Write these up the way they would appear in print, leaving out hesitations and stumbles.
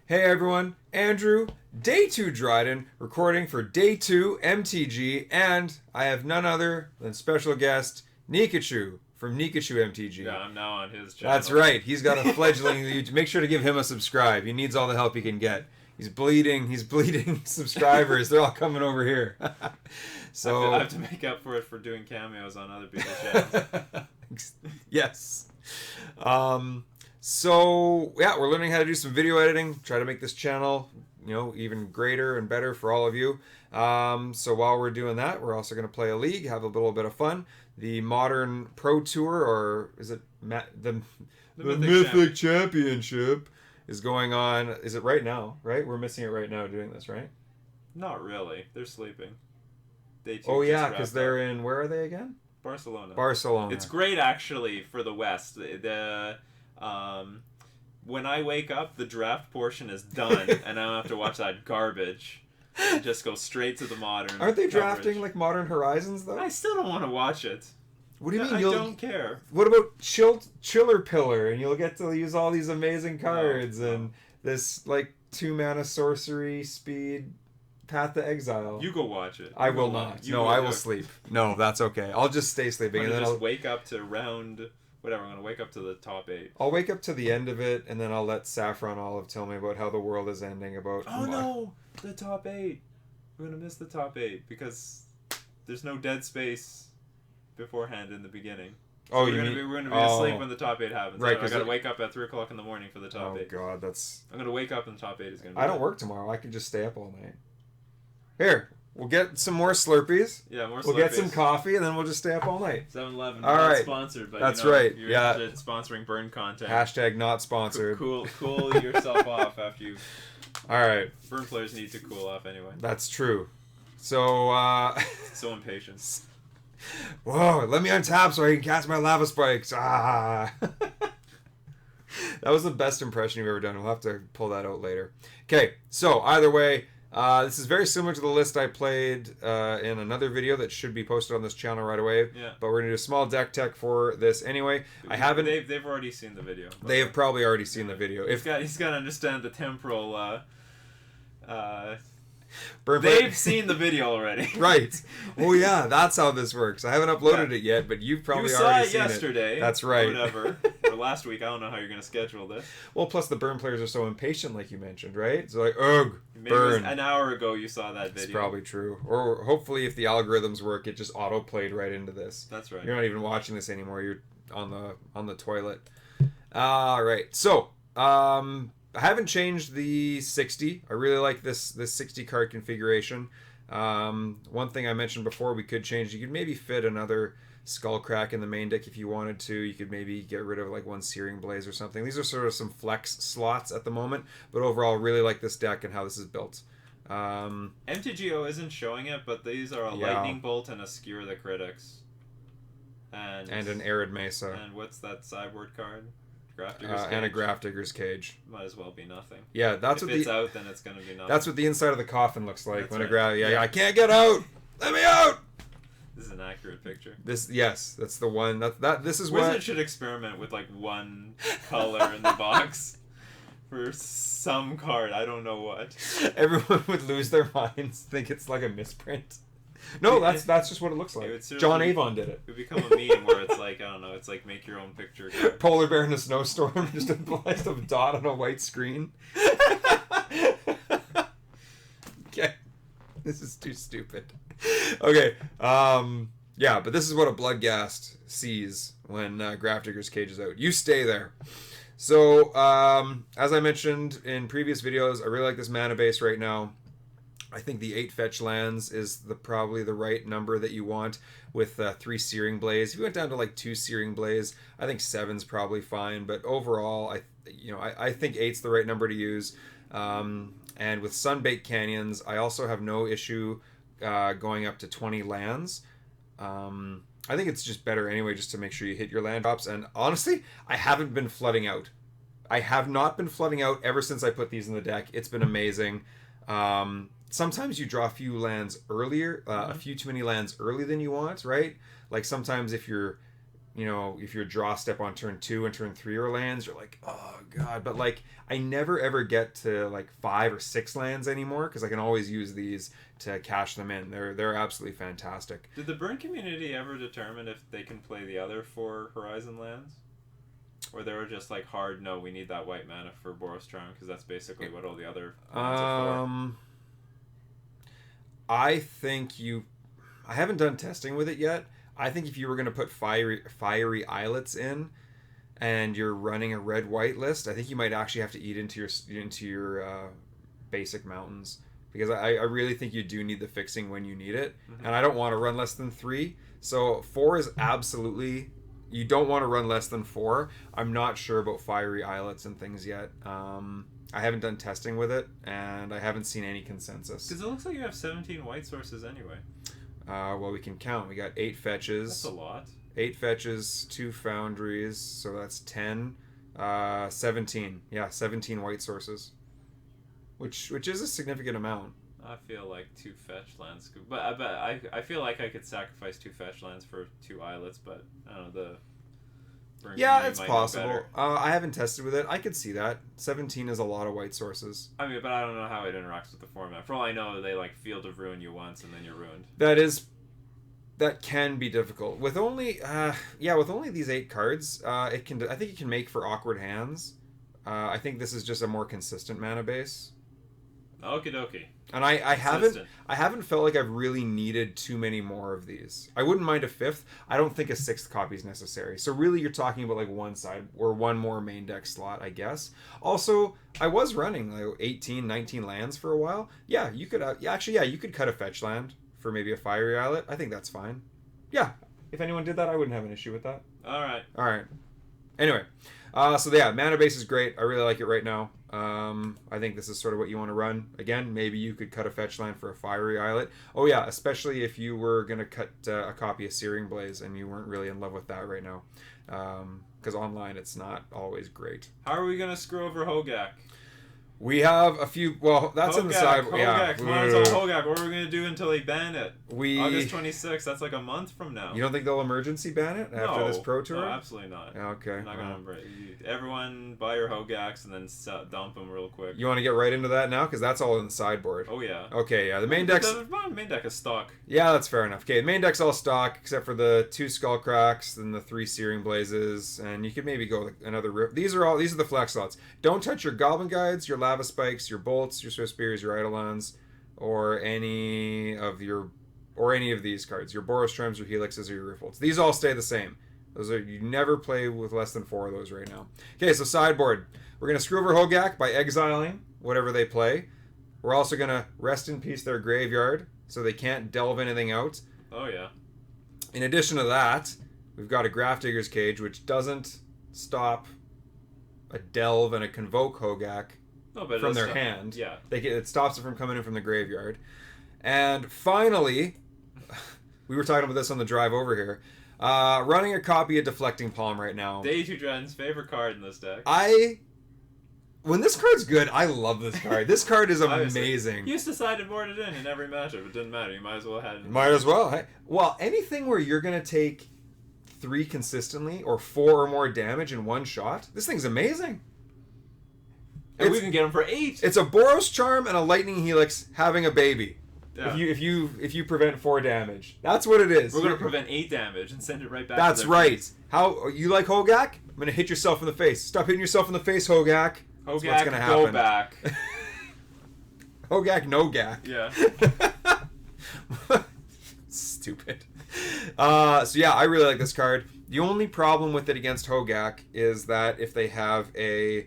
Hey everyone, Andrew, day 2 Dryden, recording for day 2 MTG, and I have none other than special guest Nikachu from Nikachu MTG. Yeah, I'm now on his channel. That's right, he's got a fledgling YouTube. Make sure to give him a subscribe. He needs all the help he can get. He's bleeding subscribers. They're all coming over here. So I have to make up for it for doing cameos on other people's channels. Yes. So yeah, we're learning how to do some video editing, try to make this channel, even greater and better for all of you. So while we're doing that, we're also going to play a league, have a little bit of fun. The Modern Pro Tour, or is it the Mythic Championship, is going on. Is it right now? Right, we're missing it right now doing this, right? Not really. They're sleeping. Day 2. Oh yeah, because they're in. Where are they again? Barcelona. It's great actually for the West. When I wake up, the draft portion is done, and I don't have to watch that garbage. And just go straight to the Modern. Aren't they coverage. drafting like Modern Horizons though? I still don't want to watch it. What do you mean? I don't care. What about Chiller Pillar? And you'll get to use all these amazing cards and this like 2-mana sorcery speed Path to Exile. You go watch it. I will not. No, I will sleep. No, that's okay. I'll just stay sleeping. I'm and then I'll wake up to round whatever. I'm gonna wake up to the top 8. I'll wake up to the end of it, and then I'll let Saffron Olive tell me about how the world is ending. About no, the top 8. We're gonna miss the top 8 because there's no dead space beforehand in the beginning. So we're gonna be asleep when the top 8 happens. Right, I gotta wake up at 3 o'clock in the morning for the top 8. Oh god, that's. I'm gonna wake up and the top 8 is gonna be. I don't work tomorrow. I can just stay up all night. Here, we'll get some more Slurpees. Yeah, more Slurpees. We'll get some coffee, and then we'll just stay up all night. 7-Eleven. All right. Sponsored, but that's right. You're sponsoring burn content. Hashtag not sponsored. Cool yourself off after you. All right. Burn players need to cool off anyway. That's true. So. So impatient. Whoa! Let me untap so I can cast my lava spikes. Ah. That was the best impression you've ever done. We'll have to pull that out later. Okay. So either way. This is very similar to the list I played in another video that should be posted on this channel right away. Yeah. But we're going to do a small deck tech for this anyway. They've already seen the video. They have probably already seen the video. He's got to understand the temporal... They've seen the video already. Right. Oh yeah, that's how this works. I haven't uploaded it yet, but you've probably already seen it. You saw it yesterday. That's right. Or whatever. Or last week. I don't know how you're going to schedule this. Well, plus the burn players are so impatient, like you mentioned, right? It's like, ugh, Maybe burn. It was an hour ago you saw that video. It's probably true. Or hopefully if the algorithms work, it just auto-played right into this. That's right. You're not even watching this anymore. You're on the toilet. All right. So, I haven't changed the 60. I really like this 60 card configuration. One thing I mentioned before we could change, you could maybe fit another Skullcrack in the main deck if you wanted to. You could maybe get rid of like one Searing Blaze or something. These are sort of some flex slots at the moment, but overall really like this deck and how this is built. MTGO isn't showing it, but these are a Lightning Bolt and a Skewer the Critics. And an Arid Mesa. And what's that sideboard card? And a Grafdigger's Cage. Might as well be nothing. Yeah, that's if what it's out, then it's gonna be nothing. That's what the inside of the coffin looks like. That's when Yeah, I can't get out. Let me out. This is an accurate picture. That's the one. This is Wizard should experiment with like one color in the box for some card. I don't know what. Everyone would lose their minds. Think it's like a misprint. No, that's just what it looks like. John Avon did it. It would become a meme where it's like, I don't know, it's like make your own picture card. Polar bear in a snowstorm, just a dot on a white screen. Okay. This is too stupid. Okay. Yeah, but this is what a Bloodghast sees when Grafdigger's Cage is out. You stay there. So, as I mentioned in previous videos, I really like this mana base right now. I think the 8 fetch lands is probably the right number that you want with 3 Searing Blaze. If you went down to like 2 Searing Blaze, I think 7's probably fine. But overall, I think 8's the right number to use. And with Sunbaked Canyons, I also have no issue going up to 20 lands. I think it's just better anyway, just to make sure you hit your land drops. And honestly, I haven't been flooding out. I have not been flooding out ever since I put these in the deck. It's been amazing. Sometimes you draw a few lands earlier, a few too many lands early than you want, right? Like sometimes if you're if your draw step on turn 2 and turn 3 are lands, you're like, oh god. But like, I never ever get to like 5 or 6 lands anymore because I can always use these to cash them in. They're absolutely fantastic. Did the Burn community ever determine if they can play the other 4 Horizon lands? Or they were just like hard, no, we need that white mana for Boros Charm because that's basically what all the other lands are for. I haven't done testing with it yet. I think if you were going to put fiery islets in, and you're running a red-white list, I think you might actually have to eat into your basic mountains, because I really think you do need the fixing when you need it, and I don't want to run less than 3. So 4 is absolutely, you don't want to run less than 4. I'm not sure about fiery islets and things yet. I haven't done testing with it, and I haven't seen any consensus. Because it looks like you have 17 white sources anyway. Well, we can count. We got 8 fetches. That's a lot. 8 fetches, 2 foundries, so that's 10. 17. Yeah, 17 white sources. Which is a significant amount. I feel like 2 fetch lands. But I feel like I could sacrifice 2 fetch lands for 2 islets, but I don't know, the... Yeah, it's possible. I haven't tested with it. I could see that. 17 is a lot of white sources. I mean, but I don't know how it interacts with the format. For all I know, they like Field of Ruin you once and then you're ruined. That can be difficult. With only these 8 cards, I think it can make for awkward hands. I think this is just a more consistent mana base. Okie dokie. And I haven't felt like I've really needed too many more of these. I wouldn't mind a 5th. I don't think a 6th copy is necessary. So really you're talking about like one side or one more main deck slot, I guess. Also, I was running like 18, 19 lands for a while. Yeah, you could you could cut a fetch land for maybe a fiery islet. I think that's fine. Yeah, if anyone did that, I wouldn't have an issue with that. All right. Anyway, so yeah, mana base is great. I really like it right now. I think this is sort of what you want to run. Again, maybe you could cut a fetch land for a fiery islet. Oh yeah, especially if you were going to cut a copy of Searing Blaze and you weren't really in love with that right now. Because online it's not always great. How are we going to screw over Hogak? We have a few. Well, that's in the side. Hogak, Hogak. What are we gonna do until they ban it? August 26th. That's like a month from now. You don't think they'll emergency ban it after this pro tour? No, absolutely not. Okay. I'm not gonna. Everyone buy your Hogaks and then dump them real quick. You want to get right into that now, because that's all in the sideboard. Oh yeah. Okay. Yeah. The main deck's. The main deck is stock. Yeah, that's fair enough. Okay, the main deck's all stock except for the 2 Skullcracks and the 3 Searing Blazes, and you could maybe go with another rip. These are the flex slots. Don't touch your Goblin Guides, your Lava Spikes, your Bolts, your Swift Spears, your Eidolons, or any of these cards. Your Boros Charms, your Helixes, or your Riftbolts. These all stay the same. You never play with less than 4 of those right now. Okay, so sideboard. We're gonna screw over Hogak by exiling whatever they play. We're also gonna rest in peace their graveyard, so they can't delve anything out. Oh yeah. In addition to that, we've got a Grafdigger's Cage, which doesn't stop a delve and a convoke Hogak from their hand. Yeah. It stops it from coming in from the graveyard. And finally, we were talking about this on the drive over here. Running a copy of Deflecting Palm right now. Day2 Dryden's favorite card in this deck. When this card's good, I love this card. This card is amazing. You just decided to board it in every matchup. It didn't matter. You might as well have it. Might as well. Hey, well, anything where you're going to take 3 consistently or 4 or more damage in one shot, this thing's amazing. And we can get them for 8. It's a Boros Charm and a Lightning Helix having a baby. Yeah. If you prevent 4 damage, that's what it is. We're gonna prevent 8 damage and send it right back. That's to their right. face. How you like Hogak? I'm gonna hit yourself in the face. Stop hitting yourself in the face, Hogak. That's what's gonna happen. Go back. Hogak, no gack. Yeah. Stupid. So yeah, I really like this card. The only problem with it against Hogak is that if they have a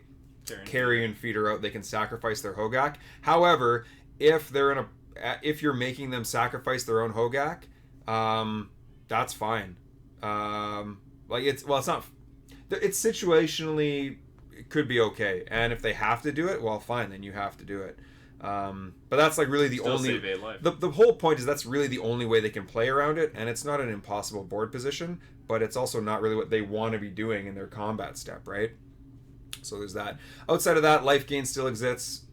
Carrion Feeder out, they can sacrifice their Hogak. However, if you're making them sacrifice their own Hogak, that's fine. It's not. It's situationally, it could be okay, and if they have to do it, well, fine, then you have to do it. But that's like really the only. Save 8 life. The whole point is that's really the only way they can play around it, and it's not an impossible board position, but it's also not really what they want to be doing in their combat step, right? So there's that. Outside of that, life gain still exists.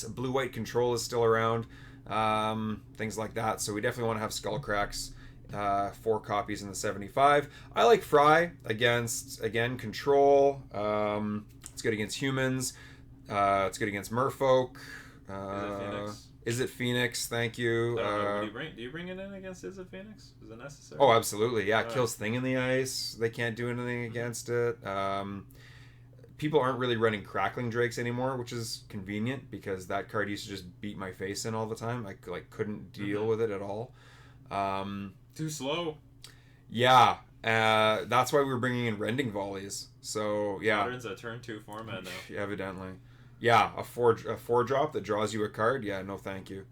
Blue-white control is still around. Things like that. So we definitely want to have Skullcracks 4 copies in the 75. I like Fry against, again, control. It's good against humans. It's good against Merfolk. Is it Phoenix? Thank you. I don't know. Do you bring it in against Is it Phoenix? Is it necessary? Oh, absolutely. Yeah, it kills Thing in the Ice. They can't do anything against it. People aren't really running Crackling Drakes anymore, which is convenient because that card used to just beat my face in all the time. I couldn't deal with it at all. Too slow. Yeah, that's why we were bringing in Rending Volleys. So yeah, Modern's a turn 2 format now. Evidently, yeah, a four drop that draws you a card. Yeah, no, thank you.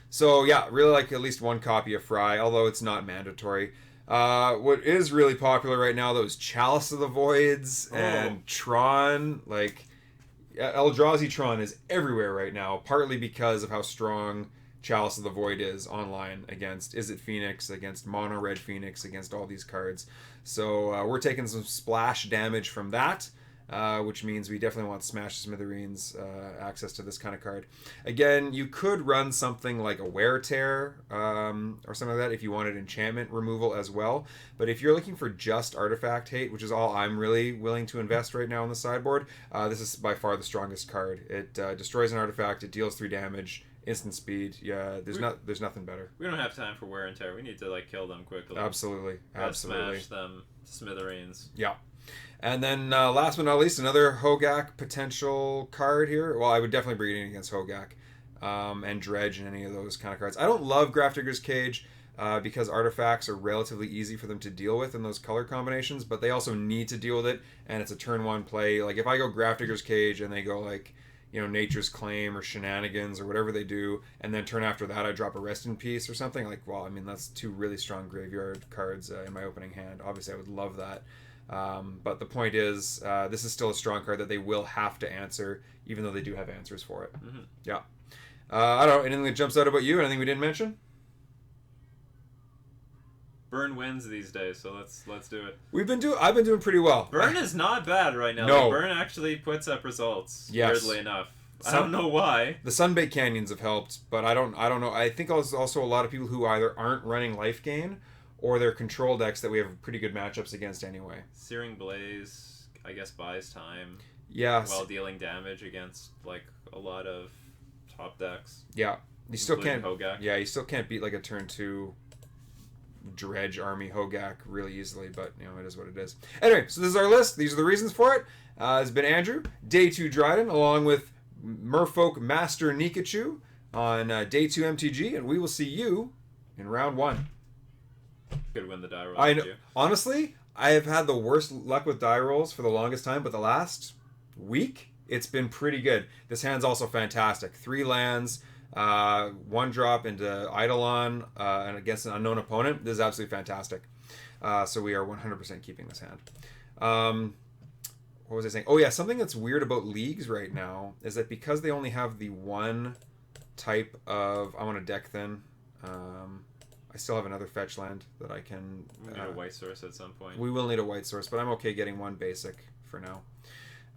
So yeah, really like at least one copy of Fry, although it's not mandatory. What is really popular right now, though, is Chalice of the Voids and Tron. Like, Eldrazi Tron is everywhere right now, partly because of how strong Chalice of the Void is online against Is It Phoenix, against Mono Red Phoenix, against all these cards. So we're taking some splash damage from that. Which means we definitely want Smash Smithereens access to this kind of card. Again, you could run something like a Wear Tear or something like that if you wanted enchantment removal as well. But if you're looking for just artifact hate, which is all I'm really willing to invest right now on the sideboard, this is by far the strongest card. It destroys an artifact, it deals 3 damage, instant speed. Yeah, there's nothing better. We don't have time for Wear and Tear. We need to kill them quickly. Absolutely. Smash them to smithereens. Yeah. And then last but not least, another Hogak potential card here. Well, I would definitely bring it in against Hogak and Dredge and any of those kind of cards. I don't love Grafdigger's Cage because artifacts are relatively easy for them to deal with in those color combinations, but they also need to deal with it, and it's a turn 1 play. Like if I go Grafdigger's Cage and they go Nature's Claim or Shenanigans or whatever they do, and then turn after that I drop a Rest in Peace or something, that's 2 really strong graveyard cards in my opening hand. Obviously I would love that. But the point is, this is still a strong card that they will have to answer, even though they do have answers for it. Mm-hmm. Yeah. I don't know, anything that jumps out about you? Anything we didn't mention? Burn wins these days, so let's do it. I've been doing pretty well. Burn is not bad right now. No. Burn actually puts up results. Yes. Weirdly enough. I don't know why. The Sunbait Canyons have helped, but I don't know. I think also a lot of people who either aren't running Life Gain or they're control decks that we have pretty good matchups against anyway. Searing Blaze, I guess, buys time. Yeah. While dealing damage against a lot of top decks. Yeah. You still can't. Hogak. Yeah, you still can't beat a turn 2 Dredge Army Hogak really easily, but it is what it is. Anyway, so this is our list. These are the reasons for it. It's been Andrew, Day 2 Dryden, along with Merfolk Master Nikachu on Day 2 MTG, and we will see you in round 1. Could win the die roll. I know. Honestly, I have had the worst luck with die rolls for the longest time, but the last week, it's been pretty good. This hand's also fantastic. 3 lands, 1 drop into Eidolon, and against an unknown opponent. This is absolutely fantastic. So we are 100% keeping this hand. What was I saying? Oh yeah, something that's weird about leagues right now is that because they only have the one type of... I want to deck thin. I still have another fetch land that I can... We need a white source at some point. We will need a white source, but I'm okay getting 1 basic for now.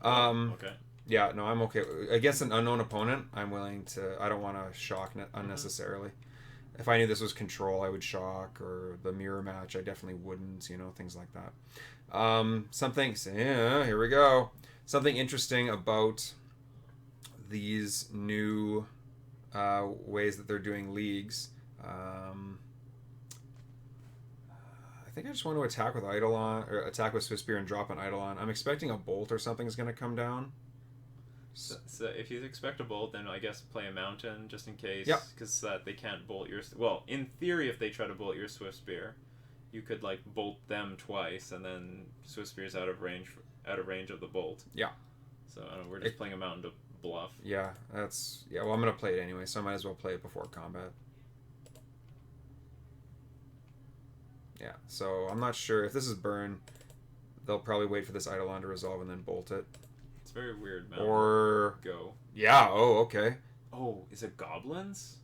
Okay. Yeah, no, I'm okay. Against an unknown opponent, I'm willing to... I don't want to shock unnecessarily. If I knew this was control, I would shock, or the mirror match, I definitely wouldn't, things like that. Here we go. Something interesting about these new ways that they're doing leagues. I think I just want to attack with Eidolon, or attack with Swiftspear and drop an Eidolon. I'm expecting a Bolt or something is going to come down. So if you expect a Bolt, then I guess play a Mountain just in case. Yep. Because they can't bolt your... Well, in theory, if they try to bolt your Swiftspear, you could bolt them twice, and then Swiftspear's out of range of the bolt. Yeah. So I don't know, we're just playing a Mountain to bluff. Yeah, that's... Yeah, well, I'm going to play it anyway, so I might as well play it before combat. Yeah, so I'm not sure. If this is Burn, they'll probably wait for this Eidolon to resolve and then bolt it. It's very weird, Mountain. Or... Go. Yeah, oh, okay. Oh, is it Goblins?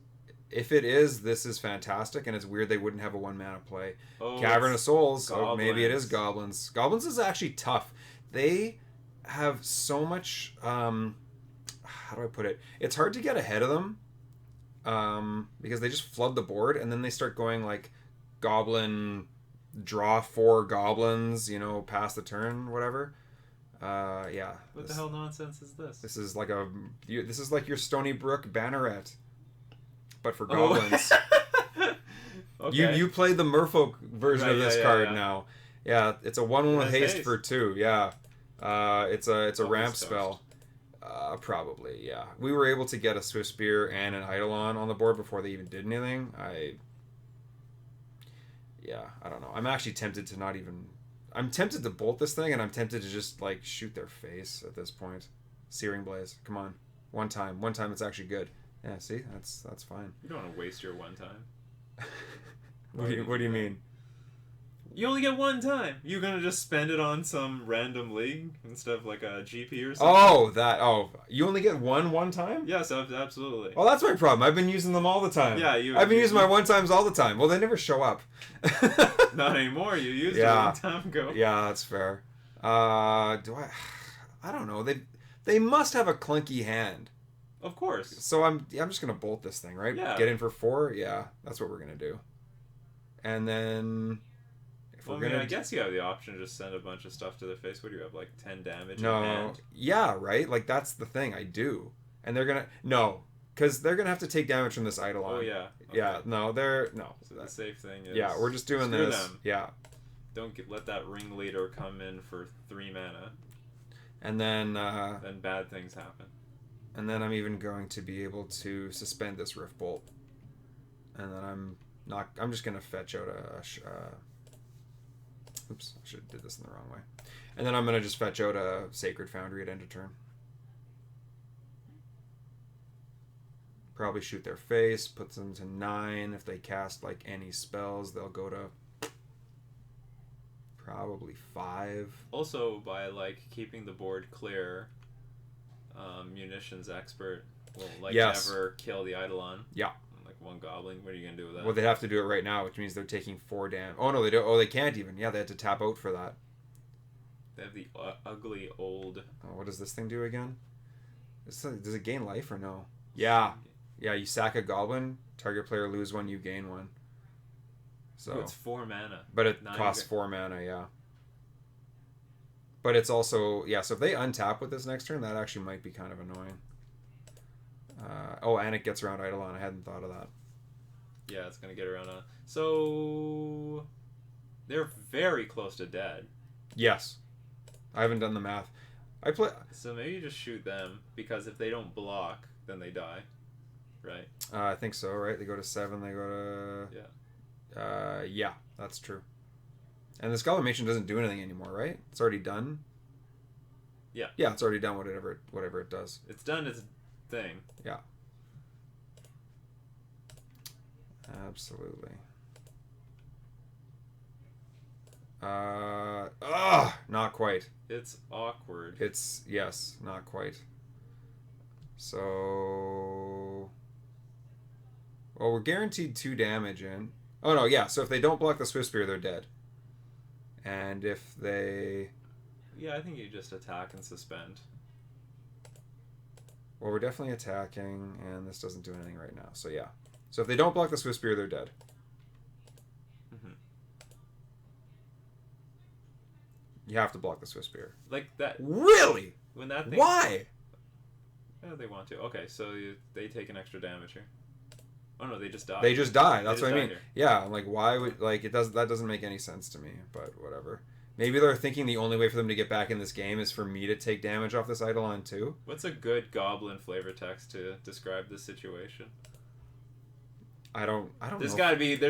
If it is, this is fantastic, and it's weird they wouldn't have a 1-mana play. Oh, Cavern of Souls. Goblins. Oh, maybe it is Goblins. Goblins is actually tough. They have so much... how do I put it? It's hard to get ahead of them because they just flood the board, and then they start going goblin draw 4 goblins, you know, pass the turn, whatever. Yeah. What the hell nonsense is this? This is like your Stony Brook Banneret, but for goblins. Okay. You played the Merfolk version of this card now. Yeah, it's a 1/1 with haste for 2. Yeah, it's a ramp spell. Probably, yeah. We were able to get a Swift Spear and an Eidolon on the board before they even did anything. I don't know. I'm actually tempted to not even... I'm tempted to bolt this thing, and I'm tempted to just, like, shoot their face at this point. Searing Blaze. Come on. One time it's actually good. Yeah, see? That's fine. You don't want to waste your one time. What do you mean? You only get one time. You're gonna just spend it on some random league instead of like a GP or something? You only get one time? Yes, absolutely. Well, that's my problem. I've been using them all the time. Yeah, I've been using my 1-times all the time. Well, they never show up. Not anymore. You used it a long time ago. Yeah, that's fair. I don't know. They must have a clunky hand. Of course. So I'm just gonna bolt this thing, right? Yeah. Get in for 4. Yeah, that's what we're gonna do. And then. I guess you have the option to just send a bunch of stuff to their face. What do you have, like 10 damage? No. Yeah, right? Like, that's the thing. I do. And they're gonna... No. Because they're gonna have to take damage from this Eidolon. Oh, yeah. Okay. Yeah, no, they're... No. So the safe thing is... Yeah, we're just doing this. Them. Yeah. Don't let that ringleader come in for 3 mana. And then... then bad things happen. And then I'm even going to be able to suspend this Rift Bolt. And then I'm just gonna fetch out a oops, I should have did this in the wrong way. And then I'm going to just fetch out a Sacred Foundry at end of turn. Probably shoot their face, puts them to 9. If they cast like any spells, they'll go to probably 5. Also, by like keeping the board clear, Munitions Expert will never kill the Eidolon. Yeah. One goblin. What are you gonna do with that? Well, they have to do it right now, which means they're taking 4 damage. Oh no, they don't. Oh, they can't even. Yeah, they had to tap out for that. They have the ugly old. Oh, what does this thing do again? Does it gain life or no? Yeah, you sack a goblin. Target player lose 1. You gain 1. So it's 4 mana. But it costs 4 mana. Yeah. But it's also So if they untap with this next turn, that actually might be kind of annoying. And it gets around Eidolon. I hadn't thought of that. Yeah, it's going to get around So they're very close to dead. Yes. I haven't done the math. So maybe you just shoot them, because if they don't block, then they die. Right? I think so, right? They go to 7, they go to... Yeah. Yeah, that's true. And the Scholarmation doesn't do anything anymore, right? It's already done? Yeah. Yeah, it's already done whatever it does. It's done its thing. Yeah. Absolutely. Not quite. It's awkward. Yes, not quite. So... Well, we're guaranteed 2 damage in. Oh, no, yeah. So if they don't block the Swift Spear, they're dead. And if they... Yeah, I think you just attack and suspend. Well, we're definitely attacking, and this doesn't do anything right now. So, yeah. So if they don't block the Swift Spear, they're dead. Mm-hmm. You have to block the Swift Spear. Like that. Really? When that thing... Why? Yeah, they want to. Okay, so they take an extra damage here. Oh no, they just die. They just die. That's what I mean. Here. Yeah, like why would that doesn't make any sense to me, but whatever. Maybe they're thinking the only way for them to get back in this game is for me to take damage off this Eidolon too. What's a good goblin flavor text to describe this situation? I don't know. There's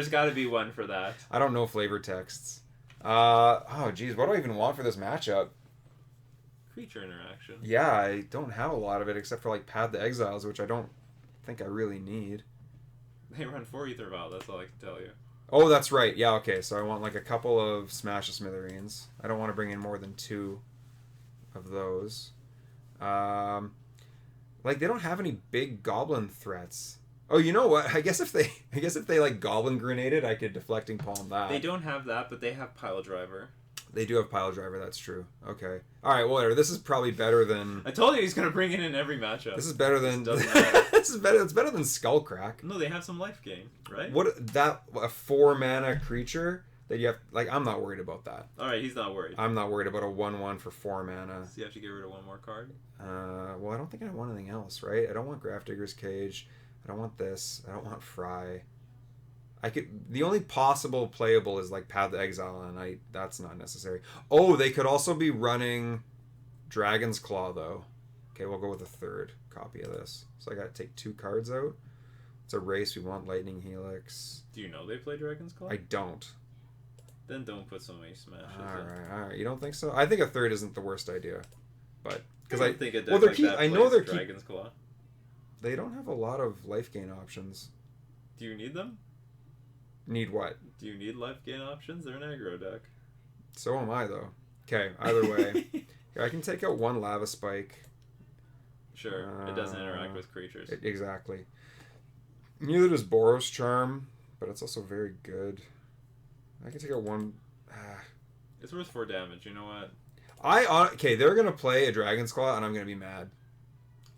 gotta be one for that. I don't know flavor texts. Geez, what do I even want for this matchup? Creature interaction. Yeah, I don't have a lot of it except for like Path to Exiles, which I don't think I really need. They run 4 Ether Vial, that's all I can tell you. Oh, that's right. Yeah, okay. So I want like a couple of Smash the Smithereens. I don't want to bring in more than 2 of those. Like they don't have any big goblin threats. Oh, you know what? I guess if they like Goblin Grenaded, I could Deflecting Palm that. They don't have that, but they have Pile Driver. They do have Pile Driver, that's true. Okay. Alright, well, whatever. This is probably better than... I told you he's going to bring it in every matchup. This is better than... Doesn't matter. It's better than Skullcrack. No, they have some life gain, right? A 4-mana creature that you have... Like, I'm not worried about that. Alright, he's not worried. I'm not worried about a 1/1 for 4 mana. So you have to get rid of one more card? Well, I don't think I want anything else, right? I don't want Grafdigger's Cage. I don't want this. I don't want Fry. The only possible playable is like Path to Exile, and that's not necessary. Oh, they could also be running Dragon's Claw, though. Okay, we'll go with a 3rd copy of this. So I got to take 2 cards out. It's a race. We want Lightning Helix. Do you know they play Dragon's Claw? I don't. Then don't put so many smashes. All right. You don't think so? I think a 3rd isn't the worst idea, but because I think it well, like that I know they're Dragon's Claw. They don't have a lot of life gain options. Do you need them? Need what? Do you need life gain options? They're an aggro deck. So am I, though. Okay, either way. I can take out 1 Lava Spike. Sure, it doesn't interact with creatures. Exactly. Neither does Boros Charm, but it's also very good. I can take out 1... It's worth 4 damage, you know what? Okay, they're going to play a Dragon's Claw, and I'm going to be mad.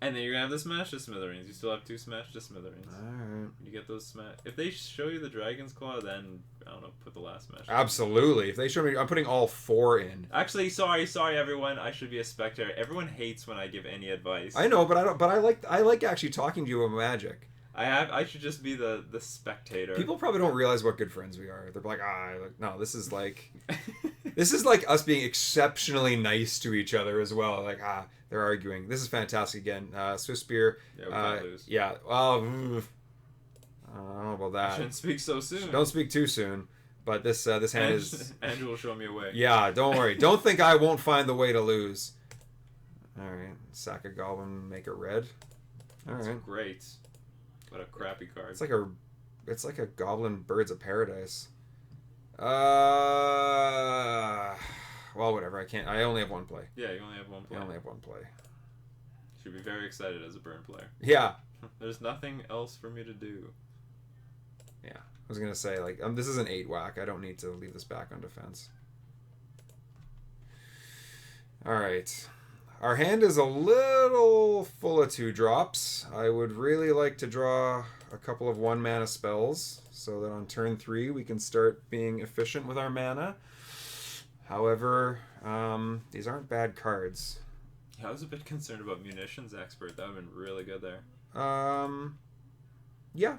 And then you're going to have the Smash to Smithereens. You still have 2 Smash to Smithereens. Alright. You get those Smash... If they show you the Dragon's Claw, then, I don't know, put the last Smash. Absolutely. If they show me... I'm putting all 4 in. Actually, sorry, everyone. I should be a spectator. Everyone hates when I give any advice. I know, but I don't. But I like actually talking to you about Magic. I should just be the spectator. People probably don't realize what good friends we are. They're like, no, this is like... This is like us being exceptionally nice to each other as well. Like, they're arguing. This is fantastic again. Swiss Spear. Yeah, we can't lose. Yeah. Well, I don't know about that. You shouldn't speak so soon. Don't speak too soon. But this hand is... Andrew will show me a way. Yeah, don't worry. Don't think I won't find the way to lose. Alright. Sack a Goblin, make it red. Alright. That's great. What a crappy card. It's like a Goblin Birds of Paradise. Well, whatever. I only have 1 play. Yeah, you only have 1 play. I only have 1 play. Should be very excited as a Burn player. Yeah. There's nothing else for me to do. Yeah. I was gonna say, like, this is an 8 whack. I don't need to leave this back on defense. Alright. Our hand is a little full of 2-drops. I would really like to draw a couple of 1-mana spells so that on turn 3 we can start being efficient with our mana. However, these aren't bad cards. Yeah, I was a bit concerned about Munitions Expert. That would have been really good there. Yeah.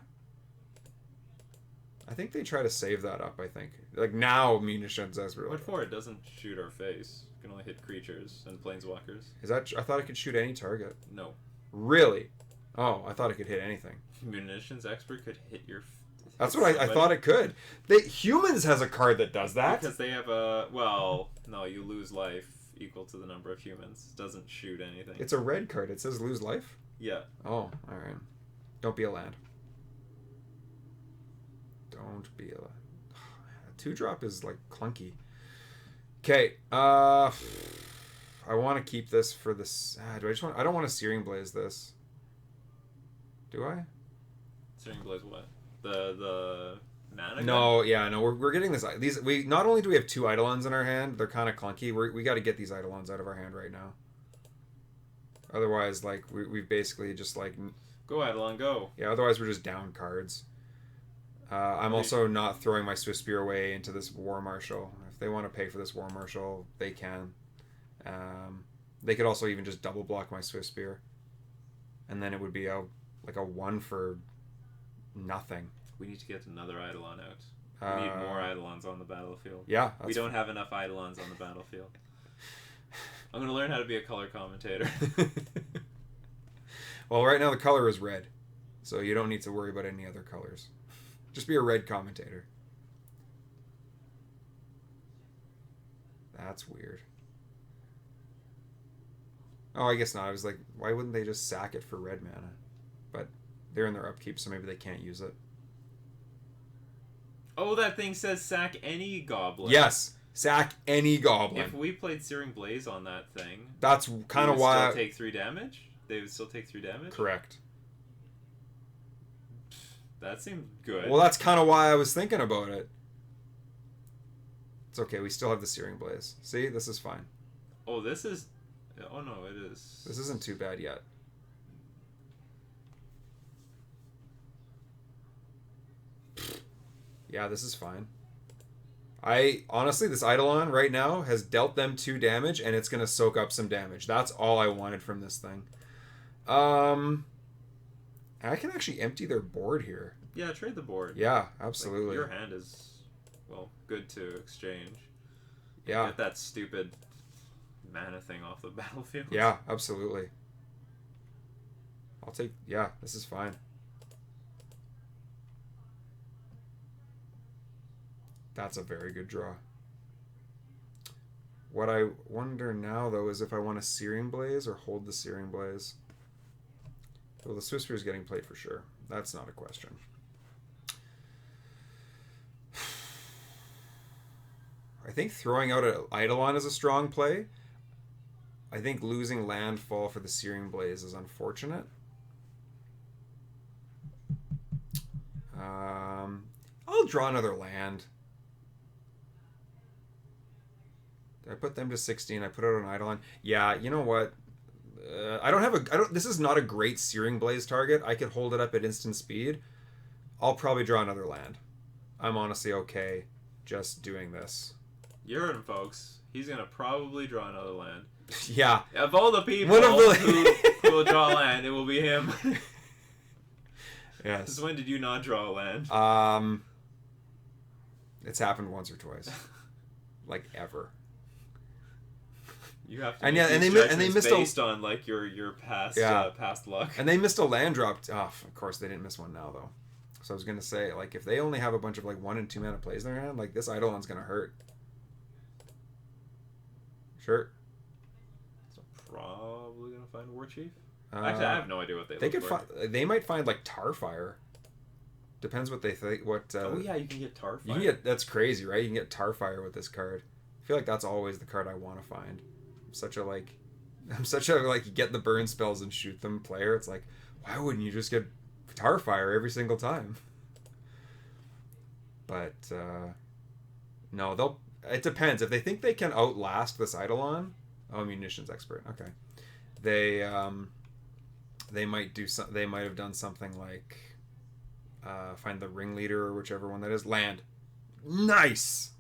I think they try to save that up, I think. Like, now Munitions Expert. What for? It doesn't shoot our face. It can only hit creatures and planeswalkers. Is that... I thought it could shoot any target. No. Really? Oh, I thought it could hit anything. Munitions Expert could hit your... That's what I thought it could. Humans has a card that does that. Because they have a... Well, no, you lose life equal to the number of humans. It doesn't shoot anything. It's a red card. It says lose life? Yeah. Oh, alright. Don't be a land. Don't be a... 2-drop is, like, clunky. Okay, I want to keep this for this... I don't want to Searing Blaze this. Do I? Searing Blaze what? The mana? No, yeah, no, we're getting this... Not only do we have 2 Eidolons in our hand, they're kind of clunky. We got to get these Eidolons out of our hand right now. Otherwise, like, we've basically just, like... Go, Eidolon, go. Yeah, otherwise we're just down cards. I'm also not throwing my Swift Spear away into this War Marshal. If they want to pay for this War Marshal, they can. They could also even just double block my Swift Spear. And then it would be like a 1 for nothing. We need to get another Eidolon out. We need more Eidolons on the battlefield. Yeah. We don't have enough Eidolons on the battlefield. I'm going to learn how to be a color commentator. Well, right now the color is red. So you don't need to worry about any other colors. Just be a red commentator. That's weird. Oh, I guess not. I was like, why wouldn't they just sack it for red mana? But they're in their upkeep, so maybe they can't use it. Oh, that thing says sack any goblin. Yes, sack any goblin. If we played Searing Blaze on that thing, that's kind of why. Still take 3 damage. They would still take 3 damage. Correct. That seemed good. Well, that's kind of why I was thinking about it. It's okay. We still have the Searing Blaze. See, this is fine. Oh, this is... Oh, no, it is. This isn't too bad yet. Yeah, this is fine. Honestly, this Eidolon right now has dealt them 2 damage, and it's going to soak up some damage. That's all I wanted from this thing. I can actually empty their board here. Yeah, trade the board. Yeah, absolutely. Like, your hand is, well, good to exchange. Yeah. Get that stupid mana thing off the battlefield. Yeah, absolutely. I'll take... Yeah, this is fine. That's a very good draw. What I wonder now, though, is if I want a Searing Blaze or hold the Searing Blaze. Well, the Swiftspear is getting played for sure. That's not a question. I think throwing out an Eidolon is a strong play. I think losing landfall for the Searing Blaze is unfortunate. I'll draw another land. I put them to 16. I put out an Eidolon. Yeah, you know what? This is not a great Searing Blaze target. I could hold it up at instant speed. I'll probably draw another land. I'm honestly okay just doing this. You heard him, folks. He's gonna probably draw another land. Yeah. Of all the people who will draw land, it will be him. Yes. Since when did you not draw a land? It's happened once or twice. Like ever. You have to and they missed based on like your past past luck. And they missed a land drop. Of course they didn't miss one now though. So I was gonna say, like, if they only have a bunch of like 1 and 2 mana plays in their hand, like this Eidolon's gonna hurt. Sure. So probably gonna find War Chief. Actually, I have no idea what they could like. They might find like Tarfire. Depends what they think. Oh yeah, you can get Tarfire. You can get, that's crazy, right? You can get Tarfire with this card. I feel like that's always the card I want to find. I'm such a like you get the burn spells and shoot them player. It's like, why wouldn't you just get Tarfire every single time? But no, it depends. If they think they can outlast this Eidolon, munitions expert. Okay, they might do some. They might have done something like find the ringleader or whichever one that is. Land. Nice.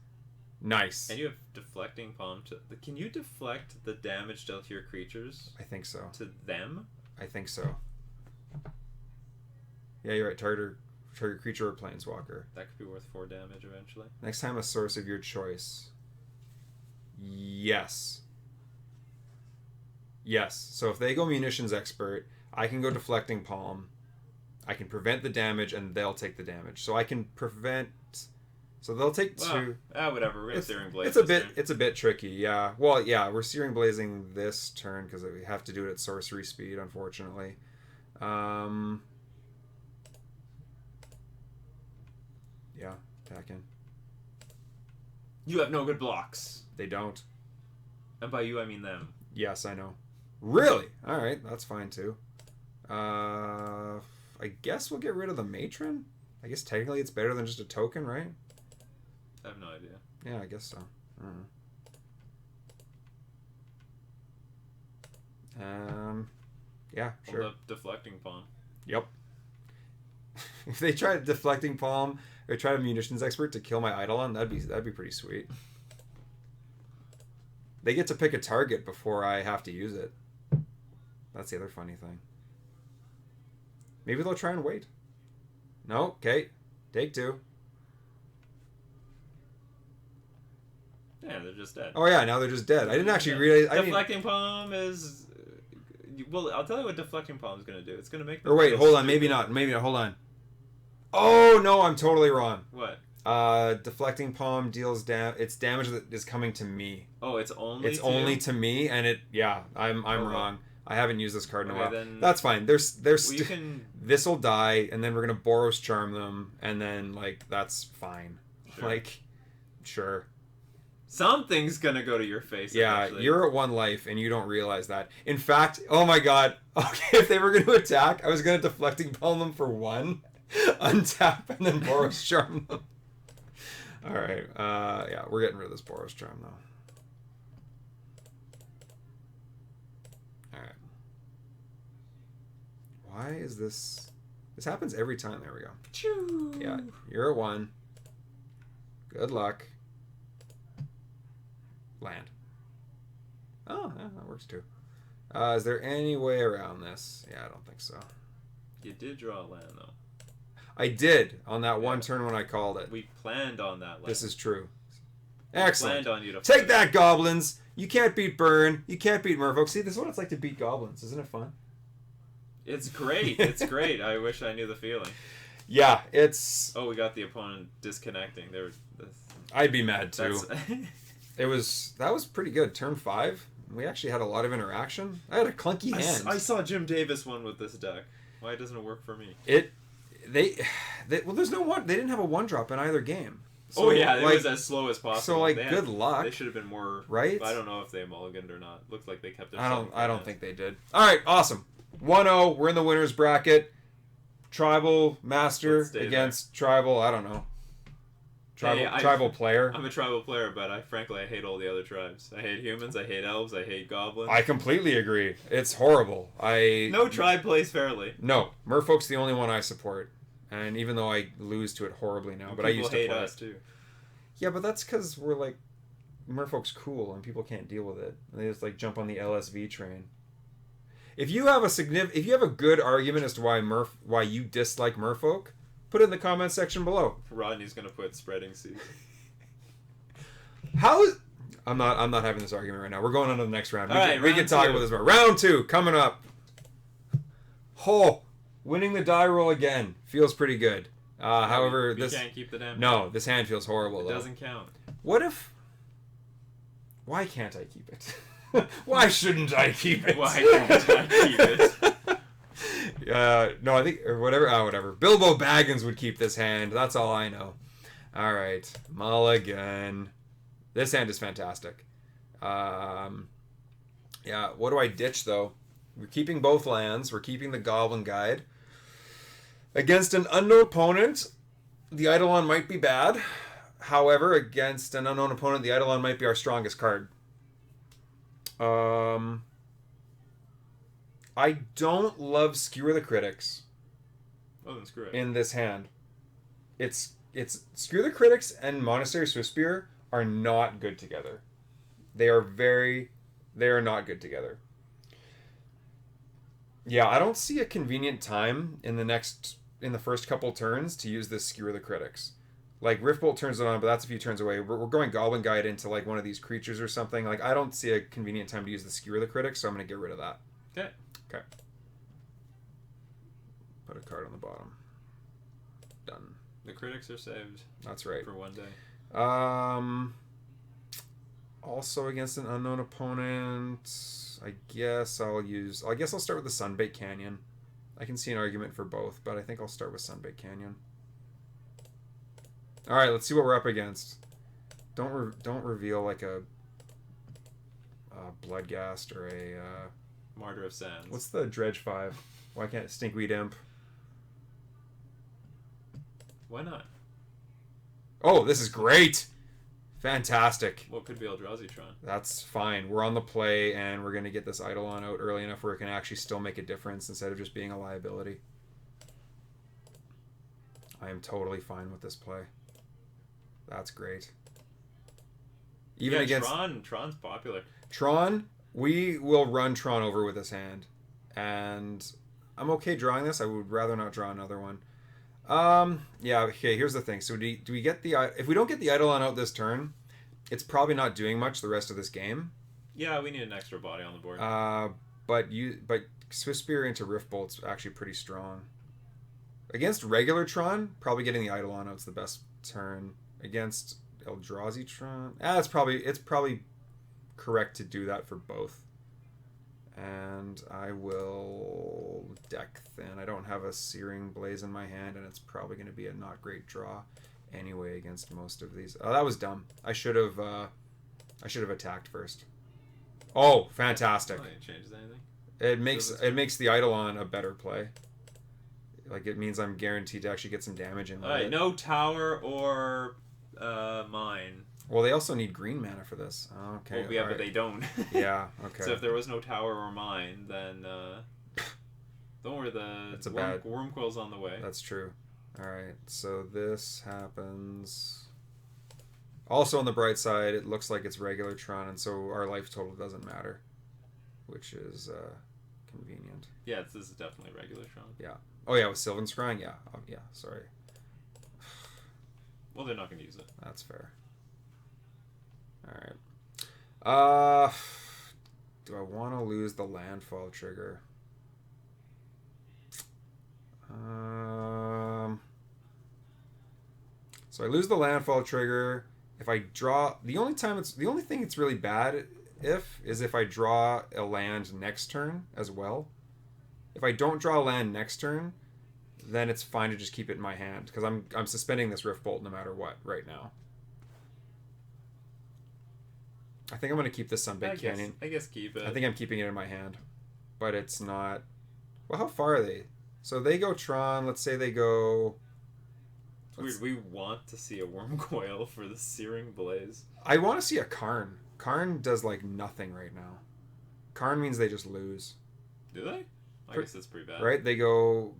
And you have deflecting palm. Can you deflect the damage dealt to your creatures? I think so. To them? I think so. Yeah, you're right. Target creature or planeswalker. That could be worth 4 damage eventually. Next time, a source of your choice. Yes. So if they go munitions expert, I can go deflecting palm. I can prevent the damage, and they'll take the damage. So I can prevent. So they'll take 2. Whatever. We're gonna Searing Blaze. It's a bit tricky. Yeah. Well, yeah, we're Searing Blazing this turn because we have to do it at sorcery speed, unfortunately. Yeah, attack in. You have no good blocks. They don't. And by you, I mean them. Yes, I know. Really? All right, that's fine too. I guess we'll get rid of the matron. I guess technically it's better than just a token, right? I have no idea. Yeah, I guess so. I don't know. Yeah, sure. Hold up deflecting palm. Yep. If they try deflecting palm or try a munitions expert to kill my Eidolon, that'd be pretty sweet. They get to pick a target before I have to use it. That's the other funny thing. Maybe they'll try and wait. No, okay. Take 2. Yeah, they're just dead. Oh yeah, now they're just dead. I didn't actually realize. Deflecting palm is. Well, I'll tell you what deflecting palm is going to do. It's going to make. Or wait, hold on. Maybe not. Hold on. Oh no, I'm totally wrong. What? Deflecting palm deals it's damage that is coming to me. Oh, it's only. To me, and it. Yeah, I'm wrong. I haven't used this card in a while. Then, that's fine. This'll die, and then we're gonna Boros charm them, and then like that's fine. Sure. Like, sure. Something's gonna go to your face. Yeah, eventually. You're at 1 life, and you don't realize that. In fact, oh my god. Okay, if they were gonna attack, I was gonna deflecting palm them for 1, untap, and then Boros charm them. All right. Yeah, we're getting rid of this Boros charm though. All right. Why is this? This happens every time. There we go. Choo. Yeah, you're at 1. Good luck. Land. Oh, yeah, that works too. Is there any way around this? Yeah, I don't think so. You did draw a land, though. I did on that one turn when I called it. We planned on that land. This is true. Excellent. We planned on you to take that, goblins. You can't beat Burn. You can't beat Merfolk. See, this is what it's like to beat goblins. Isn't it fun? It's great. It's great. I wish I knew the feeling. Yeah, it's... Oh, we got the opponent disconnecting. I'd be mad, too. That was pretty good. Turn 5. We actually had a lot of interaction. I had a clunky hand. I saw Jim Davis one with this deck. Why doesn't it work for me? Well, there's no one. They didn't have a 1-drop in either game. So, it was as slow as possible. So, good luck. They should have been more... Right? I don't know if they mulliganed or not. Looks like they kept it. I don't think they did. All right, awesome. 1-0. We're in the winner's bracket. Tribal Master against Tribal, I don't know. Tribal player. I'm a tribal player, but frankly I hate all the other tribes. I hate humans, I hate elves, I hate goblins. I completely agree. It's horrible. No tribe plays fairly. No. Merfolk's the only one I support. And even though I lose to it horribly now, but I used to play. People hate us too. Yeah, but that's because we're like... Merfolk's cool and people can't deal with it. And they just jump on the LSV train. If you have a good argument as to why you dislike Merfolk, put it in the comment section below. Rodney's gonna put spreading seeds. I'm not having this argument right now. We're going on to the next round. We can talk about this more. Round 2 coming up. Winning the die roll again feels pretty good. However, we can't keep the damn. No, this hand feels horrible. It doesn't count. Why can't I keep it? Why shouldn't I keep it? Why can't I keep it? No, I think, or whatever. Whatever. Bilbo Baggins would keep this hand. That's all I know. All right, mulligan. This hand is fantastic. Yeah. What do I ditch though? We're keeping both lands. We're keeping the Goblin Guide. Against an unknown opponent, the Eidolon might be bad. However, against an unknown opponent, the Eidolon might be our strongest card. I don't love Skewer the Critics. Oh, then screw it. In this hand. It's Skewer the Critics and Monastery Swiftspear are not good together. They are not good together. Yeah, I don't see a convenient time in the first couple turns to use this Skewer the Critics. Riftbolt turns it on, but that's a few turns away. We're going Goblin Guide into one of these creatures or something. I don't see a convenient time to use the Skewer the Critics, so I'm going to get rid of that. Okay. Put a card on the bottom. Done. The critics are saved. That's right. For one day. Also against an unknown opponent, I guess I'll start with the Sunbait Canyon. I can see an argument for both, but I think I'll start with Sunbait Canyon. All right, let's see what we're up against. Don't reveal a Bloodghast or a Martyr of Sands. What's the Dredge 5? Why can't Stinkweed Imp? Why not? Oh, this is great. Fantastic. What could be Eldrazi-tron? That's fine. We're on the play, and we're going to get this Eidolon out early enough where it can actually still make a difference instead of just being a liability. I am totally fine with this play. That's great. Even against Tron's popular. Tron, we will run Tron over with this hand, and I'm okay drawing this. I would rather not draw another one. Yeah. Okay. Here's the thing. So do we get if we don't get the Eidolon out this turn, it's probably not doing much the rest of this game. Yeah, we need an extra body on the board. But Swiftspear into Riftbolt's actually pretty strong. Against regular Tron, probably getting the Eidolon out's the best turn. Against Eldrazi Tron, it's probably correct to do that for both. And I will deck thin. I don't have a Searing Blaze in my hand, and it's probably going to be a not great draw anyway against most of these. Oh, that was dumb. I should have attacked first. Oh, fantastic! It changes anything. It makes the Eidolon a better play. It means I'm guaranteed to actually get some damage in. All right, no tower or mine. Well, they also need green mana for this. Okay. Well, yeah, but they don't. Yeah. Okay. So if there was no tower or mine, then don't worry. The Wurmcoil's on the way. That's true. All right. So this happens. Also on the bright side, it looks like it's regular Tron, and so our life total doesn't matter, which is convenient. Yeah, this is definitely regular Tron. Yeah. Oh yeah, with Sylvan Scrying. Yeah. Yeah. Sorry. Well, they're not going to use it. That's fair. Alright. Do I want to lose the landfall trigger? So I lose the landfall trigger. If I draw... The only thing it's really bad is if I draw a land next turn as well. If I don't draw a land next turn, then it's fine to just keep it in my hand, because I'm suspending this Rift Bolt no matter what right now. I think I'm going to keep this Sunbaked Canyon. I guess keep it. I think I'm keeping it in my hand. But it's not... Well, how far are they? So they go Tron. Let's say they go... It's weird. We want to see a Wurmcoil for the Searing Blaze. I want to see a Karn. Karn does, like, nothing right now. Karn means they just lose. Do they? I guess that's pretty bad. Right? They go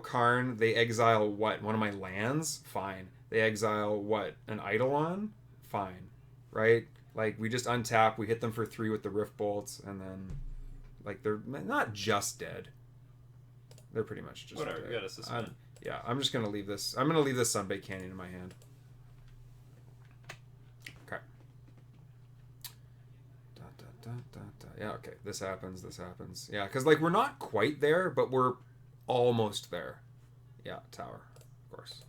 Karn. They exile what? One of my lands? Fine. They exile what? An Eidolon? Fine. Right? Like, we just untap, we hit them for 3 with the Rift Bolts, and then, like, they're not just dead. They're pretty much just whatever, dead. You gotta suspend. Yeah, I'm just gonna leave this. I'm gonna leave this Sunbaked Canyon in my hand. Okay. Yeah, okay. This happens. Yeah, because, like, we're not quite there, but we're almost there. Yeah, tower, of course.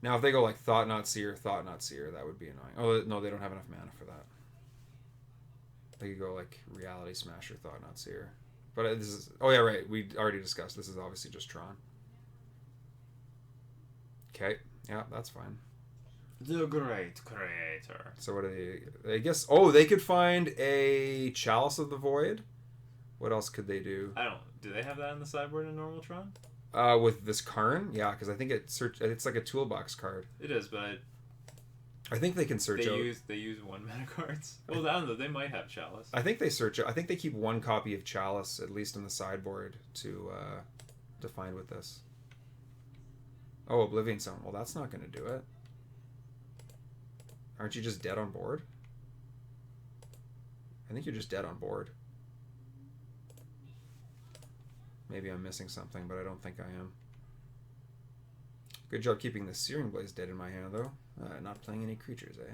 Now, if they go like Thought Not Seer, that would be annoying. Oh, no, they don't have enough mana for that. They could go like Reality Smasher, Thought Not Seer. But this is... Oh, yeah, right. We already discussed. This is obviously just Tron. Okay. Yeah, that's fine. The Great Creator. So what are they... I guess... Oh, they could find a Chalice of the Void. What else could they do? Do they have that in the sideboard in normal Tron? With this Karn? Yeah, because I think it's like a toolbox card. It is, but... I think they can search out... They use 1 mana cards. Well, I don't know. They might have Chalice. I think they search out... I think they keep 1 copy of Chalice, at least in the sideboard, to find with this. Oh, Oblivion Stone. Well, that's not going to do it. Aren't you just dead on board? I think you're just dead on board. Maybe I'm missing something, but I don't think I am. Good job keeping the Searing Blaze dead in my hand, though. Not playing any creatures, eh?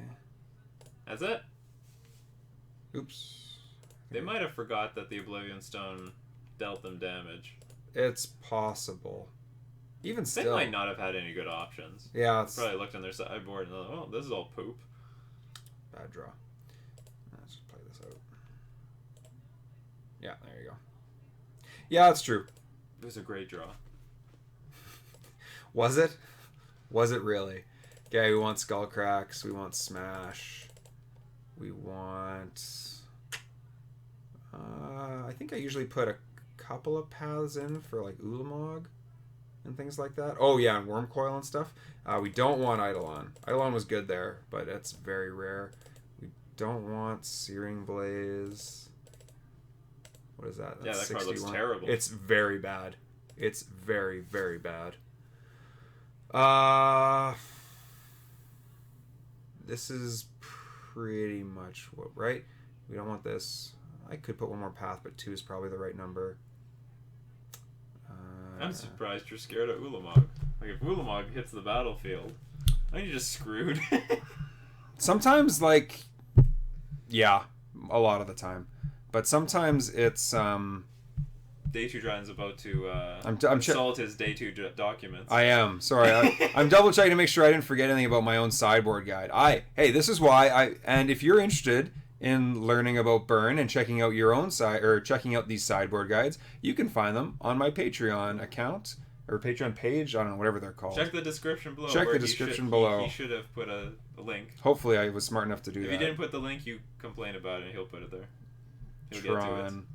That's it? Oops. They might have forgot that the Oblivion Stone dealt them damage. It's possible. Even still. They might not have had any good options. Yeah. They probably looked on their sideboard and they're like, oh, this is all poop. Bad draw. Let's just play this out. Yeah, there you go. Yeah, that's true. It was a great draw. Was it? Was it really? Okay, we want Skull Cracks. We want Smash. We want... I think I usually put a couple of paths in for, like, Ulamog and things like that. Oh, yeah, and Wurmcoil and stuff. We don't want Eidolon. Eidolon was good there, but it's very rare. We don't want Searing Blaze. What is that? That's that 61. Card looks terrible. It's very bad. It's very, very bad. This is pretty much what, right? We don't want this. I could put 1 more path, but 2 is probably the right number. I'm surprised you're scared of Ulamog. Like, if Ulamog hits the battlefield, aren't you just screwed? Sometimes, like, yeah, a lot of the time. But sometimes it's... Day 2 Dryden's about to I'm consult his Day 2 documents. I am. Sorry. I'm double checking to make sure I didn't forget anything about my own sideboard guide. Hey, this is why and if you're interested in learning about Burn and checking out your own checking out these sideboard guides, you can find them on my Patreon account or Patreon page. I don't know, whatever they're called. Check the description below. Check the description below. He should have put a link. Hopefully I was smart enough to do that. If he didn't put the link, you complain about it and he'll put it there. He'll Tron.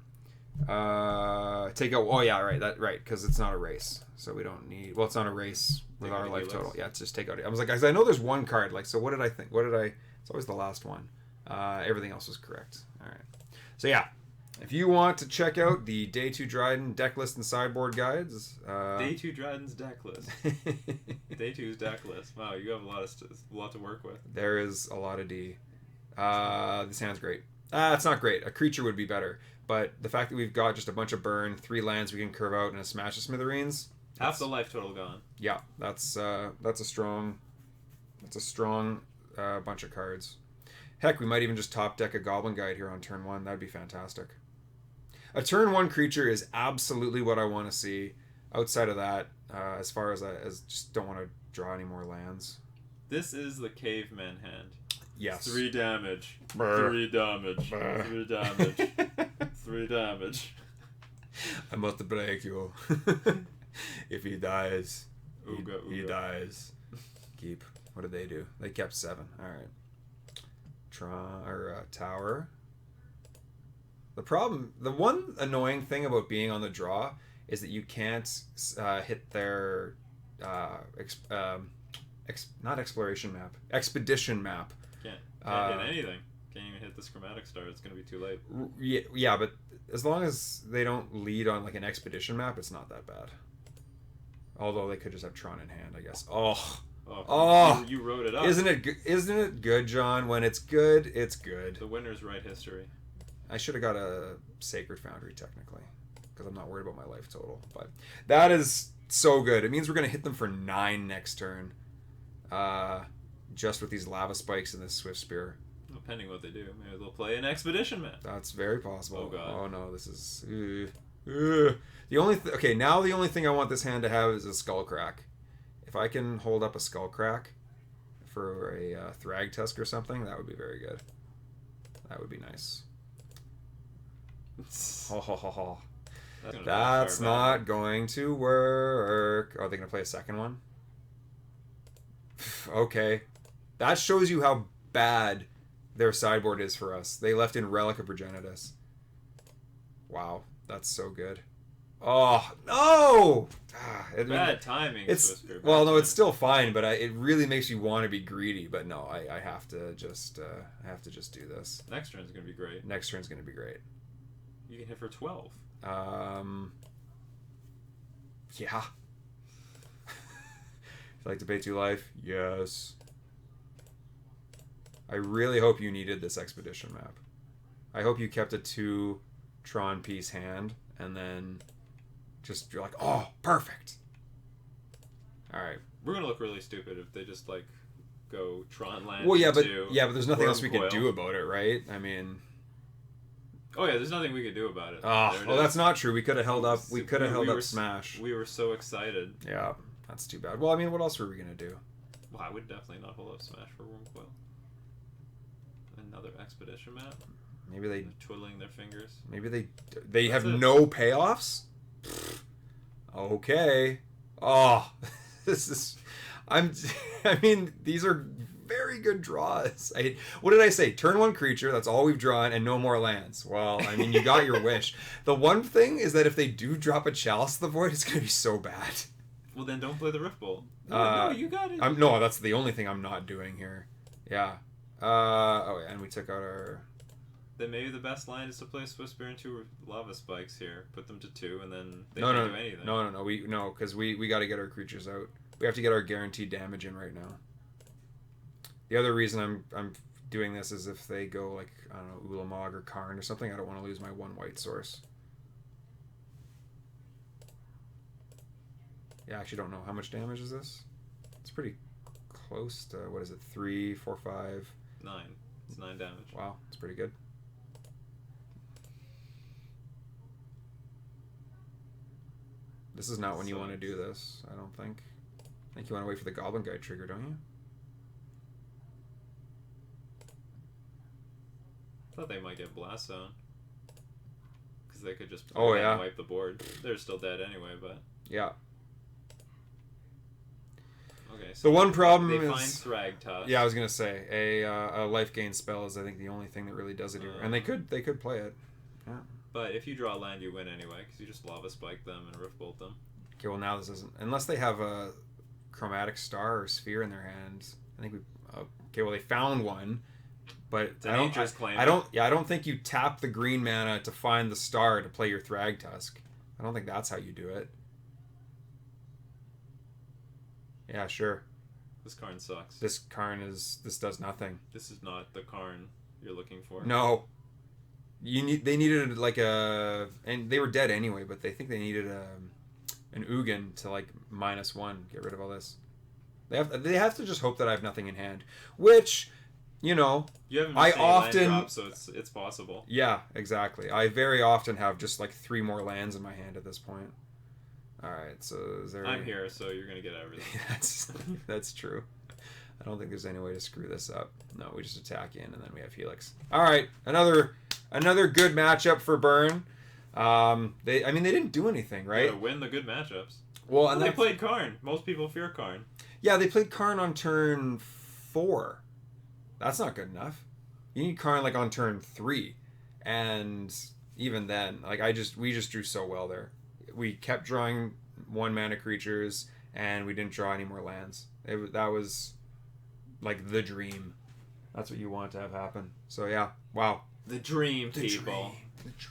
Take out. Oh yeah, right. Because it's not a race, so we don't need. Well, it's not a race with our life total. Yeah, it's just take out. I was like, guys, I know there's one card. Like, so what did I think? It's always the last one. Everything else was correct. All right. So yeah, if you want to check out the Day 2 Dryden deck list and sideboard guides, Day 2 Dryden's deck list. Day 2's deck list. Wow, you have a lot to work with. There is a lot of D. This hand's great. It's not great. A creature would be better. But the fact that we've got just a bunch of burn, 3 lands we can curve out, and a smash of smithereens. Half the life total gone. Yeah, that's a strong bunch of cards. Heck, we might even just top deck a Goblin Guide here on turn 1. That'd be fantastic. A turn 1 creature is absolutely what I want to see. Outside of that, as far as as just don't want to draw any more lands. This is the caveman hand. Yes. 3 damage. Brr. 3 damage. Brr. 3 damage. 3 damage. I must break you. If he dies, he dies. Keep. What did they do? They kept 7. All right. Tower. The one annoying thing about being on the draw is that you can't hit their not exploration map, expedition map. Can't hit anything. Can't even hit the schematic star. It's gonna be too late. Yeah, but as long as they don't lead on like an expedition map, it's not that bad. Although they could just have Tron in hand, I guess. You wrote it up. Isn't it good, John? When it's good, it's good. The winners write history. I should have got a Sacred Foundry technically, because I'm not worried about my life total. But that is so good. It means we're gonna hit them for 9 next turn. Just with these lava spikes and this Swift Spear. Depending what they do, maybe they'll play an expedition map. That's very possible. Oh god. Oh no, this is the only now the only thing I want this hand to have is a Skullcrack. If I can hold up a Skullcrack for a Thrag Tusk or something, that would be very good. That would be nice. That's not going to work. Are they going to play a second one? Okay. That shows you how bad their sideboard is for us. They left in Relic of Progenitus. Wow. That's so good. Oh, no! Bad timing. It's still fine, but it really makes you want to be greedy. But no, I have to just do this. Next turn's going to be great. Next turn's going to be great. You can hit for 12. Yeah. Like to pay 2 life? Yes. I really hope you needed this expedition map. I hope you kept a 2 Tron piece hand and then you're like, oh, perfect. Alright. We're gonna look really stupid if they just like go Tron land. Well, but there's nothing else we could do about it, right? I mean, oh yeah, there's nothing we could do about it. Well, that's not true. We could have held up. We could have held up Smash. We were so excited. Yeah, that's too bad. Well, I mean, what else were we gonna do? Well, I would definitely not hold up Smash for Wurmcoil. Another expedition map. Maybe they're twiddling their fingers. Maybe they have no payoffs. Okay. Oh, this is. I mean, these are very good draws. What did I say? Turn 1 creature, that's all we've drawn, and no more lands. Well, I mean, you got your wish. The one thing is that if they do drop a Chalice to the Void, it's going to be so bad. Well, then don't play the Rift Bolt. No, you got it. No, that's the only thing I'm not doing here. Yeah. And we took out our... Then maybe the best line is to play Swift Spear and 2 Lava Spikes here. Put them to 2, and then they can't do anything. No, because we got to get our creatures out. We have to get our guaranteed damage in right now. The other reason I'm doing this is if they go like, I don't know, Ulamog or Karn or something, I don't want to lose my 1 white source. Yeah, I actually don't know. How much damage is this? It's pretty close to, what is it, 3, 4, 5? 9. It's 9 damage. Wow, it's pretty good. This is not when you want to do this, I don't think. I think you want to wait for the Goblin Guide trigger, don't you? I thought they might get Blast Zone. Because they could just wipe the board. They're still dead anyway, but... Yeah. Okay, so the one problem they is... find Thrag Tusk. Yeah, I was going to say, a life gain spell is, I think, the only thing that really does it here. And they could play it. Yeah. But if you draw land, you win anyway, because you just Lava Spike them and Rift Bolt them. Okay, well now this isn't... Unless they have a Chromatic Star or Sphere in their hands. I think we... Okay, well they found one, but I don't think you tap the green mana to find the star to play your Thragtusk. I don't think that's how you do it. Yeah, sure. This Karn sucks. This does nothing. This is not the Karn you're looking for. No. They needed like a... And they were dead anyway, but they think they needed an Ugin to like -1. Get rid of all this. They have to just hope that I have nothing in hand. Which, you know... You haven't missed any land drops, so it's possible. Yeah, exactly. I very often have just like 3 more lands in my hand at this point. Alright, so is there... I'm here, so you're going to get everything. That's true. I don't think there's any way to screw this up. No, we just attack in, and then we have Helix. Alright, another good matchup for Burn. They didn't do anything, right? Yeah, win the good matchups. Well, and they played Karn. Most people fear Karn. Yeah, they played Karn on turn 4. That's not good enough. You need Karn like on turn 3. And even then, like we just drew so well there. We kept drawing 1-mana creatures, and we didn't draw any more lands. That was like the dream. That's what you want to have happen. So yeah, wow. The dream, people. The dream.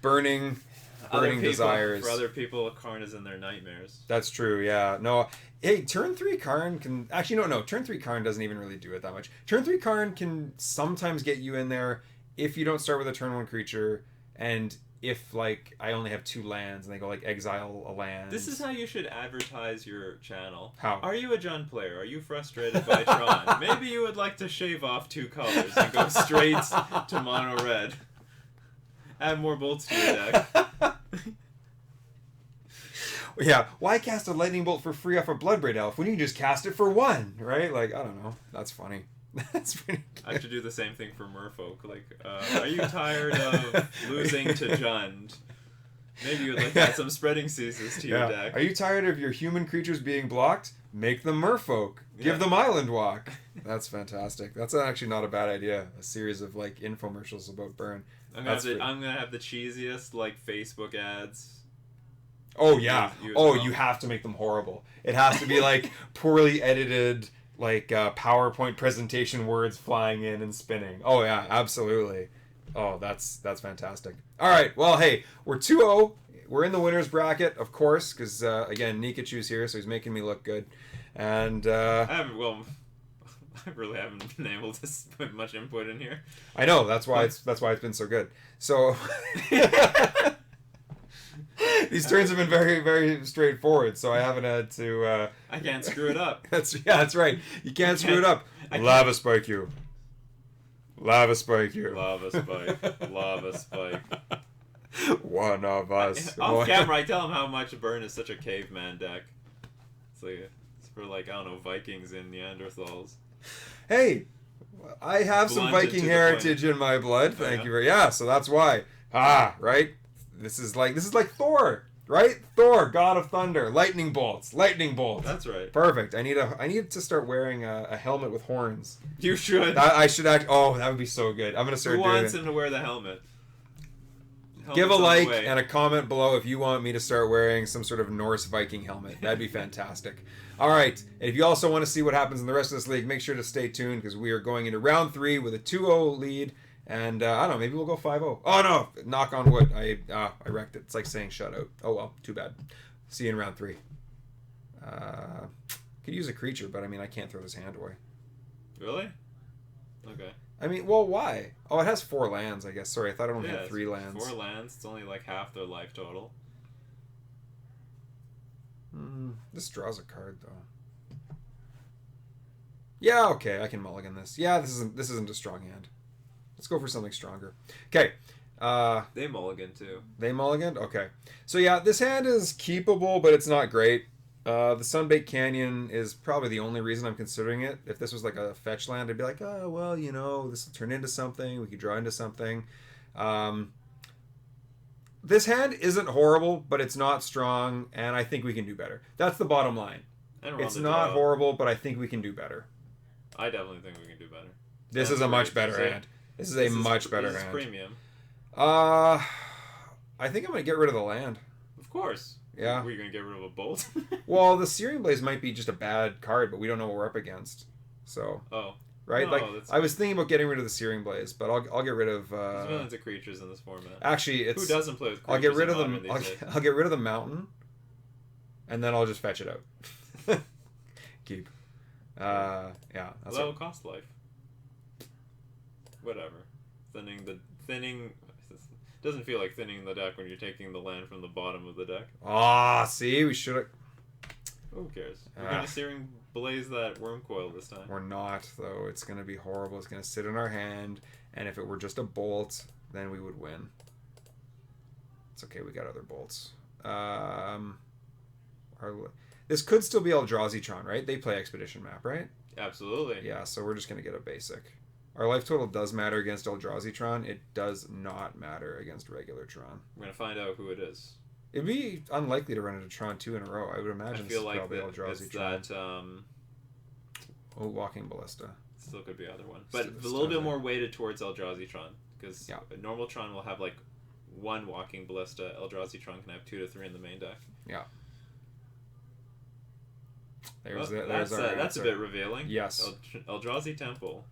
Burning desires. For other people, Karn is in their nightmares. That's true, yeah. No, hey, turn 3 Karn can... Actually, no. Turn 3 Karn doesn't even really do it that much. Turn 3 Karn can sometimes get you in there if you don't start with a turn 1 creature, and if, like, I only have 2 lands, and they go, like, exile a land. This is how you should advertise your channel. How? Are you a Jund player? Are you frustrated by Tron? Maybe you would like to shave off 2 colors and go straight to mono red. Add more bolts to your deck. Yeah, why cast a lightning bolt for free off a Bloodbraid Elf when you can just cast it for 1, right? Like, I don't know. That's funny. That's pretty good. I should do the same thing for Merfolk. Like, are you tired of losing to Jund? Maybe you would like to add some spreading seasons to your deck. Are you tired of your human creatures being blocked? Make them Merfolk. Give them Island Walk. That's fantastic. That's actually not a bad idea. A series of, like, infomercials about Burn. I'm gonna have the cheesiest, like, Facebook ads. Oh yeah. You have to make them horrible. It has to be like poorly edited, like PowerPoint presentation words flying in and spinning. Oh yeah, absolutely. Oh, that's fantastic. All right. Well, hey, we're 2-0. We're in the winners bracket, of course, because again, Nikachu's here, so he's making me look good. And I really haven't been able to put much input in here. I know, that's why it's been so good. So these turns have been very, very straightforward, so I haven't had to I can't screw it up. That's right. You can't screw it up. Lava spike you. Lava spike you. Lava spike. Lava spike. One of us. Off camera, I tell him how much Burn is such a caveman deck. It's for, like, I don't know, Vikings and Neanderthals. Hey, I have some Viking heritage in my blood. Thank you very much. Yeah, so that's why. Right? This is like Thor, right? Thor, God of Thunder, lightning bolts. That's right. Perfect. I need to start wearing a helmet with horns. You should. I should Oh, that would be so good. I'm gonna start doing it. Who wants him to wear the helmet? Give a like and a comment below if you want me to start wearing some sort of Norse Viking helmet. That'd be fantastic. All right. And if you also want to see what happens in the rest of this league, make sure to stay tuned because we are going into round 3 with a 2-0 lead. And I don't know, maybe we'll go 5-0. Oh, no. Knock on wood. I wrecked it. It's like saying shutout. Oh, well. Too bad. See you in round 3. Could use a creature, but I mean, I can't throw this hand away. Really? Okay. I mean, well, why? Oh, it has 4 lands, I guess. Sorry, I thought it only had 3 lands. 4 lands. It's only like half their life total. This draws a card, though. Yeah, okay, I can mulligan this. Yeah, this isn't a strong hand. Let's go for something stronger. Okay. They mulligan, too. They mulliganed? Okay. So, yeah, this hand is keepable, but it's not great. The Sunbaked Canyon is probably the only reason I'm considering it. If this was like a fetch land, I'd be like, oh, well, you know, this will turn into something. We could draw into something. This hand isn't horrible, but it's not strong, and I think we can do better. That's the bottom line. It's not horrible, but I think we can do better. I definitely think we can do better. This is a much better hand. This is a much better hand. Premium. I think I'm gonna get rid of the land. Of course. Yeah. Were you gonna get rid of a bolt? Well, the Searing Blaze might be just a bad card, but we don't know what we're up against. So. Oh. Right? No, like I was thinking about getting rid of the Searing Blaze, but I'll get rid of there's millions of creatures in this format. Actually, it's who doesn't play with creatures? I'll get rid of them. I'll get rid of the mountain, and then I'll just fetch it out. Keep. Yeah. That's that will cost life. Whatever. Thinning doesn't feel like thinning the deck when you're taking the land from the bottom of the deck. Ah, see, we should have. Who cares? We're gonna Searing Blaze that Worm Coil this time. We're not, though. It's gonna be horrible. It's gonna sit in our hand, and if it were just a bolt, then we would win. It's okay. We got other bolts. This could still be Eldrazi-tron, right? They play Expedition Map, right? Absolutely. Yeah, so we're just gonna get a basic. Our life total does matter against Eldrazi-tron. It does not matter against regular Tron. We're gonna find out who it is. It'd be unlikely to run into Tron 2 in a row. I would imagine. I feel like probably Eldrazi-tron. Walking Ballista. Still could be other one, but a little bit more weighted towards Eldrazi-tron because normal Tron will have like one Walking Ballista. Eldrazi-tron can have 2 to 3 in the main deck. Yeah. That's a bit revealing. Yes. Eldrazi Temple.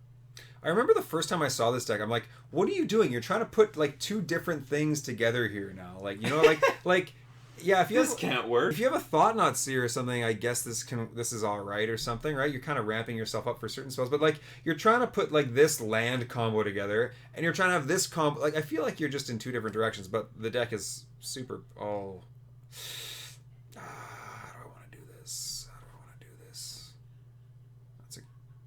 I remember the first time I saw this deck, I'm like, what are you doing? You're trying to put like two different things together here now. Like, you know, like yeah, if you this can't work. If you have a Thought-Knot Seer or something, I guess this is all right or something, right? You're kind of ramping yourself up for certain spells, but like you're trying to put like this land combo together and you're trying to have this combo. Like I feel like you're just in two different directions, but the deck is super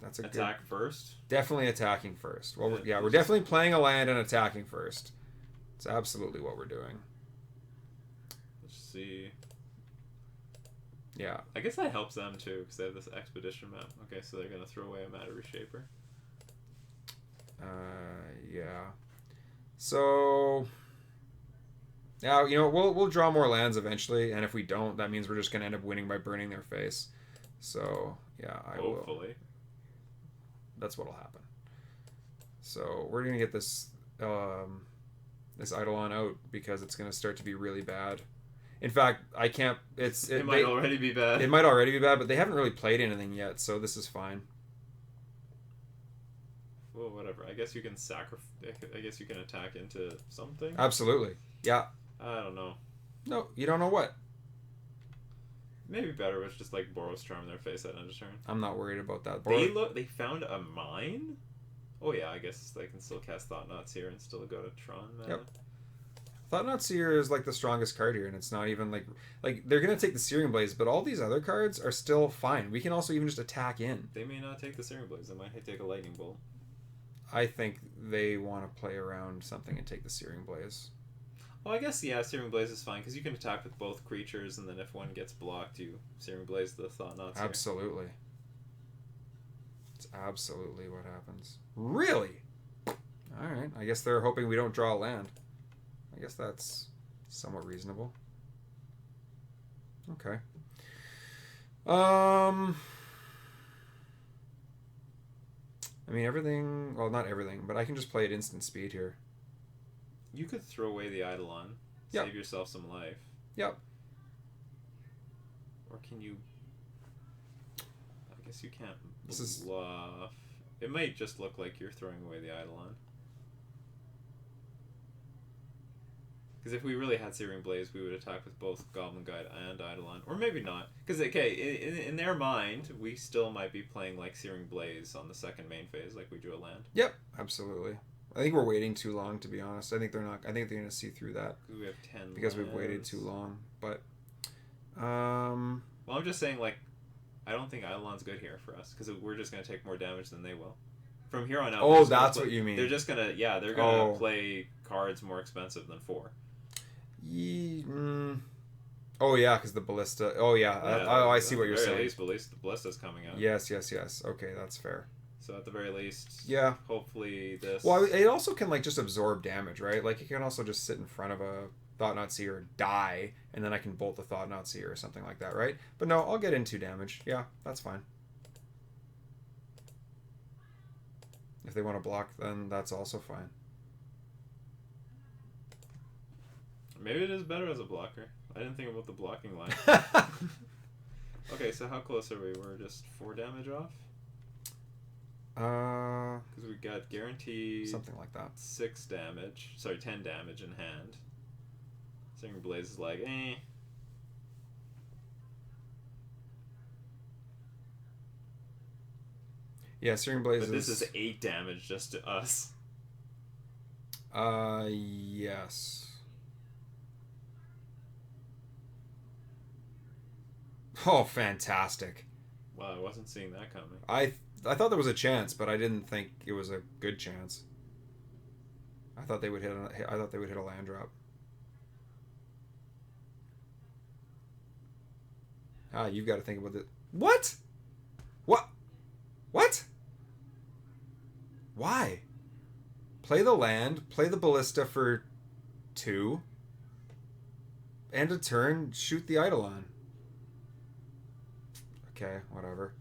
That's a attack good, first. Definitely attacking first. Well, we're definitely playing a land and attacking first. It's absolutely what we're doing. Let's see. Yeah. I guess that helps them too because they have this expedition map. Okay, so they're gonna throw away a Matter Reshaper. Yeah. So. Now you know we'll draw more lands eventually, and if we don't, that means we're just gonna end up winning by burning their face. So yeah, hopefully. Will. That's what'll happen. So we're gonna get this this Eidolon out because it's gonna start to be really bad. In fact, I can't. It might already be bad. It might already be bad, but they haven't really played anything yet, so this is fine. Well, whatever. I guess you can I guess you can attack into something. Absolutely. Yeah. I don't know. No, you don't know what. Maybe better was just like Boros Charm their face at end of turn. I'm not worried about that. They found a mine? Oh yeah, I guess they can still cast Thought-Knot Seer and still go to Tron. Yep. Thought-Knot Seer is like the strongest card here, and it's not even like they're gonna take the Searing Blaze, but all these other cards are still fine. We can also even just attack in. They may not take the Searing Blaze. They might take a Lightning Bolt. I think they want to play around something and take the Searing Blaze. Well, I guess, yeah, Searing Blaze is fine, because you can attack with both creatures, and then if one gets blocked, you Searing Blaze the Thought-Knot Seer. Absolutely. It's absolutely what happens. Really? Alright, I guess they're hoping we don't draw a land. I guess that's somewhat reasonable. Okay. I mean, everything... Well, not everything, but I can just play at instant speed here. You could throw away the Eidolon, save yourself some life. Yep. Or can you... I guess you can't bluff. It might just look like you're throwing away the Eidolon. Because if we really had Searing Blaze, we would attack with both Goblin Guide and Eidolon. Or maybe not. Because, okay, in their mind, we still might be playing like Searing Blaze on the second main phase, like we drew a land. Yep, absolutely. I think we're waiting too long, to be honest. I think they're going to see through that. We have 10 because lands. We've waited too long. But, well, I'm just saying, like, I don't think Eidolon's good here for us, because we're just going to take more damage than they will. From here on out... Oh, that's what you mean. They're just going to... Yeah, they're going to play cards more expensive than 4. Oh, yeah, because the Ballista... Oh, yeah. I see what you're saying. At least the Ballista's coming out. Yes. Okay, that's fair. So at the very least, yeah. Hopefully this... Well, it also can, like, just absorb damage, right? Like, it can also just sit in front of a Thought-Knot Seer, die, and then I can bolt the Thought-Knot Seer or something like that, right? But no, I'll get in 2 damage. Yeah, that's fine. If they want to block, then that's also fine. Maybe it is better as a blocker. I didn't think about the blocking line. Okay, so how close are we? We're just 4 damage off? Because we got guaranteed... something like that. 6 damage. Sorry, 10 damage in hand. Searing Blaze is like, eh. Yeah, Searing Blaze But this is 8 damage just to us. Yes. Oh, fantastic. Wow, I wasn't seeing that coming. I thought there was a chance, but I didn't think it was a good chance. I thought they would hit a land drop. Ah, you've got to think about it. What? What? Why? Play the land, play the ballista for 2, and a turn, shoot the Eidolon. Okay, whatever.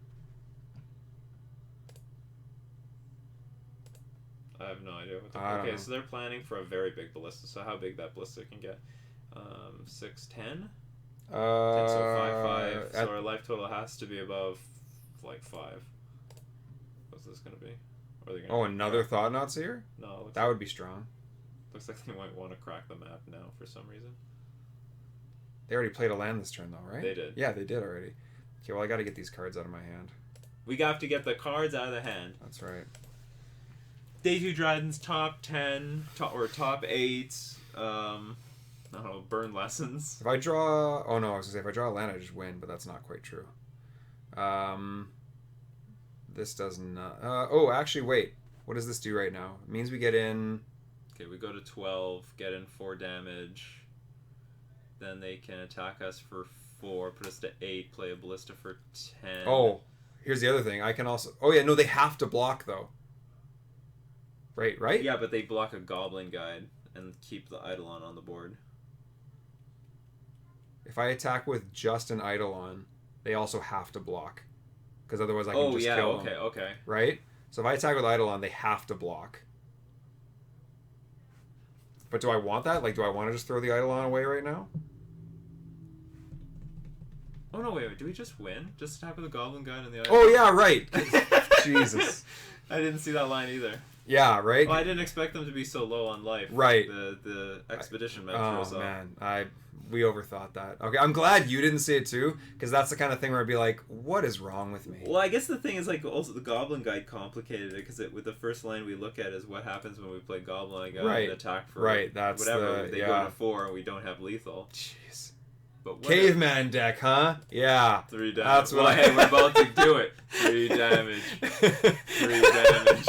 I have no idea what to... Okay, so they're planning for a very big ballista. So how big that ballista can get? 6, 10? 10, so 5, 5. So our life total has to be above, like, 5. What's this going to be? Are they gonna another Thought-Knot Seer? No. That would be strong. Looks like they might want to crack the map now for some reason. They already played a land this turn, though, right? They did. Yeah, they did already. Okay, well, I got to get these cards out of my hand. We got to get the cards out of the hand. That's right. Day 2 Dryden's top 10, or top 8, I don't know, burn lessons. If I draw... Oh, no, I was going to say, if I draw a land, I just win, but that's not quite true. This does not... oh, actually, wait. What does this do right now? It means we get in... Okay, we go to 12, get in 4 damage. Then they can attack us for 4, put us to 8, play a ballista for 10. Oh, here's the other thing. I can also... Oh, yeah, no, they have to block, though. Right? Yeah, but they block a Goblin Guide and keep the Eidolon on the board. If I attack with just an Eidolon, they also have to block. Because otherwise I can just kill them. Okay. Right? So if I attack with Eidolon, they have to block. But do I want that? Like, do I want to just throw the Eidolon away right now? Oh, no, wait. Do we just win? Just attack with the Goblin Guide and the Eidolon? Oh, yeah, right. Jesus. I didn't see that line either. Yeah, right? Well, I didn't expect them to be so low on life. Right. The expedition map throws up. Man. We overthought that. Okay, I'm glad you didn't see it too, because that's the kind of thing where I'd be like, what is wrong with me? Well, I guess the thing is, like, also the Goblin Guide complicated it, because with the first line we look at is what happens when we play Goblin Guide and attack for that's whatever. They go to 4 and we don't have lethal. Jeez. But Caveman deck, huh? Yeah. 3 damage. That's what hey, we're about to do it. 3 damage. 3 damage.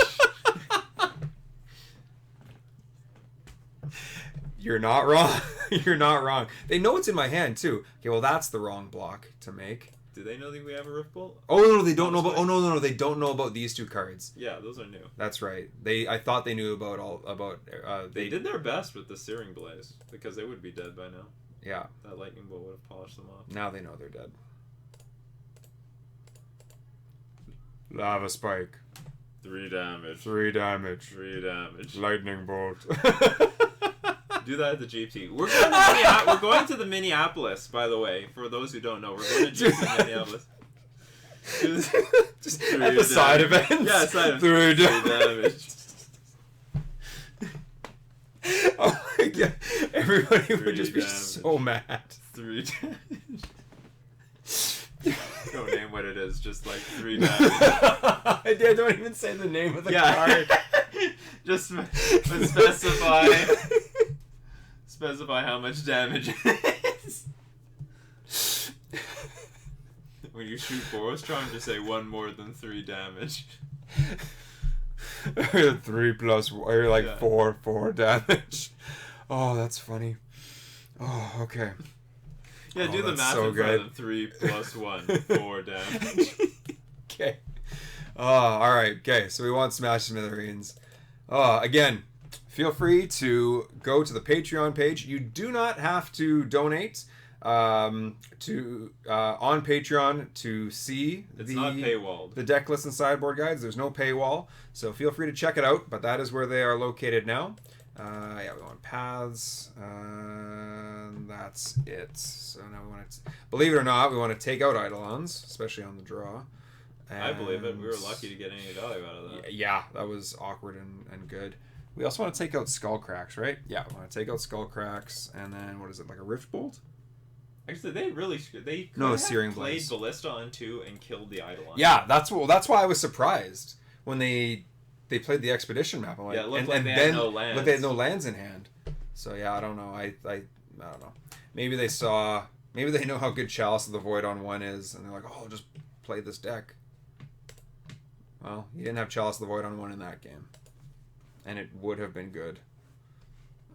You're not wrong. You're not wrong. They know it's in my hand too. Okay, well that's the wrong block to make. Do they know that we have a Rift Bolt? Oh no, they don't know about. Oh no, they don't know about these 2 cards. Yeah, those are new. That's right. I thought they knew about They did their best with the Searing Blaze because they would be dead by now. Yeah. That lightning bolt would have polished them off. Now they know they're dead. Lava Spike. 3 damage. 3 damage. 3 damage. Lightning bolt. Do that at the GP. We're going to the Minneapolis, by the way. For those who don't know, we're going to GP Minneapolis. Just at the side events. Yeah, side events. 3 damage. Oh my god! Everybody would just be so mad. 3 damage. Don't name what it is. Just like 3 damage. I don't even say the name of the card. Just specify how much damage it is. When you shoot Boros Charm, just say 1 more than 3 damage. 3 plus, or like 4 damage. Oh, that's funny. Oh, okay. Yeah, do the math in front of 3 plus 1, 4 damage. Okay. Oh, all right. Okay, so we want Smash Smithereens. Again, feel free to go to the Patreon page. You do not have to donate on Patreon to see not paywalled. The deck list and sideboard guides. There's no paywall, so feel free to check it out. But that is where they are located now. Yeah, we want paths. That's it. So now we want to, believe it or not, we want to take out Eidolons, especially on the draw. And I believe it. We were lucky to get any value out of that. Yeah, that was awkward and good. We also want to take out Skullcracks, right? Yeah, we want to take out Skullcracks, and then what is it, like a Rift Bolt? Actually, they Searing played Blaze. Ballista on 2 and killed the Eidolon. Yeah, that's why I was surprised when they played the Expedition map. I'm like, yeah, it looked like they had no lands. Look, they had no lands in hand. So yeah, I don't know. I don't know. Maybe they know how good Chalice of the Void on 1 is, and they're like, oh, just play this deck. Well, he didn't have Chalice of the Void on 1 in that game. And it would have been good.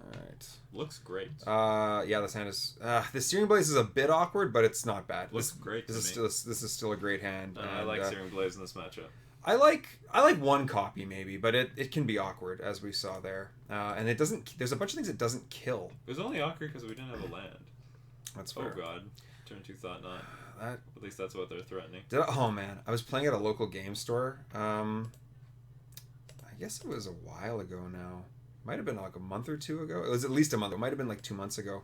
Alright. Looks great. Yeah, this hand is... the Searing Blaze is a bit awkward, but it's not bad. Looks great this is still a great hand. I like Searing Blaze in this matchup. I like one copy, maybe, but it can be awkward, as we saw there. And it doesn't... There's a bunch of things it doesn't kill. It was only awkward because we didn't have a land. That's fair. Oh, God. Turn 2 Thought Knot. At least that's what they're threatening. Oh man, I was playing at a local game store. I guess it was a while ago now. Might have been like a month or 2 ago. It was at least a month. It might have been like 2 months ago.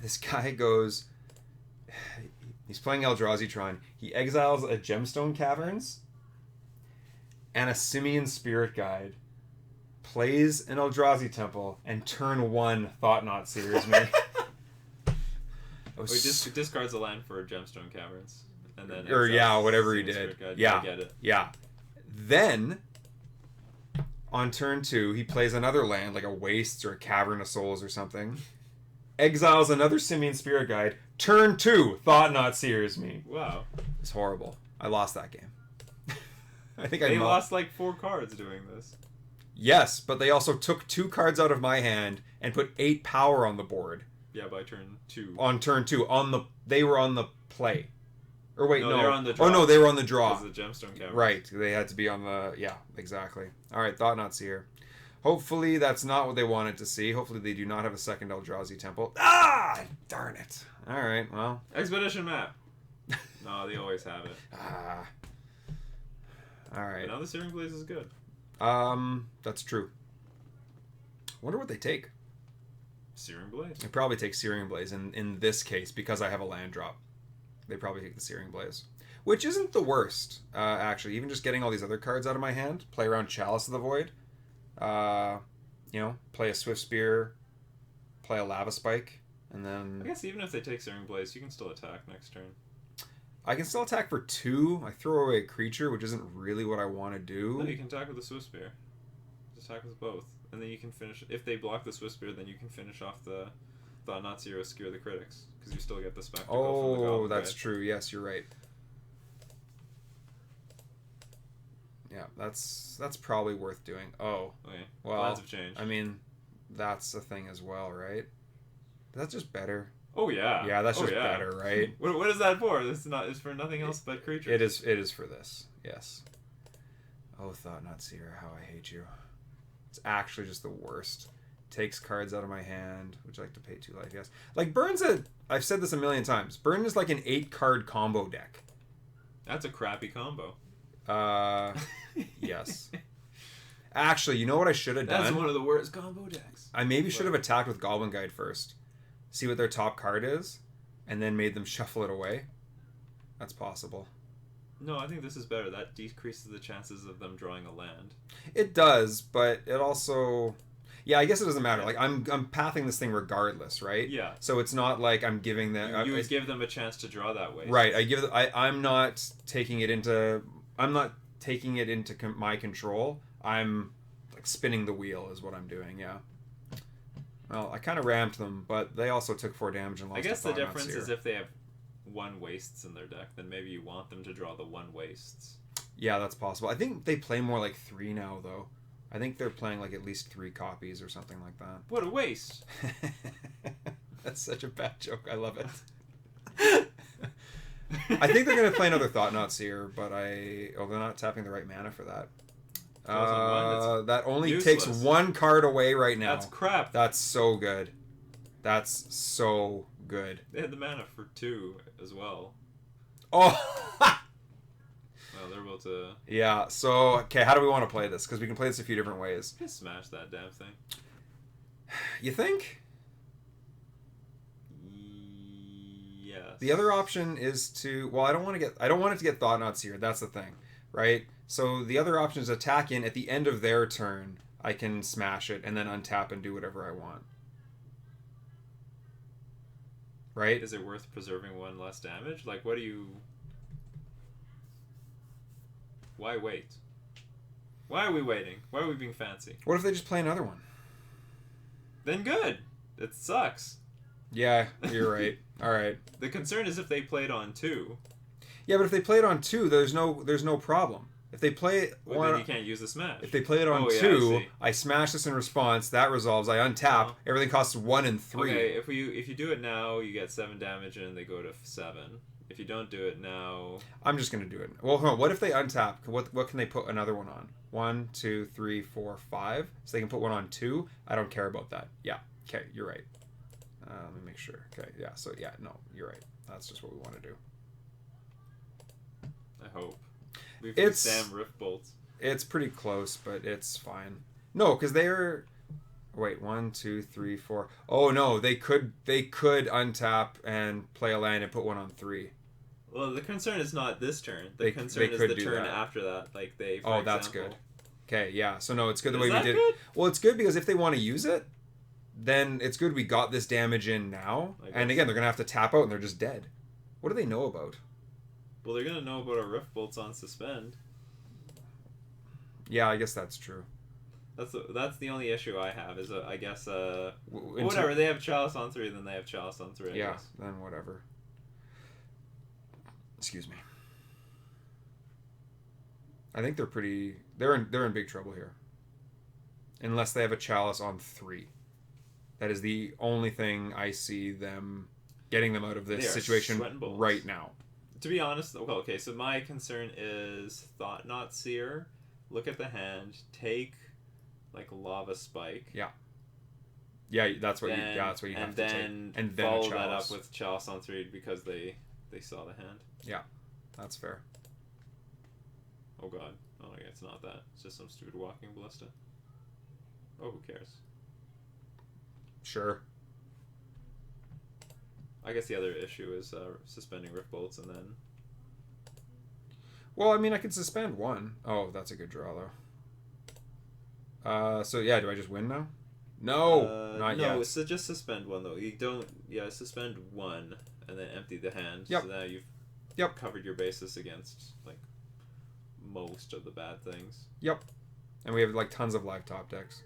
This guy goes... He's playing Eldrazi-tron. He exiles a Gemstone Caverns and a Simian Spirit Guide. Plays an Eldrazi Temple and turn 1 Thought Knot Sears me. Discards a land for Gemstone Caverns, and then whatever he did. Yeah, I get it. Yeah. Then on turn 2, he plays another land like a Wastes or a Cavern of Souls or something. Exiles another Simian Spirit Guide. Turn 2, Thought Knot Sears me. Wow, it's horrible. I lost that game. I think they lost like 4 cards doing this. Yes, but they also took 2 cards out of my hand and put 8 power on the board. Yeah, by turn 2. On turn 2, they were on the play. Or wait, no. They were on the draw. Oh no, they were on the draw. Because the Gemstone Caverns. Right, they had to be on the... Yeah, exactly. Alright, Thought Knot Seer. Hopefully that's not what they wanted to see. Hopefully they do not have a second Eldrazi Temple. Ah! Darn it. Alright, well... Expedition map. No, they always have it. Alright. Now the Searing Blaze is good. That's true. Wonder what they take. Searing Blaze. They probably take Searing Blaze in this case because I have a land drop. They probably take the Searing Blaze. Which isn't the worst, actually. Even just getting all these other cards out of my hand. Play around Chalice of the Void. Play a Swift Spear. Play a Lava Spike. And then... I guess even if they take Searing Blaze, you can still attack next turn. I can still attack for 2. I throw away a creature, which isn't really what I want to do. No, you can attack with the Swift Spear. Just attack with both. And then you can finish... If they block the Swift Spear, then you can finish off the Thought Knot Seer or Skewer the Critics. Because you still get the Spectacle from the Goblin that's Guide. true. Yes, you're right. Yeah, that's probably worth doing. Oh. Okay. Well, Plans have changed. I mean, that's a thing as well, right? That's just better. Oh yeah. Yeah, that's just better, right? What is that for? It's for nothing else but creatures. It is for this. Yes. Oh, Thought Knot Seer, how I hate you. It's actually just the worst. Takes cards out of my hand. Would you like to pay 2 life? Yes. Like Burn's I've said this a million times. Burn is like an 8-card combo deck. That's a crappy combo. Yes. Actually, you know what I should have done? That's one of the worst combo decks. I maybe should have attacked with Goblin Guide first. See what their top card is, and then made them shuffle it away. That's possible. No, I think this is better. That decreases the chances of them drawing a land. It does, but it also... Yeah, I guess it doesn't matter. Like, I'm pathing this thing regardless, right? Yeah. So it's not like I'm giving them... You would give them a chance to draw that way. Right. I'm not taking it into... I'm not taking it into my control. I'm like spinning the wheel is what I'm doing, yeah. Well, I kind of ramped them, but they also took 4 damage and lost. I guess the difference is if they have 1 Wastes in their deck, then maybe you want them to draw the 1 Wastes. Yeah, that's possible. I think they play more like 3 now, though. I think they're playing like at least 3 copies or something like that. What a waste! That's such a bad joke. I love it. I think they're going to play another Thought Knot Seer, but they're not tapping the right mana for that. That only useless. takes 1 card away right now. That's crap. That's so good. That's so good. They had the mana for 2 as well. Oh! Well, they're able to... Yeah, so, okay, how do we want to play this? Because we can play this a few different ways. Just smash that damn thing. You think? Yes. The other option is to... Well, I don't want it to get Thought-Knot Seer. That's the thing, right? So the other option is attack in. At the end of their turn, I can smash it and then untap and do whatever I want. Right? Is it worth preserving one less damage? Like, what do you... Why wait? Why are we waiting? Why are we being fancy? What if they just play another one? Then good. It sucks. Yeah, you're right. All right. The concern is if they played on 2. Yeah, but if they play it on 2, there's no problem. If they play well, then you can't use the smash. If they play it on 2, I smash this in response. That resolves. I untap. Everything costs 1 and 3. Okay, if you do it now, you get 7 damage and they go to 7. If you don't do it now, I'm just gonna do it. Well, hold on. What if they untap? What can they put another one on? 1, 2, 3, 4, 5. So they can put one on 2. I don't care about that. Yeah. Okay, you're right. Let me make sure. Okay, yeah. So yeah, no, you're right. That's just what we want to do. I hope. It's Sam Rift Bolts. It's pretty close, but it's fine. No, because they're... Wait, 1, 2, 3, 4. Oh no, they could untap and play a land and put one on 3. Well, the concern is not this turn. The concern is the turn after that. Like they. For that's example, good. Okay, yeah. So no, it's good the way we did. Good? Well, it's good because if they want to use it, then it's good we got this damage in now. And again, they're gonna have to tap out and they're just dead. What do they know about? Well, they're gonna know about our Rift Bolts on suspend. Yeah, I guess that's true. That's the only issue I have is I guess whatever they have Chalice on 3, then they have Chalice on 3. I guess. Then whatever. Excuse me. I think they're in big trouble here. Unless they have a Chalice on 3. That is the only thing I see them getting them out of this situation right now. To be honest, well, okay, so my concern is Thought-Knot Seer. Look at the hand. Take like Lava Spike. Yeah. Yeah, that's what you have to take. And then follow that up with Chalice on 3 because they saw the hand. Yeah, that's fair. Oh god. Oh yeah, it's not that. It's just some stupid Walking Ballista. Oh, who cares? Sure. I guess the other issue is suspending Rift Bolts and then... Well, I mean, I could suspend 1. Oh, that's a good draw, though. So, yeah, do I just win now? No, not yet. No, so just suspend 1, though. You don't... Yeah, suspend 1 and then empty the hand. Yep. So now you've covered your basis against, like, most of the bad things. Yep. And we have, like, tons of live top decks.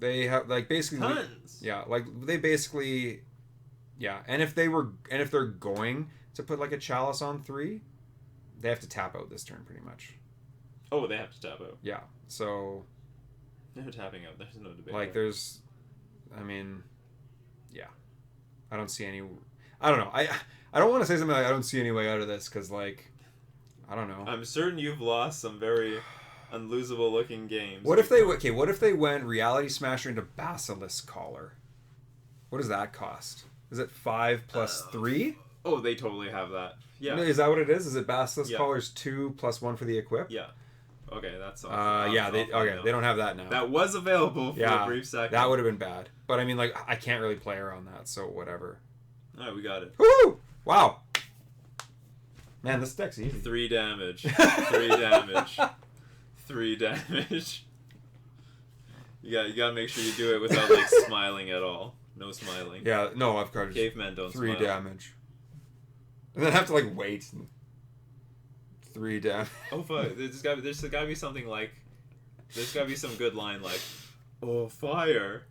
They have, like, basically... Tons! Yeah, like, they basically... Yeah, and if they're going to put, like, a Chalice on 3, they have to tap out this turn, pretty much. Oh, they have to tap out. Yeah, so... They're tapping out. There's no debate. Like, there's... I mean... Yeah. I don't see any... I don't know. I don't want to say something like, I don't see any way out of this, because, like... I don't know. I'm certain you've lost some very... unlosable looking games. What if they went Reality Smasher into Basilisk Collar? What does that cost? Is it 5 plus 3? Oh, they totally have that. Yeah. Is that what it is? Is it Basilisk Collar's 2 plus 1 for the equip? Yeah. Okay, that's all. They don't have that now. That was available for a brief second. That would have been bad. But I mean, like, I can't really play around that, so whatever. Alright, we got it. Woo! Wow. Man, this deck's easy. 3 damage. 3 damage. 3 damage. You gotta make sure you do it without like smiling at all. No smiling. Yeah, no, I've got cavemen don't 3 smile. damage. And then I have to like wait. 3 damage. Oh fuck! There's gotta be something like. There's gotta be some good line like, "Oh fire."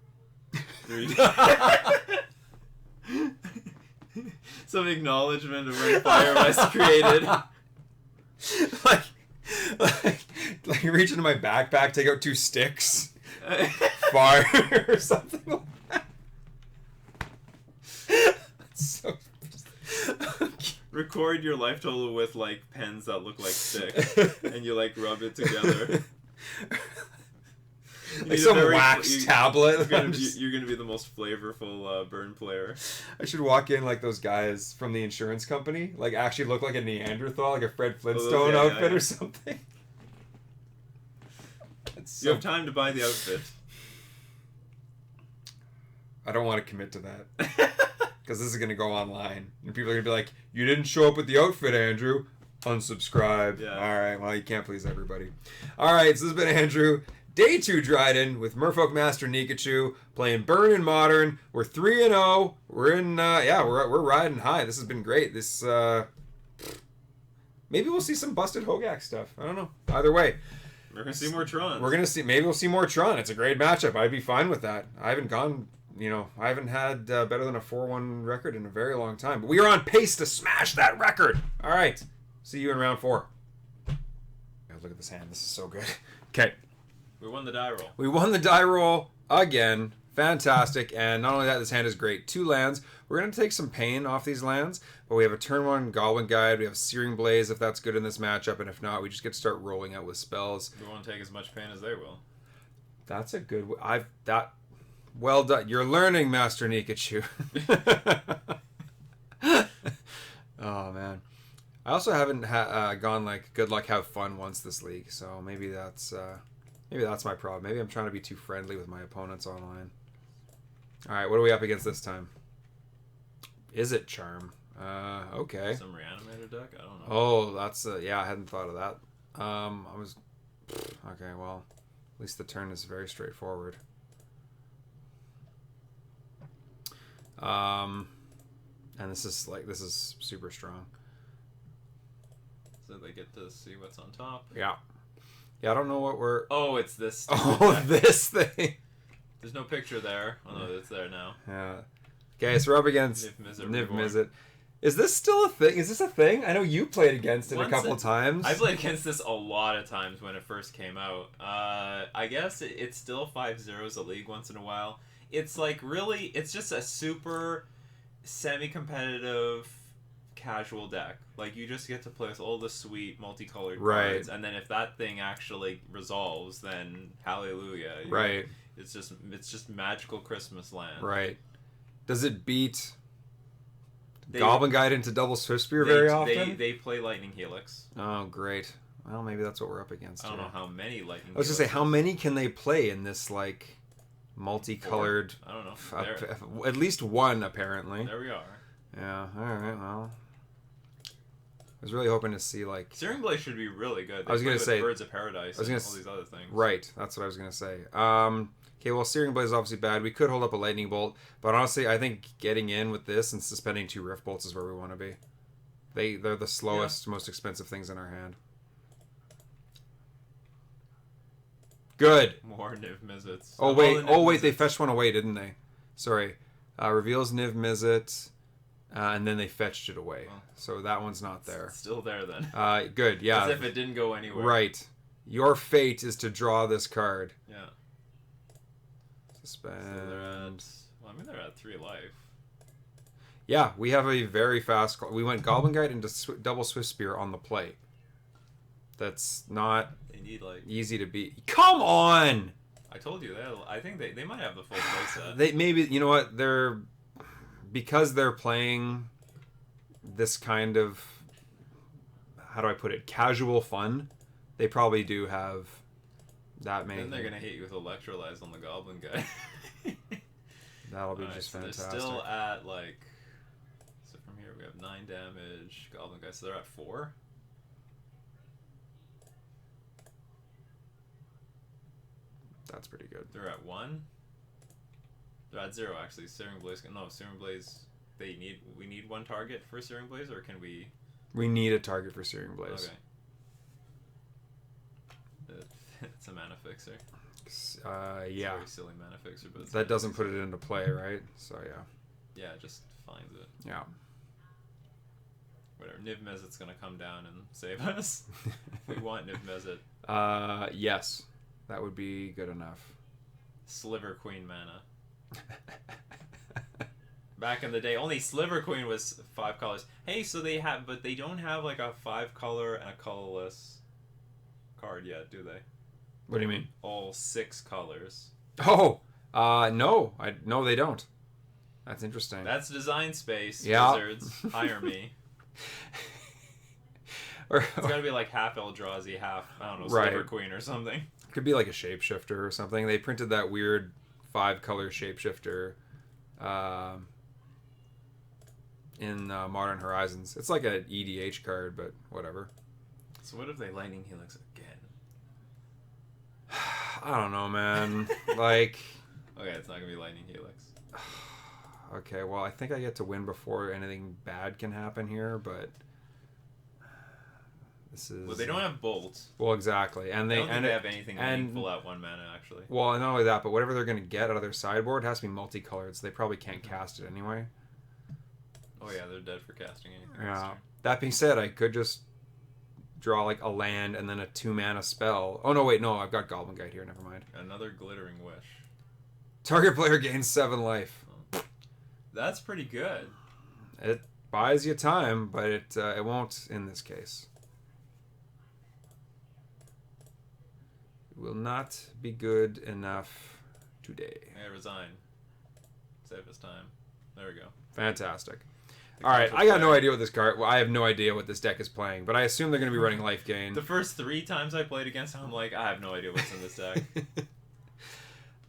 3 Some acknowledgement of when fire was created. like reach into my backpack, take out 2 sticks, fire or something like that. That's so. Record your life total with like pens that look like sticks, and you like rub it together. like some wax tablet. You're gonna be the most flavorful burn player. I should walk in like those guys from the insurance company, like actually look like a Neanderthal, like a Fred Flintstone outfit or something. You have time to buy the outfit. I don't want to commit to that. Because this is going to go online. And people are going to be like, you didn't show up with the outfit, Andrew. Unsubscribe. Yeah. All right. Well, you can't please everybody. All right. So this has been Andrew. Day 2 Dryden with Merfolk Master Nikachu playing Burn and Modern. We're 3-0. We're in, we're riding high. This has been great. This, maybe we'll see some busted Hogak stuff. I don't know. Either way. We're going to see more Tron. Maybe we'll see more Tron. It's a great matchup. I'd be fine with that. I haven't had better than a 4-1 record in a very long time. But we are on pace to smash that record. All right. See you in round 4. Look at this hand. This is so good. Okay. We won the die roll. We won the die roll again. Fantastic. And not only that, this hand is great. 2 lands. We're going to take some pain off these lands. But we have a turn 1 Goblin Guide. We have Searing Blaze if that's good in this matchup. And if not, we just get to start rolling out with spells. We won't take as much pain as they will. That's a good... Well done. You're learning, Master Nikachu. Oh, man. I also haven't gone like good luck, have fun once this league, so maybe that's my problem. Maybe I'm trying to be too friendly with my opponents online. All right, what are we up against this time? Is it Charm? Okay. Some reanimator deck? I don't know. Oh, that's I hadn't thought of that. Okay. Well, at least the turn is very straightforward. And this is super strong. So they get to see what's on top. Yeah. Yeah, I don't know what we're... Oh, it's this. Oh, this thing. There's no picture there. Oh, no, it's there now. Yeah. Okay, so we're up against Niv-Mizzet. Is this still a thing? Is this a thing? I know you played against it a couple times. I played against this a lot of times when it first came out. I guess it's still 5-0s a league once in a while. It's like really, it's just a super semi-competitive casual deck. Like you just get to play with all the sweet multicolored cards, and then if that thing actually resolves, then hallelujah. Right. It's just magical Christmas land. Right. Does it beat Goblin Guide into Double Swiftspear very often? They play Lightning Helix. Oh, great. Well, maybe that's what we're up against. I don't know how many Lightning. I was gonna say, how many can they play in this like multicolored? 4? I don't know. At least 1 apparently. There we are. Yeah. All right. Well, I was really hoping to see like Searing Blaze should be really good. I was gonna say Birds of Paradise. And all these other things. Right. That's what I was gonna say. Okay. Well, Searing Blaze is obviously bad. We could hold up a Lightning Bolt, but honestly, I think getting in with this and suspending 2 Rift Bolts is where we want to be. They're the slowest, most expensive things in our hand. Good. More Niv-Mizzets. Oh wait, they fetched one away, didn't they? Sorry. Reveals Niv-Mizzet, and then they fetched it away. Well, so that one's not there. It's still there then. Good, yeah. As if it didn't go anywhere. Right. Your fate is to draw this card. Yeah. Suspend. So they're at 3 life. Yeah, we have a very fast... We went Goblin Guide into Double Swiftspear on the play. That's not easy to beat. Come on! I told you, I think they might have the full play set. They maybe, you know what, because they're playing this kind of, how do I put it, casual fun, they probably do have that many. Then they're going to hit you with Electrolyze on the Goblin Guy. That'll be just fantastic. They're still at so from here we have 9 damage, Goblin Guy, so they're at 4. That's pretty good. They're at 1. They're at 0 actually. Searing Blaze. No, Searing Blaze. We need 1 target for Searing Blaze, or can we? We need a target for Searing Blaze. Okay. It's a mana fixer. Yeah. It's a very silly mana fixer, but that doesn't put it into play, right? So yeah. Yeah, it just finds it. Yeah. Whatever. Niv-Mizzet's gonna come down and save us. We want Niv-Mizzet. Yes. That would be good enough. Sliver Queen mana. Back in the day, only Sliver Queen was 5 colors. Hey, so they have, but they don't have like a 5 color and a colorless card yet, do they? What do you mean? All 6 colors. Oh, no. No, they don't. That's interesting. That's design space. Yeah. Wizards, hire me. It's gotta be like half Eldrazi, half, I don't know, Silver Queen or something. Could be like a shapeshifter or something. They printed that weird 5-color shapeshifter in Modern Horizons. It's like an EDH card, but whatever. So what if they Lightning Helix again? I don't know, man. Like... Okay, it's not gonna be Lightning Helix. Okay, well, I think I get to win before anything bad can happen here, but this is... Well, they don't have Bolt. Well, exactly. And I don't think they have anything meaningful at 1 mana, actually. Well, not only that, but whatever they're going to get out of their sideboard has to be multicolored, so they probably can't cast it anyway. Oh, yeah, they're dead for casting anything. Yeah. That being said, I could just draw, like, a land and then a 2-mana spell. Oh, no, wait, no, I've got Goblin Guide here, never mind. Another Glittering Wish. Target player gains 7 life. That's pretty good. It buys you time, but it won't in this case. It will not be good enough today. Yeah, resign. Save his time. There we go. Fantastic. All right, I got no idea what this card... Well, I have no idea what this deck is playing, but I assume they're going to be running life gain. The first 3 times I played against him, I'm like, I have no idea what's in this deck.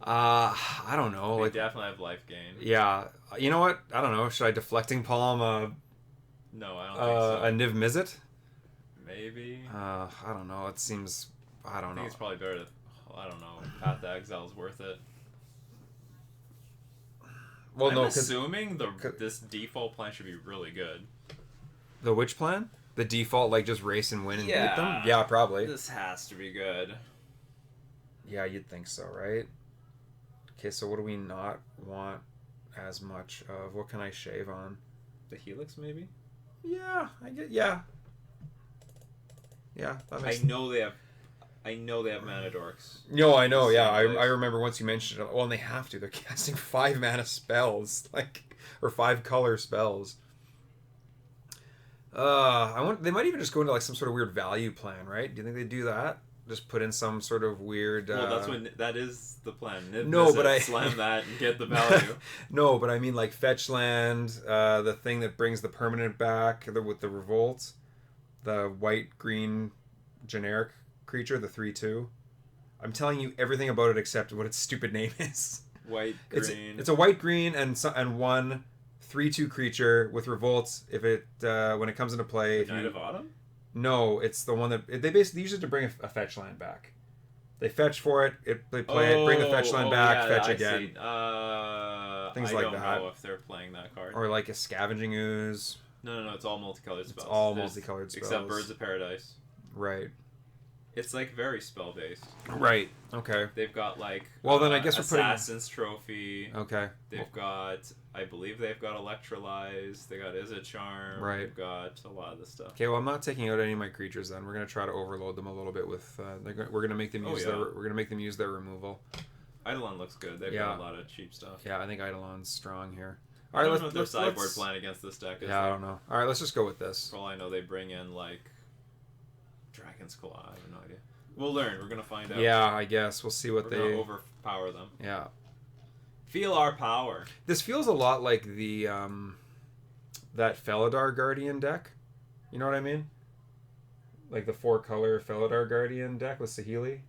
I don't know. They like definitely have life gain. Yeah. You know what? I don't know. Should I Deflecting Palm No, I don't think a so. Niv-Mizzet? Maybe. I don't know. It seems... I don't know. I think it's probably better to... I don't know. Path to Exile's worth it. Well, I'm no, assuming this default plan should be really good. The which plan? The default, like, just race and win and beat them? Yeah, probably. This has to be good. Yeah, you'd think so, right? Okay, so what do we not want as much of? What can I shave on? The Helix, maybe? Yeah, I get... Yeah. Yeah, that makes... I know they have mana dorks. No, I know, yeah. I remember once you mentioned it. Well, and they have to. They're casting 5 mana spells. Like, or 5 color spells. They might even just go into, like, some sort of weird value plan, right? Do you think they do that? Just put in some sort of weird... Well, that is the plan. No, but slam that and get the value. No, but I mean, like, fetch land, the thing that brings the permanent back with the revolt, the white-green generic creature, the 3/2. I'm telling you everything about it except what its stupid name is. White, green. It's a white-green and 1 3/2 creature with revolts if it when it comes into play. Night of Autumn? No, it's the one that they basically use it to bring a fetch land back. They fetch for it. They play it, bring the fetch land back, fetch again. Things like that. I don't know if they're playing that card. Or like a Scavenging Ooze. No, it's all multicolored spells. It's all multicolored spells. Except Birds of Paradise. Right. It's like very spell based. Right. Okay. They've got like then I guess we're putting Assassin's Trophy. Okay. They've got I believe they've got Electrolyze. They got Is It Charm. Right. They've got a lot of this stuff. Okay. Well, I'm not taking out any of my creatures. Then we're gonna try to overload them a little bit with. We're gonna make them use we're gonna make them use their removal. Eidolon looks good. They've got a lot of cheap stuff. Yeah, I think Eidolon's strong here. All right, let's know what their sideboard plan against this deck is. Yeah, I don't know. All right, let's just go with this. For all I know, they bring in like Dragon's Claw. I have no idea. We'll learn. We're gonna find out. Yeah, I guess we'll see what We're gonna overpower them. Yeah. Feel our power. This feels a lot like the that Felidar Guardian deck. You know what I mean? Like the 4-color Felidar Guardian deck with Saheeli.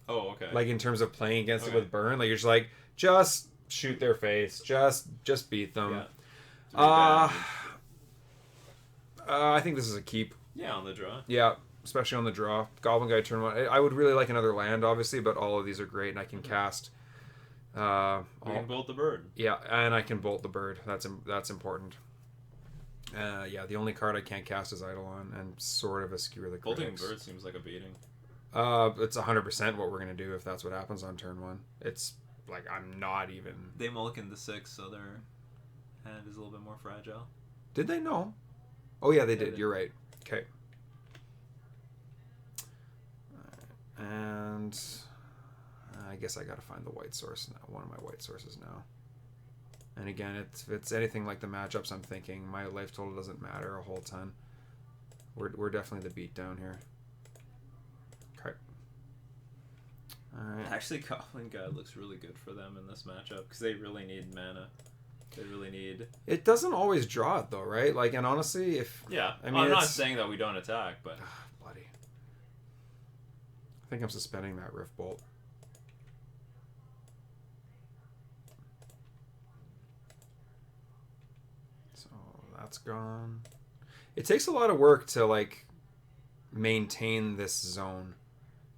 Oh, okay. Like in terms of playing against it with Burn, like you're just like just shoot their face, just beat them. Yeah. I think this is a keep. Yeah, on the draw. Yeah. Especially on the draw. Goblin Guide turn 1. I would really like another land, obviously, but all of these are great, and I can cast... we can bolt the bird. Yeah, and I can bolt the bird. That's important. Yeah, the only card I can't cast is Eidolon, and sort of Skewer the Critics. Bolting bird seems like a beating. It's 100% what we're going to do if that's what happens on turn 1. It's, like, I'm not even... They mulligan the 6, so their hand is a little bit more fragile. Did they? No. Oh, yeah, they did. You're right. Okay. And I guess I gotta find the white source now. One of my white sources now. And again, if it's anything like the matchups I'm thinking, my life total doesn't matter a whole ton. We're definitely the beat down here. Okay. All right. Actually, Goblin Guide looks really good for them in this matchup because they really need mana. They really need. It doesn't always draw it though, right? Like, and honestly, if I mean, I'm not saying that we don't attack, but bloody. I think I'm suspending that Rift Bolt. So that's gone. It takes a lot of work to like maintain this zone.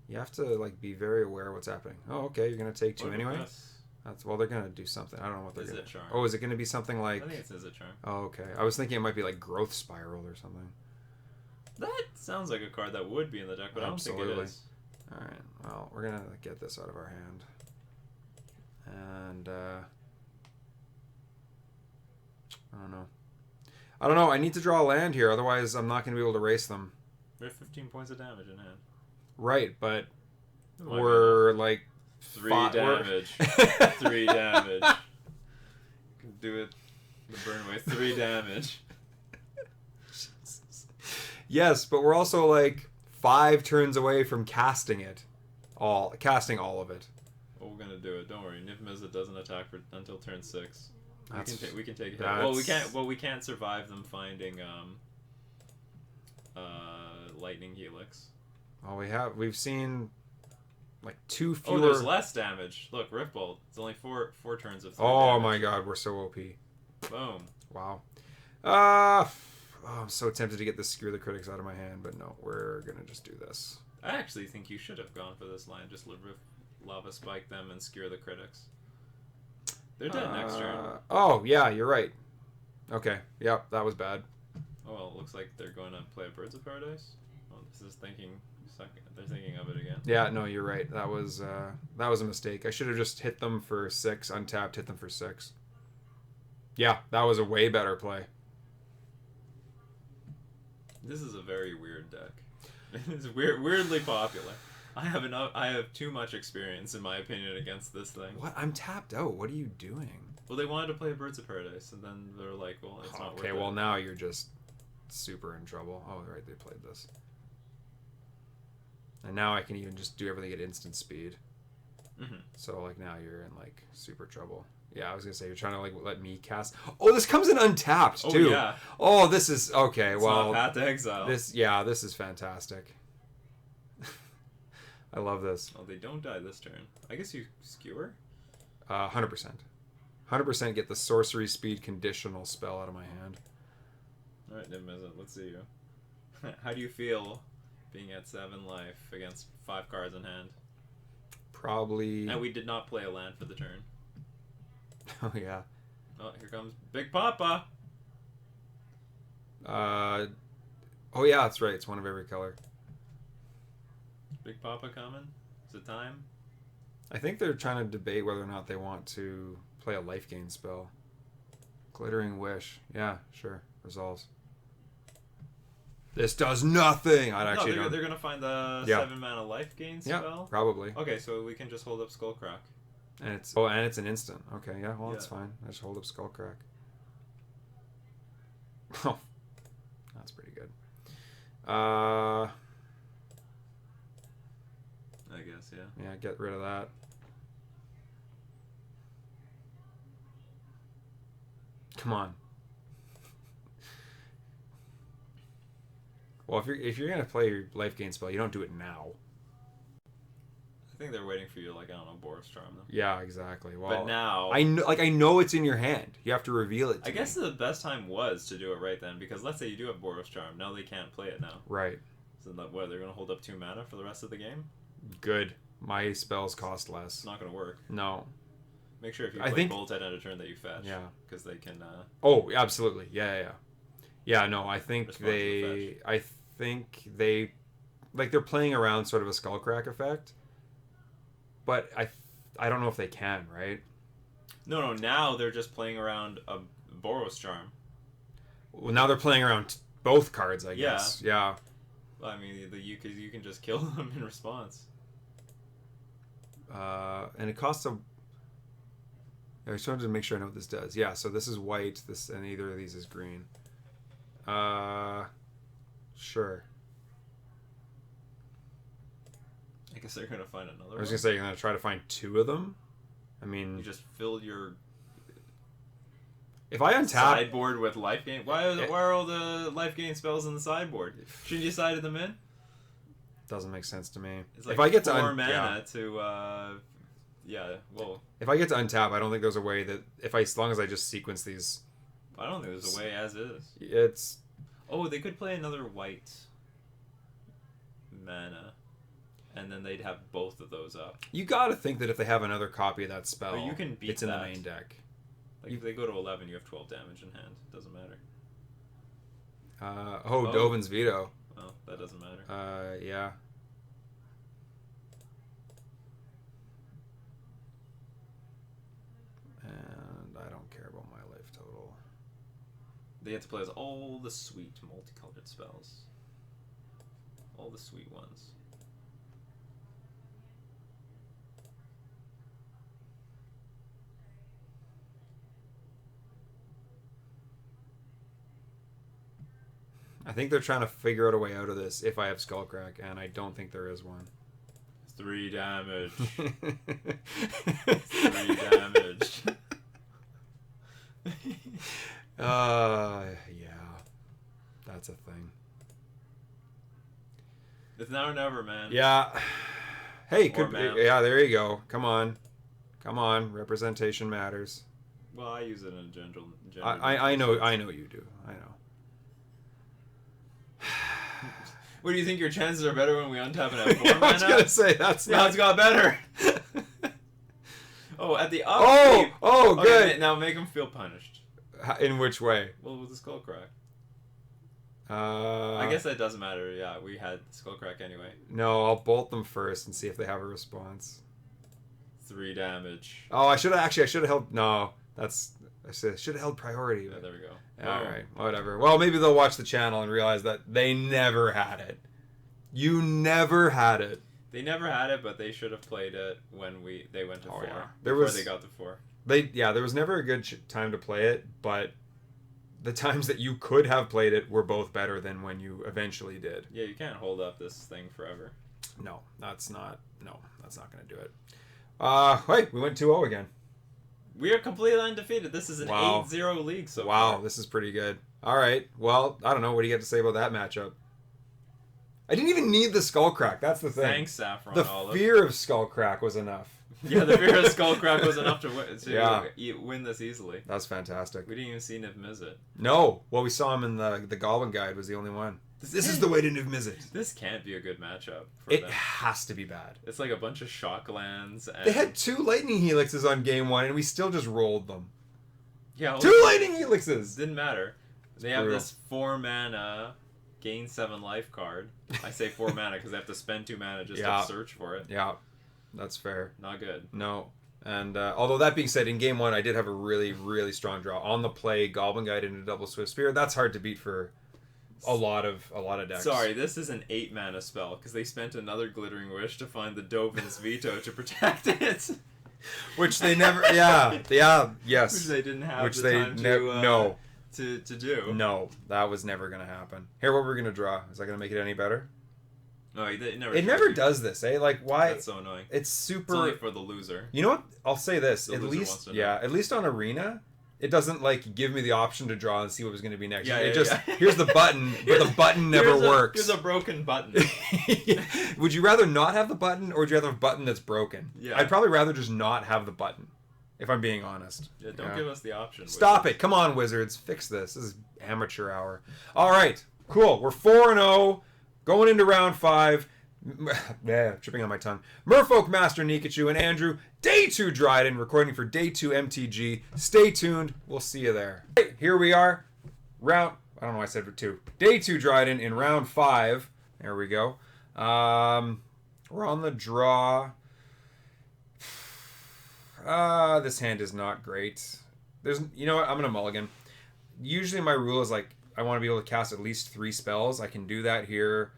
You have to like be very aware of what's happening. Oh, okay, you're gonna take 2 anyway. That's well, they're gonna do something. I don't know what they're gonna. Charm. Oh, is it gonna be something like? I think it's Izzet Charm. Oh, okay. I was thinking it might be like Growth Spiral or something. That sounds like a card that would be in the deck, but Absolutely. I don't think it is. All right. Well, we're gonna get this out of our hand, and I don't know. I need to draw a land here, otherwise I'm not gonna be able to race them. We have 15 points of damage in hand. Right, but we're like 3 damage. 3 damage. You can do it the burn way. 3 damage. Yes, but we're also like 5 turns away from casting all of it. Well, we're gonna do it. Don't worry. Niv-Mizzet doesn't attack until turn 6. We can take a hit. Well, we can't survive them finding Lightning Helix. Well, we've seen like 2 fewer. Oh, there's less damage. Look, Rift Bolt. It's only 4 turns of 3 Oh damage. my god, we're so OP. Boom. Wow. I'm so tempted to get the Skewer the Critics out of my hand, but no, we're gonna just do this. I actually think you should have gone for this line. Just Lava Spike them and Skewer the Critics. They're dead next turn. Oh, yeah, you're right. Okay, yep, that was bad. Oh, well, it looks like they're going to play Birds of Paradise. Oh, they're thinking of it again. Yeah, no, you're right. That was a mistake. I should have just hit them for 6, untapped, hit them for 6. Yeah, that was a way better play. This is a very weird deck. It's weirdly popular. I have too much experience, in my opinion, against this thing. What? I'm tapped out. What are you doing? Well, they wanted to play Birds of Paradise, and then they're like, well, it's not worth it. Okay, well, now you're just super in trouble. Oh, right, they played this. And now I can even just do everything at instant speed. Mm-hmm. So, like, now you're in, like, super trouble. Yeah, I was going to say, you're trying to, like, let me cast... Oh, this comes in untapped, too. Oh, yeah. Oh, this is... Okay, it's well... not Path to Exile. This is fantastic. I love this. Oh, they don't die this turn. I guess you skewer? 100%. 100% get the sorcery speed conditional spell out of my hand. Alright, Niv-Mizzet, let's see you. How do you feel being at 7 life against 5 cards in hand? Probably... And we did not play a land for the turn. Oh, yeah. Oh, here comes Big Papa! Oh, yeah, that's right. It's one of every color. Big Papa coming? Is it time? I think they're trying to debate whether or not they want to play a life gain spell. Glittering Wish. Yeah, sure. Resolves. This does nothing! They're going to find the 7 mana life gain spell? Yeah, probably. Okay, so we can just hold up Skullcrack. And it's an instant. Okay, yeah, well, that's fine. I just hold up Skullcrack. Oh, that's pretty good. I guess, yeah. Yeah, get rid of that. Come on. Well, if you're gonna play your life gain spell, you don't do it now. I think they're waiting for you, like, I don't know, Boros Charm, though. Yeah, exactly. Well, but now... I know it's in your hand. You have to reveal it to me. I guess the best time was to do it right then, because let's say you do have Boros Charm. Now they can't play it now. Right. So what, they're going to hold up 2 mana for the rest of the game? Good. My spells cost less. It's not going to work. No. Make sure if you play Bolt at end of turn that you fetch. Yeah. Because they can... Oh, absolutely. Yeah. Yeah, no, I think they're playing around sort of a Skullcrack effect. But I don't know if they can, right? No, now they're just playing around a Boros Charm. Well, now they're playing around both cards, I guess. Yeah. Well, I mean, you can just kill them in response. And it costs a... I just wanted to make sure I know what this does. Yeah, so this is white, and either of these is green. Sure. I guess they're gonna find another one. I was gonna say, you're gonna try to find 2 of them? I mean... You just fill your... If I untap... sideboard with life gain? Why are all the life gain spells in the sideboard? Shouldn't you sided them in? Doesn't make sense to me. It's like if I get 4 to mana to... yeah, well... If I get to untap, I don't think there's a way that... as long as I just sequence these... I don't think there's a way as is. It's... Oh, they could play another white mana. And then they'd have both of those up. You gotta think that if they have another copy of that spell, but you can beat it's in the main deck. Like, if they go to 11, you have 12 damage in hand. Doesn't matter. Dovin's Veto. Oh, that doesn't matter. Yeah. And I don't care about my life total. They have to play as all the sweet multicolored spells. All the sweet ones. I think they're trying to figure out a way out of this if I have Skullcrack, and I don't think there is one. 3 damage. 3 damage. Yeah. That's a thing. It's now or never, man. Yeah. Hey, yeah, there you go. Come on. Come on. Representation matters. Well, I use it in a general I know you do. I know. What do you think, your chances are better when we untap and have 4 mana? I was gonna say that's now it's got better. Oh, at the upkeep. Oh, good. Okay, now make them feel punished. In which way? Well, with the Skullcrack. I guess that doesn't matter. Yeah, we had Skullcrack anyway. No, I'll bolt them first and see if they have a response. 3 damage. Oh, I should have held. No, I should have held priority. Yeah, there we go. All right, whatever. Well, maybe they'll watch the channel and realize that they never had it. You never had it. They never had it, but they should have played it when they went to 4. Yeah. Before they got to 4. There was never a good time to play it, but the times that you could have played it were both better than when you eventually did. Yeah, you can't hold up this thing forever. No, that's not going to do it. Wait, we went 2-0 again. We are completely undefeated. This is an 8-0 league so far. Wow, this is pretty good. All right. Well, I don't know. What do you got to say about that matchup? I didn't even need the Skullcrack. That's the thing. Thanks, Saffron The Olive. fear of Skullcrack was enough. Yeah, the fear of Skullcrack was enough to win this easily. That's fantastic. We didn't even see Niv-Mizzet. No. Well, we saw him in the Goblin Guide was the only one. This is the way to Niv-Mizzet. This can't be a good matchup for them. It them. has to be bad. It's like a bunch of shock lands. And... They had 2 Lightning Helixes on game 1, and we still just rolled them. Yeah, 2 Lightning Helixes! Didn't matter. They have this 4 mana, gain 7 life card. I say 4 mana because they have to spend 2 mana just to search for it. Yeah, that's fair. Not good. No. And although that being said, in game 1, I did have a really, really strong draw. On the play, Goblin Guide into Double Swift Spear. That's hard to beat for... A lot of decks. Sorry, this is an 8 mana spell because they spent another Glittering Wish to find the Dovin's Veto to protect it, which they never. Yes. Which they didn't have. Which the they time to do. No, that was never gonna happen. Here, what we're gonna draw? Is that gonna make it any better? No, it never does this, eh? Like why? That's so annoying. It's super. It's only for the loser. You know what? I'll say this. The at loser least, wants to know. at least on Arena. It doesn't like give me the option to draw and see what was going to be next. Yeah, here's the button, but the button never works. Here's a broken button. Would you rather not have the button, or would you rather have a button that's broken? Yeah. I'd probably rather just not have the button, if I'm being honest. Yeah, don't give us the option. Stop it! Come on, Wizards, fix this. This is amateur hour. All right, cool. We're 4-0, going into round 5. Tripping on my tongue. Merfolk Master Nikachu and Andrew, day 2 Dryden, recording for day 2 MTG. Stay tuned. We'll see you there. Hey, here we are. I don't know why I said for 2. Day 2 Dryden in round 5. There we go. We're on the draw. This hand is not great. You know what? I'm going to mulligan. Usually my rule is like, I want to be able to cast at least 3 spells. I can do that here.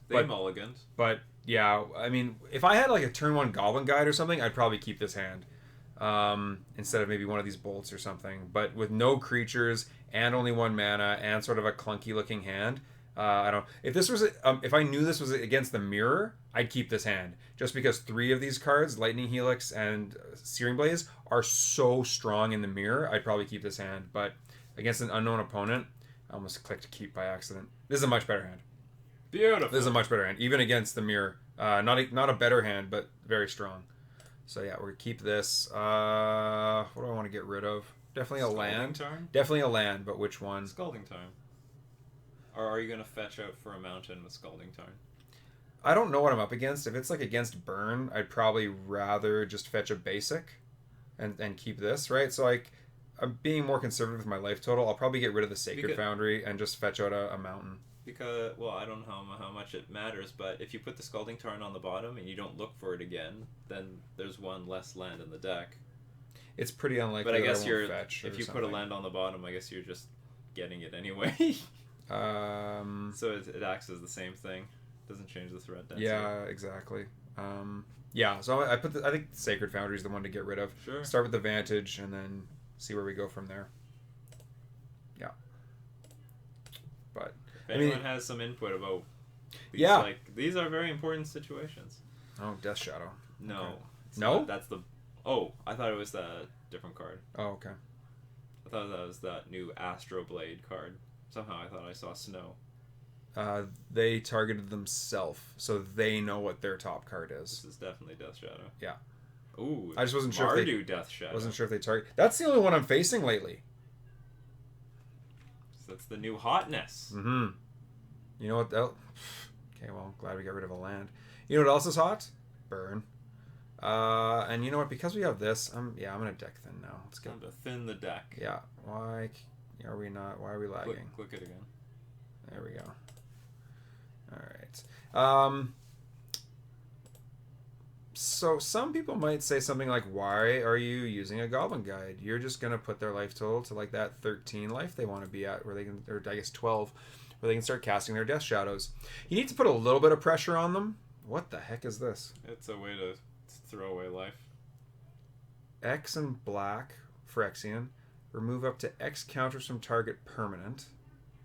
They mulliganed. But yeah, I mean, if I had like a turn 1 Goblin Guide or something, I'd probably keep this hand instead of maybe one of these bolts or something. But with no creatures and only 1 mana and sort of a clunky looking hand, I don't. If this was, if I knew this was against the mirror, I'd keep this hand just because 3 of these cards, Lightning Helix and Searing Blaze, are so strong in the mirror. I'd probably keep this hand, but against an unknown opponent, I almost clicked keep by accident. This is a much better hand. Beautiful. This is a much better hand, even against the mirror. Not a better hand, but very strong. So yeah, we're gonna keep this. What do I want to get rid of? Definitely a land. Tarn? Definitely a land, but which one? Scalding Tarn. Or are you going to fetch out for a mountain with Scalding Tarn? I don't know what I'm up against. If it's like against Burn, I'd probably rather just fetch a basic and keep this, right? So like, I'm being more conservative with my life total. I'll probably get rid of the Sacred Foundry and just fetch out a mountain. Because, well, I don't know how much it matters, but if you put the Scalding Tarn on the bottom and you don't look for it again, then there's one less land in the deck. It's pretty unlikely. But I guess if you put a land on the bottom, I guess you're just getting it anyway. So it acts as the same thing. Doesn't change the threat density. Yeah, exactly. Yeah, so I think Sacred Foundry is the one to get rid of. Sure. Start with the Vantage and then see where we go from there. Yeah. But if anyone has some input about these, these are very important situations. Oh, Death Shadow. No. Okay. No? That's the... Oh, I thought it was the different card. Oh, okay. I thought that was that new Astro Blade card. Somehow I thought I saw snow. They targeted themselves, so they know what their top card is. This is definitely Death Shadow. Yeah. Ooh. I just wasn't sure if they... Death Shadow. Wasn't sure if they target... That's the only one I'm facing lately. So that's the new hotness. Mm-hmm. You know what... Okay, well, glad we got rid of a land. You know what else is hot? Burn. And you know what? Because we have this, I'm gonna deck thin now. Let's get to thin the deck. Yeah. Why are we not? Why are we lagging? Click it again. There we go. All right. So some people might say something like, "Why are you using a Goblin Guide? You're just gonna put their life total to like that 13 life they want to be at, where they can, or I guess 12, where they can start casting their Death Shadows. You need to put a little bit of pressure on them. What the heck is this? It's a way to throw away life. X and black Phyrexian. Remove up to X counters from target permanent.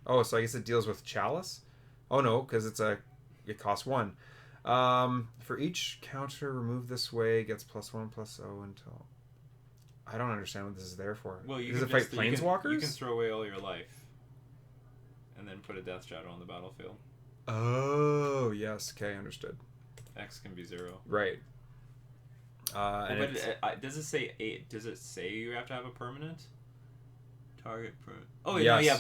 Oh, so I guess it deals with Chalice? Oh no, because it costs 1. For each counter removed this way, gets +1/+0 until... I don't understand what this is there for. Well, does it fight Planeswalkers? You can throw away all your life. And then put a Death Shadow on the battlefield. Oh, yes. Okay, understood. X can be 0. Right. Does it say you have to have a permanent? Target permanent. Oh, yes. No, yeah,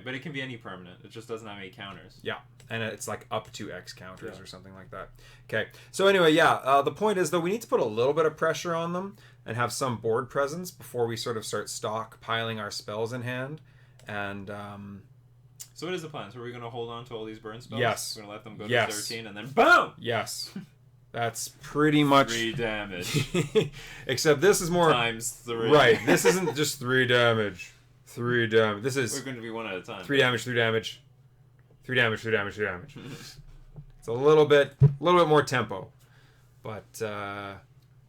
but it can be any permanent. It just doesn't have any counters. Yeah, and it's like up to X counters or something like that. Okay, so anyway, yeah, the point is, though, we need to put a little bit of pressure on them and have some board presence before we sort of start stockpiling our spells in hand. And so what is the plan? So are we going to hold on to all these burn spells? Yes. We're going to let them go to 13 and then BOOM! Yes. That's pretty much 3 damage. Except this is more times 3. Right. This isn't just 3 damage. 3 damage. This is... We're going to be 1 at a time. 3 damage, 3 damage. 3 damage, 3 damage, 3 damage. It's a little bit more tempo. But, yeah.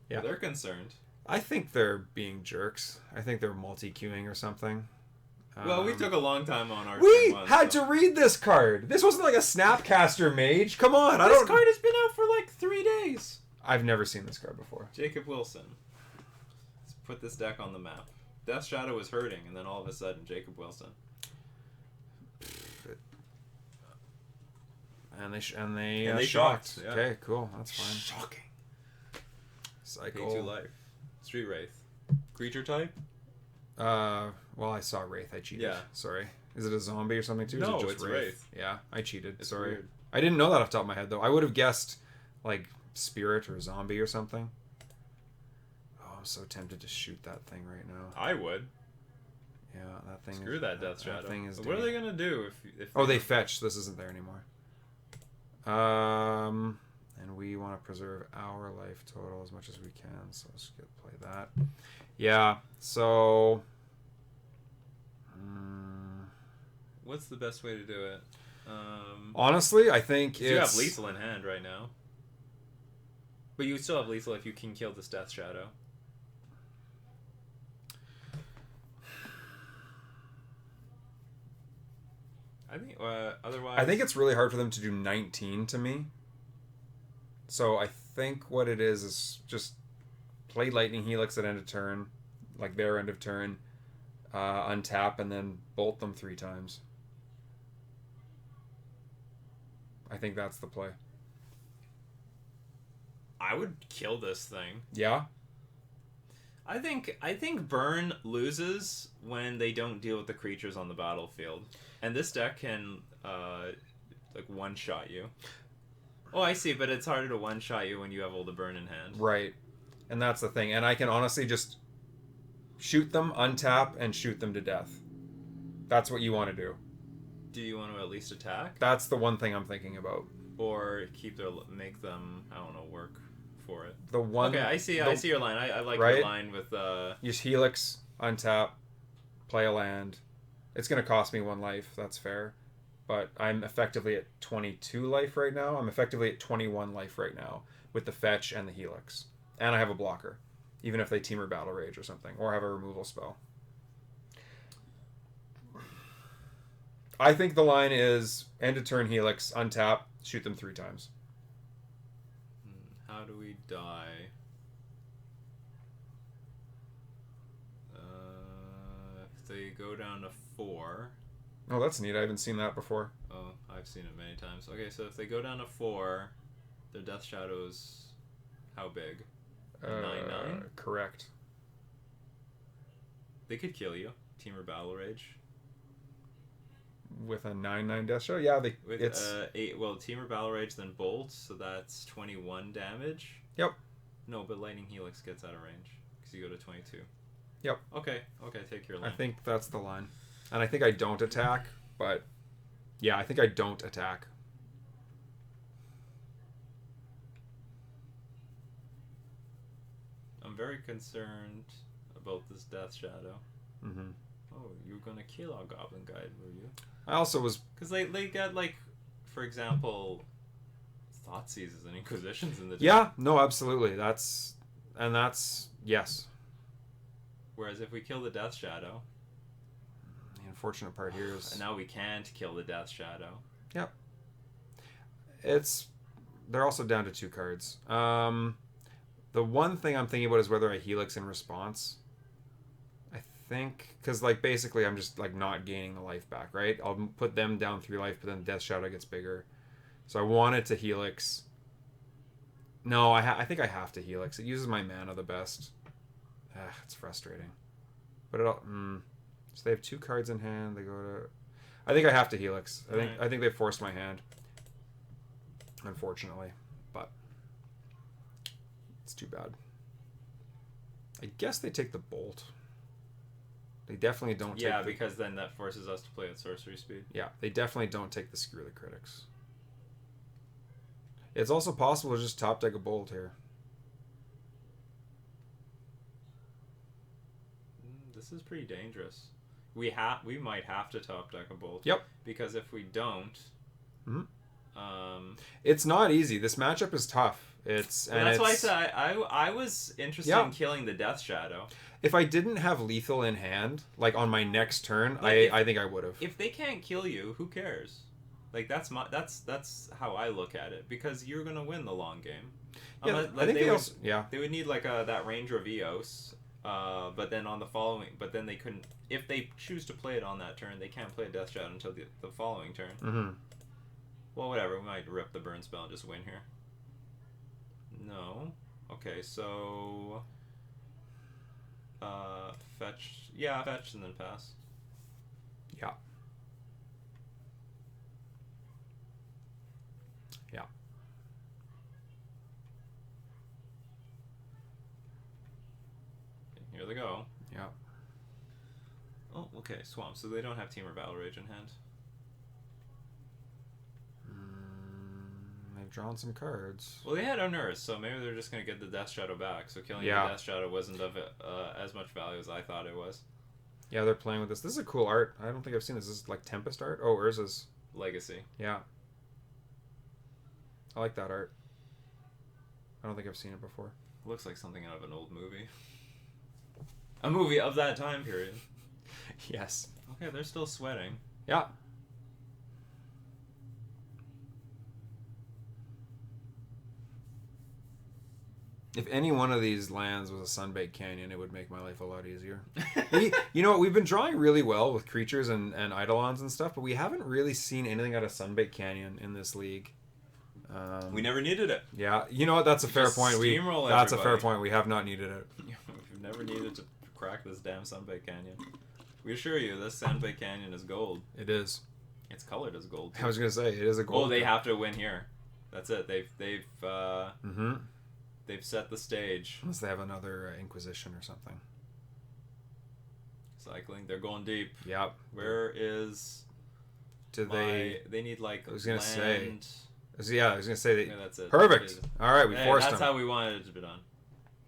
They're concerned. I think they're being jerks. I think they're multi-queuing or something. Well, we took a long time on our... We had to read this card. This wasn't like a Snapcaster Mage. Come on, This card has been out for like 3 days. I've never seen this card before. Jacob Wilson. Let's put this deck on the map. Death Shadow was hurting, and then all of a sudden, Jacob Wilson. And they shocked. Yeah. Okay, cool. That's fine. Shocking. Cycle. Pay 2 life. Street Wraith. Creature type? Well, I saw Wraith. I cheated. Yeah. Sorry. Is it a zombie or something too? No, is it just it's Wraith. Yeah, I cheated. It's Sorry. Weird. I didn't know that off the top of my head though. I would have guessed like spirit or zombie or something. Oh, I'm so tempted to shoot that thing right now. I would. Yeah, that thing. Screw that Death Shadow. That thing is. What are they gonna do if? Oh, they fetch. This isn't there anymore. And we want to preserve our life total as much as we can. So let's play that. Yeah. So. What's the best way to do it? Honestly, I think you have lethal in hand right now. But you still have lethal if you can kill this Death Shadow. I think otherwise. I think it's really hard for them to do 19 to me. So I think what it is just play Lightning Helix at end of turn, like their end of turn, untap, and then bolt them 3 times. I think that's the play. I would kill this thing. Yeah? I think Burn loses when they don't deal with the creatures on the battlefield. And this deck can like one-shot you. Oh, I see, but it's harder to one-shot you when you have all the Burn in hand. Right. And that's the thing. And I can honestly just shoot them, untap, and shoot them to death. That's what you want to do. Do you want to at least attack? That's the one thing I'm thinking about. Or make them, I don't know, work for it. The one. Okay, I see your line. I like right? your line with use Helix, untap, play a land. It's gonna cost me 1 life. That's fair, but I'm effectively at 22 life right now. I'm effectively at 21 life right now with the fetch and the Helix, and I have a blocker, even if they Temur Battle Rage or something, or have a removal spell. I think the line is end of turn Helix, untap, shoot them 3 times. How do we die? If they go down to 4. Oh, that's neat. I haven't seen that before. Oh, I've seen it many times. Okay, so if they go down to 4, their Death Shadow's how big? 9/9? Correct. They could kill you. Temur Battle Rage. With a 9/9 Death Shadow? Yeah, it's 8. Well, Temur Battle Rage, then Bolt, so that's 21 damage. Yep. No, but Lightning Helix gets out of range because you go to 22. Yep. Okay, take your line. I think that's the line. And I think I don't attack, but yeah, I think I don't attack. I'm very concerned about this Death Shadow. Mm-hmm. Oh, you were gonna kill our Goblin Guide, were you? I also was... Because they got, like, for example, Thoughtseizes and Inquisitions in the deck. Yeah, no, absolutely. That's... yes. Whereas if we kill the Death Shadow... The unfortunate part here is... And now we can't kill the Death Shadow. Yep. They're also down to 2 cards. The one thing I'm thinking about is whether I Helix in response. I think... Because, like, basically I'm just, like, not gaining the life back, right? I'll put them down 3 life, but then Death Shadow gets bigger. So I wanted to Helix. No, I think I have to Helix. It uses my mana the best. It's frustrating. But so they have 2 cards in hand. They go to... I think I have to Helix. I think they forced my hand. Unfortunately. But it's too bad. I guess they take the Bolt. They definitely don't take because then that forces us to play at sorcery speed. Yeah, they definitely don't take the Screw the Critics. It's also possible to just top deck a Bolt here. This is pretty dangerous. We might have to top deck a Bolt. Yep. Because if we don't... it's not easy. This matchup is tough. That's why I said I was interested in killing the Death Shadow. If I didn't have lethal in hand, like on my next turn, I think I would have. If they can't kill you, who cares? Like that's how I look at it, because you're gonna win the long game. Yeah, I think they would need like that Ranger of Eos, but then on the following, but then they couldn't. If they choose to play it on that turn, they can't play a Death Shadow until the following turn. Mm-hmm. Well, whatever. We might rip the burn spell and just win here. No. Okay, so fetch. Yeah, fetch and then pass. Yeah. Yeah. Here they go. Yeah. Oh, okay, Swamp. So they don't have Temur Battle Rage in hand. They've drawn some cards. Well, they had Unearth, so maybe they're just going to get the Death Shadow back. So killing the Death Shadow wasn't of as much value as I thought it was. Yeah, they're playing with this. This is a cool art. I don't think I've seen this. This is like Tempest art. Oh, Urza's Legacy. Yeah. I like that art. I don't think I've seen it before. Looks like something out of an old movie. A movie of that time period. Yes. Okay, they're still sweating. Yeah. If any one of these lands was a Sunbaked Canyon, it would make my life a lot easier. You know what? We've been drawing really well with creatures and Eidolons and stuff, but we haven't really seen anything out of Sunbaked Canyon in this league. We never needed it. Yeah, you know what? That's a fair point. That's a fair point. We have not needed it. We've never needed to crack this damn Sunbaked Canyon. We assure you, this Sunbaked Canyon is gold. It is. It's colored as gold. Too. I was gonna say it is a gold. Oh, they have to win here. That's it. They've set the stage. Unless they have another Inquisition or something. Cycling. They're going deep. Yep. Where is? They need like. I was gonna land. say. Yeah, I was gonna say that. Yeah, that's it. Perfect. All right, we forced them. That's how we wanted it to be done.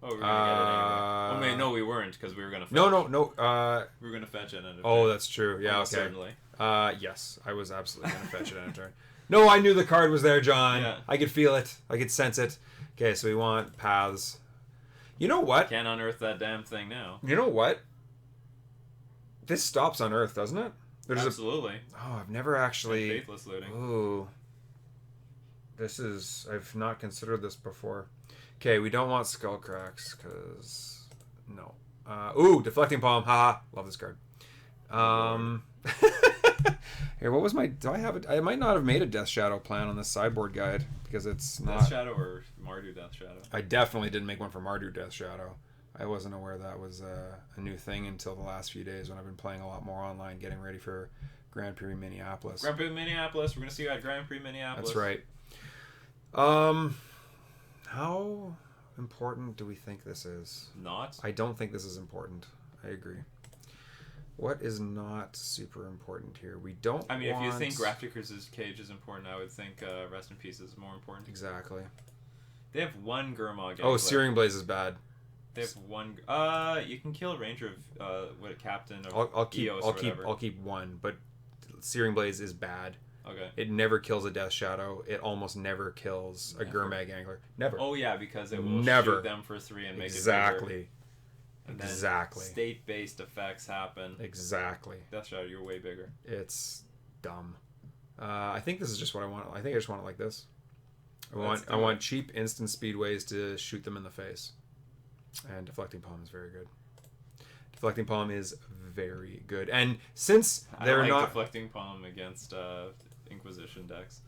Oh, we were gonna get it anyway. No, we weren't because we were gonna. Fetch. No. We were gonna fetch it. Oh, that's true. Yeah. Almost okay. Certainly. Yes, I was absolutely gonna fetch it in a turn. No, I knew the card was there, John. Yeah. I could feel it. I could sense it. Okay, so we want paths. You know what? Can't unearth that damn thing now. You know what? This stops on Earth, doesn't it? Absolutely. I've never actually. And faithless looting. Ooh. I've not considered this before. Okay, we don't want Skull Cracks, because... No. Deflecting Palm. Haha. Love this card. Here, what was my... Do I have it? I might not have made a Death Shadow plan on this sideboard guide, because it's not... Death Shadow or Mardu Death Shadow? I definitely didn't make one for Mardu Death Shadow. I wasn't aware that was a new thing until the last few days when I've been playing a lot more online, getting ready for Grand Prix Minneapolis. Grand Prix Minneapolis. We're going to see you at Grand Prix Minneapolis. That's right. How important do we think this is? Not. I don't think this is important. I agree. What is not super important here? We don't. I mean, if you think Grafticker's Cage is important, I would think Rest in Peace is more important. Exactly. They have one Gurmag. Oh, Searing Blaze is bad. They have one. You can kill Ranger of Captain of I'll keep. Eos I'll keep one, but Searing Blaze is bad. Okay. It never kills a Death Shadow. It almost never kills a Gurmag Angler. Never. Oh yeah, because it will shoot them for 3 and make it bigger. Exactly. State-based effects happen. Exactly. Death Shadow, you're way bigger. It's dumb. I think this is just what I want. I think I just want it like this. I want cheap instant speedways to shoot them in the face. And Deflecting Palm is very good. Deflecting Palm is very good. And since they're not Deflecting Palm against Inquisition decks.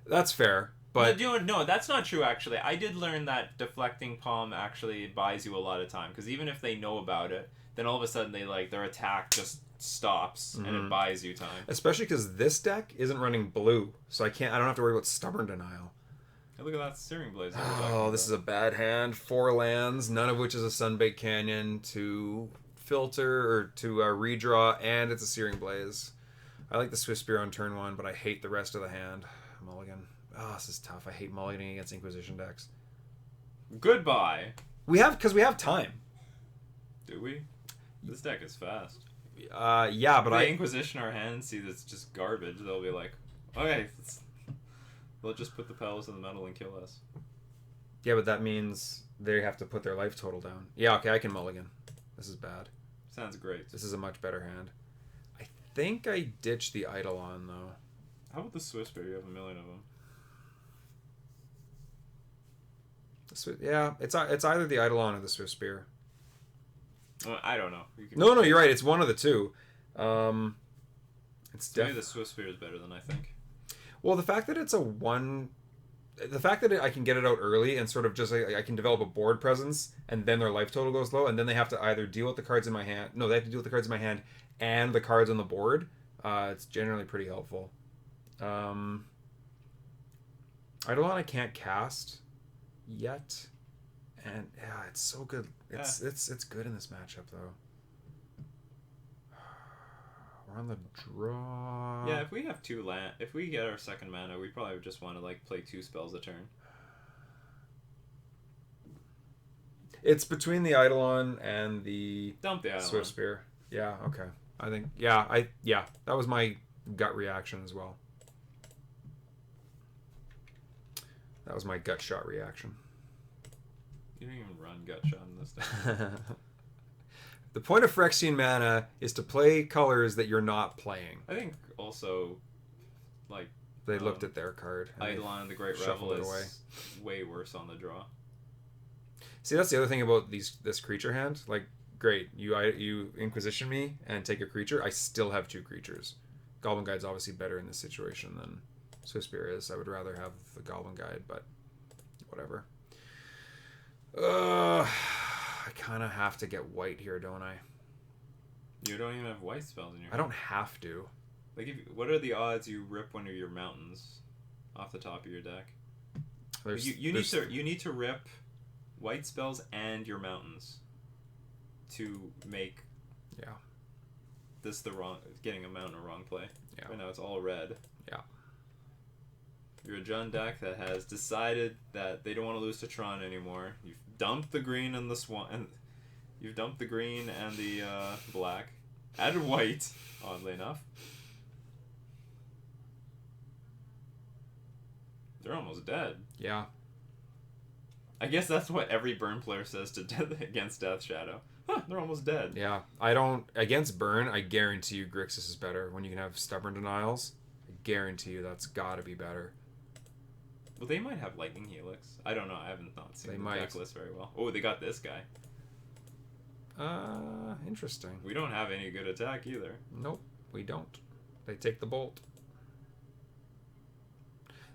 That's fair. But no, that's not true. Actually, I did learn that Deflecting Palm actually buys you a lot of time, because even if they know about it, then all of a sudden their attack just stops and it buys you time. Especially because this deck isn't running blue, so I don't have to worry about Stubborn Denial. Hey, look at that Searing Blaze. Oh, this is a bad hand. 4 lands, none of which is a Sunbaked Canyon to filter or to redraw, and it's a Searing Blaze. I like the Swift Spear on turn 1, but I hate the rest of the hand. Mulligan. Oh, this is tough. I hate mulliganing against Inquisition decks. Goodbye. Because we have time. Do we? This deck is fast. Yeah, but if Inquisition our hand see that's just garbage, they'll be like, okay, they'll just put the Palace in the metal and kill us. Yeah, but that means they have to put their life total down. Yeah, okay, I can mulligan. This is bad. Sounds great. This is a much better hand. I think I ditched the Eidolon, though. How about the Swift Spear? You have a million of them. Yeah, it's either the Eidolon or the Swift Spear. I don't know. No, you're right. It's one of the two. It's definitely the Swift Spear is better than I think. Well, the fact that it's the fact that I can get it out early and sort of just I can develop a board presence, and then their life total goes low, and then they have to either deal with the cards in my hand. No, they have to deal with the cards in my hand and the cards on the board. It's generally pretty helpful. Eidolon I can't cast yet, and yeah, it's so good. It's good in this matchup though. We're on the draw. Yeah, if we have 2 land, if we get our second mana, we probably just want to play 2 spells a turn. It's between the Eidolon and the Dump the Eidolon. Swift Spear. Yeah, okay. I think that was my gut reaction as well. That was my gut shot reaction. You don't even run gut shot in this deck. The point of Phyrexian mana is to play colors that you're not playing. I think also, they looked at their card. Eidolon, the Great Revel is way worse on the draw. See, that's the other thing about this creature hand. Like, great, you Inquisition me and take a creature. I still have 2 creatures. Goblin Guide's obviously better in this situation than Swiftspear is. I would rather have the Goblin Guide, but whatever. I kind of have to get white here, don't I? You don't even have white spells in your hand. I don't have to. Like, what are the odds you rip one of your mountains off the top of your deck? You need to rip white spells and your mountains to make this getting a mountain a wrong play. Yeah. Right now it's all red. Yeah. You're a Jund deck that has decided that they don't want to lose to Tron anymore. You've dumped the green and the swan, and you've dumped the green and the black. Added white, oddly enough. They're almost dead. Yeah. I guess that's what every Burn player says to against Death Shadow. Huh, they're almost dead. Yeah. I don't... Against Burn, I guarantee you Grixis is better. When you can have Stubborn Denials, I guarantee you that's gotta be better. Well, they might have Lightning Helix. I don't know. I haven't seen the deck list very well. Oh, they got this guy. Interesting. We don't have any good attack either. Nope, we don't. They take the bolt.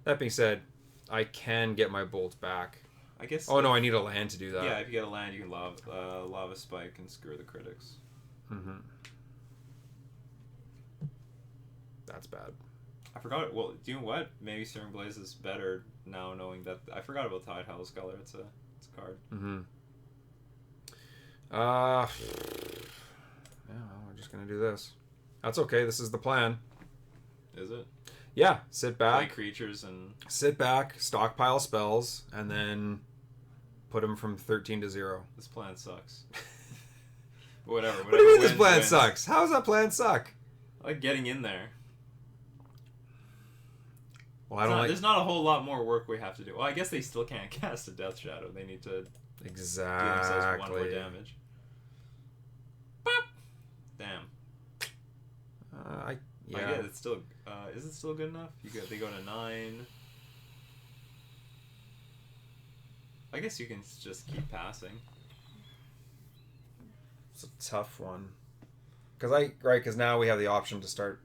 That being said, I can get my bolt back. I guess. Oh no, I need a land to do that. Yeah, if you get a land, you can lava spike and screw the critics. Mm-hmm. That's bad. I forgot. Well, do you know what? Maybe Searing Blaze is better now, knowing that I forgot about Tide Howl's Color. It's a card. Mm-hmm. Yeah, well, we're just gonna do this. That's okay. This is the plan. Is it? Yeah. Sit back. Play creatures and sit back, stockpile spells, and then put them from 13 to 0. This plan sucks. Whatever. What do you mean this plan sucks? How does that plan suck? I like getting in there. Well, I don't like. There's not a whole lot more work we have to do. Well, I guess they still can't cast a Death Shadow. They need to exactly do themselves 1 more damage. Bop! Damn. I get it's still. Is it still good enough? They go to 9. I guess you can just keep passing. It's a tough one. Because now we have the option to start.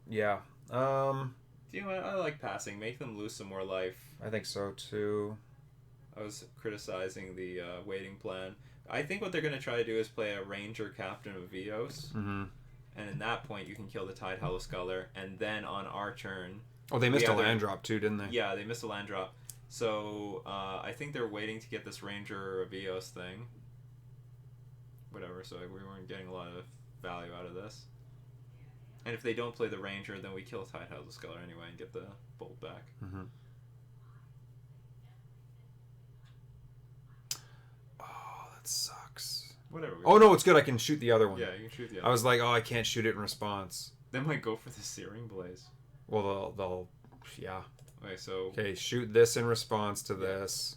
Yeah. You know what? I like passing. Make them lose some more life. I think so too. I was criticizing the waiting plan. I think what they're going to try to do is play a Ranger Captain of Vios. Mm-hmm. And in that point, you can kill the Tide Hollow Sculler. And then on our turn... Oh, they missed a land drop too, didn't they? Yeah, they missed a land drop. So I think they're waiting to get this Ranger Vios thing. Whatever, so we weren't getting a lot of value out of this. And if they don't play the Ranger, then we kill Tide Hollow Sculler anyway and get the Bolt back. Mm-hmm. Oh, that sucks. Whatever. Oh, no, it's good. I can shoot the other one. Yeah, you can shoot the other one. I was like, oh, I can't shoot it in response. They might go for the Searing Blaze. Well, they'll yeah. Okay, so... Okay, shoot this in response to this.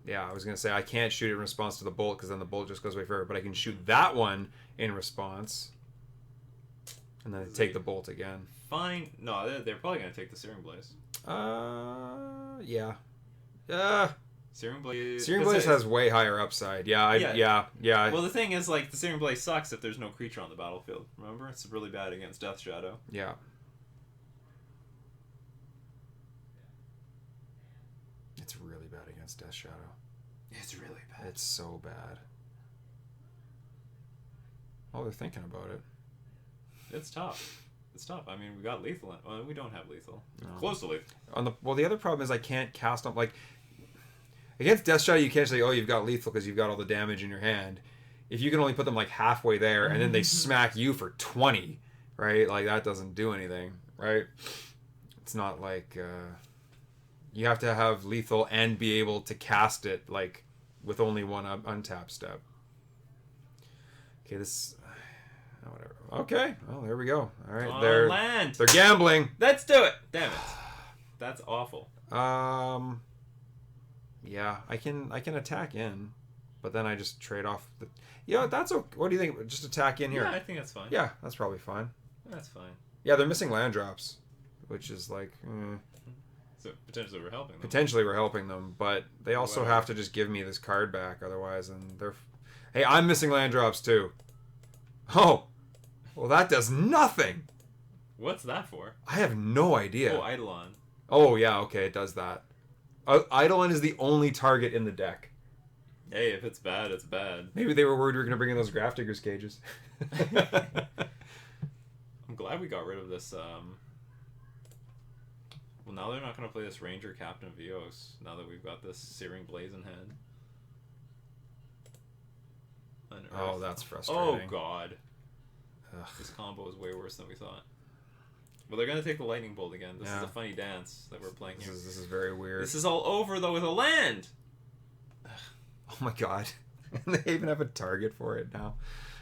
Yeah, I was going to say I can't shoot it in response to the Bolt because then the Bolt just goes way further. But I can shoot that one in response. And then take the Bolt again. Fine. No, they're probably going to take the Searing Blaze. Yeah. Searing Blaze... Searing Blaze has way higher upside. Yeah. Well, the thing is, like, the Searing Blaze sucks if there's no creature on the battlefield. Remember? It's really bad against Death Shadow. Yeah. It's really bad against Death Shadow. It's really bad. It's so bad. Oh, they're thinking about it. It's tough. It's tough. I mean, we got lethal. Well, we don't have lethal. No. Close to lethal. The other problem is I can't cast them. Like, against Death Shadow, you can't say, oh, you've got lethal because you've got all the damage in your hand. If you can only put them, like, halfway there, and then they smack you for 20, right? Like, that doesn't do anything, right? It's not like... you have to have lethal and be able to cast it, like, with only one untap step. Okay, this... whatever. Okay, well, there we go. All right, they're gambling. Let's do it. Damn it. That's awful. Yeah, I can attack in, but then I just trade off the... Yeah, that's okay. What do you think? Just attack in here? Yeah, I think that's fine. Yeah, that's probably fine. That's fine. Yeah, they're missing land drops, which is like... So potentially we're helping them. Potentially we're helping them, but they also have to just give me this card back, otherwise, and they're... Hey, I'm missing land drops too. Oh! Well, that does nothing! What's that for? I have no idea. Oh, Eidolon. Oh, yeah, okay, it does that. Eidolon is the only target in the deck. Hey, if it's bad, it's bad. Maybe they were worried we were going to bring in those Grafdigger's cages. I'm glad we got rid of this, Well, now they're not going to play this Ranger Captain of Eos, now that we've got this Searing Blaze in hand. Oh, that's frustrating. Oh, God. Ugh. This combo is way worse than we thought. Well, they're going to take the Lightning Bolt again. This is a funny dance that we're playing here. This is very weird. This is all over, though, with a land! Oh my god. They even have a target for it now.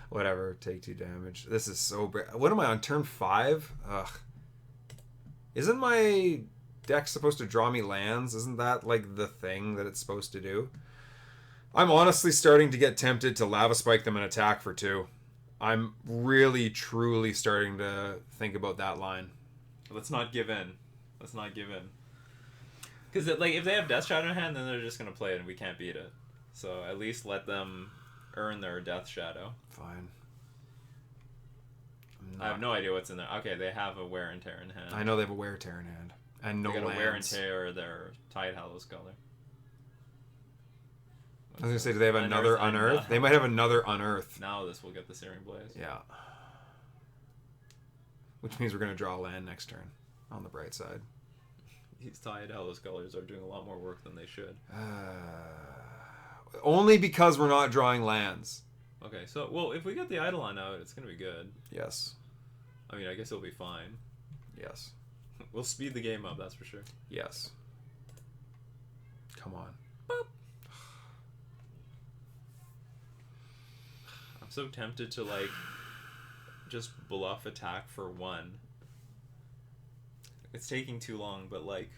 Whatever, take 2 damage. This is so bad. What am I on turn 5? Ugh. Isn't my deck supposed to draw me lands? Isn't that like the thing that it's supposed to do? I'm honestly starting to get tempted to Lava Spike them and attack for 2. I'm really, truly starting to think about that line. Let's not give in. Let's not give in. Because like, if they have Death Shadow in hand, then they're just going to play it and we can't beat it. So at least let them earn their Death Shadow. Fine. I have no idea what's in there. Okay, they have a Wear and Tear in hand. I know they have a Wear and Tear in hand. And no lands. They got a Wear and Tear their Tide Hallows Color. I was going to say, do they have another Unearth? They might have another Unearth. Now this will get the Searing Blaze. Yeah. Which means we're going to draw a land next turn, on the bright side. These Tide Hallows Colors are doing a lot more work than they should. Only because we're not drawing lands. Okay, so, well, if we get the Eidolon out, it's going to be good. Yes. I mean, I guess it'll be fine. Yes. We'll speed the game up, that's for sure. Yes. Come on. Boop. I'm so tempted to, like, just bluff attack for 1. It's taking too long, but, like...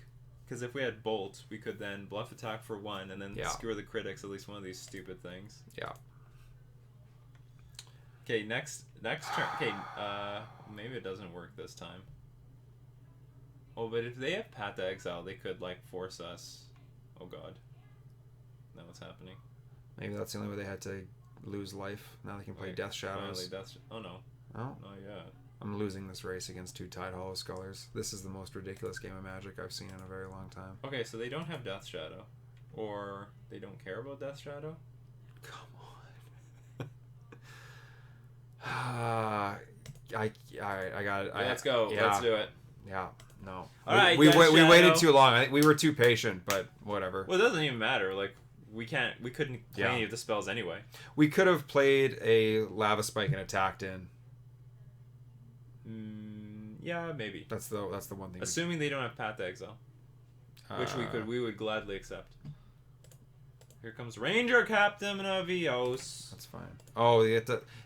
Because if we had Bolt, we could then bluff attack for 1 and then skewer the critics, at least one of these stupid things. Yeah. Okay, next turn. Okay, maybe it doesn't work this time. Oh, but if they have Path to Exile, they could, like, force us. Oh, God. Now what's happening? Maybe that's the only way they had to lose life. Now they can play Death Shadows. Oh, no. Oh? Not yet. I'm losing this race against 2 Tide Hollow Scholars. This is the most ridiculous game of Magic I've seen in a very long time. Okay, so they don't have Death Shadow. Or they don't care about Death Shadow? Come on. I got it. Yeah, let's go. Yeah. Let's do it. Yeah. No. All right. We waited too long. I think we were too patient, but whatever. Well, it doesn't even matter. Like, we couldn't play any of the spells anyway. We could have played a Lava Spike and attacked in. Yeah, maybe. That's the one thing. Assuming they don't have Path to Exile, which we would gladly accept. Here comes Ranger Captain of Eos. That's fine. Oh,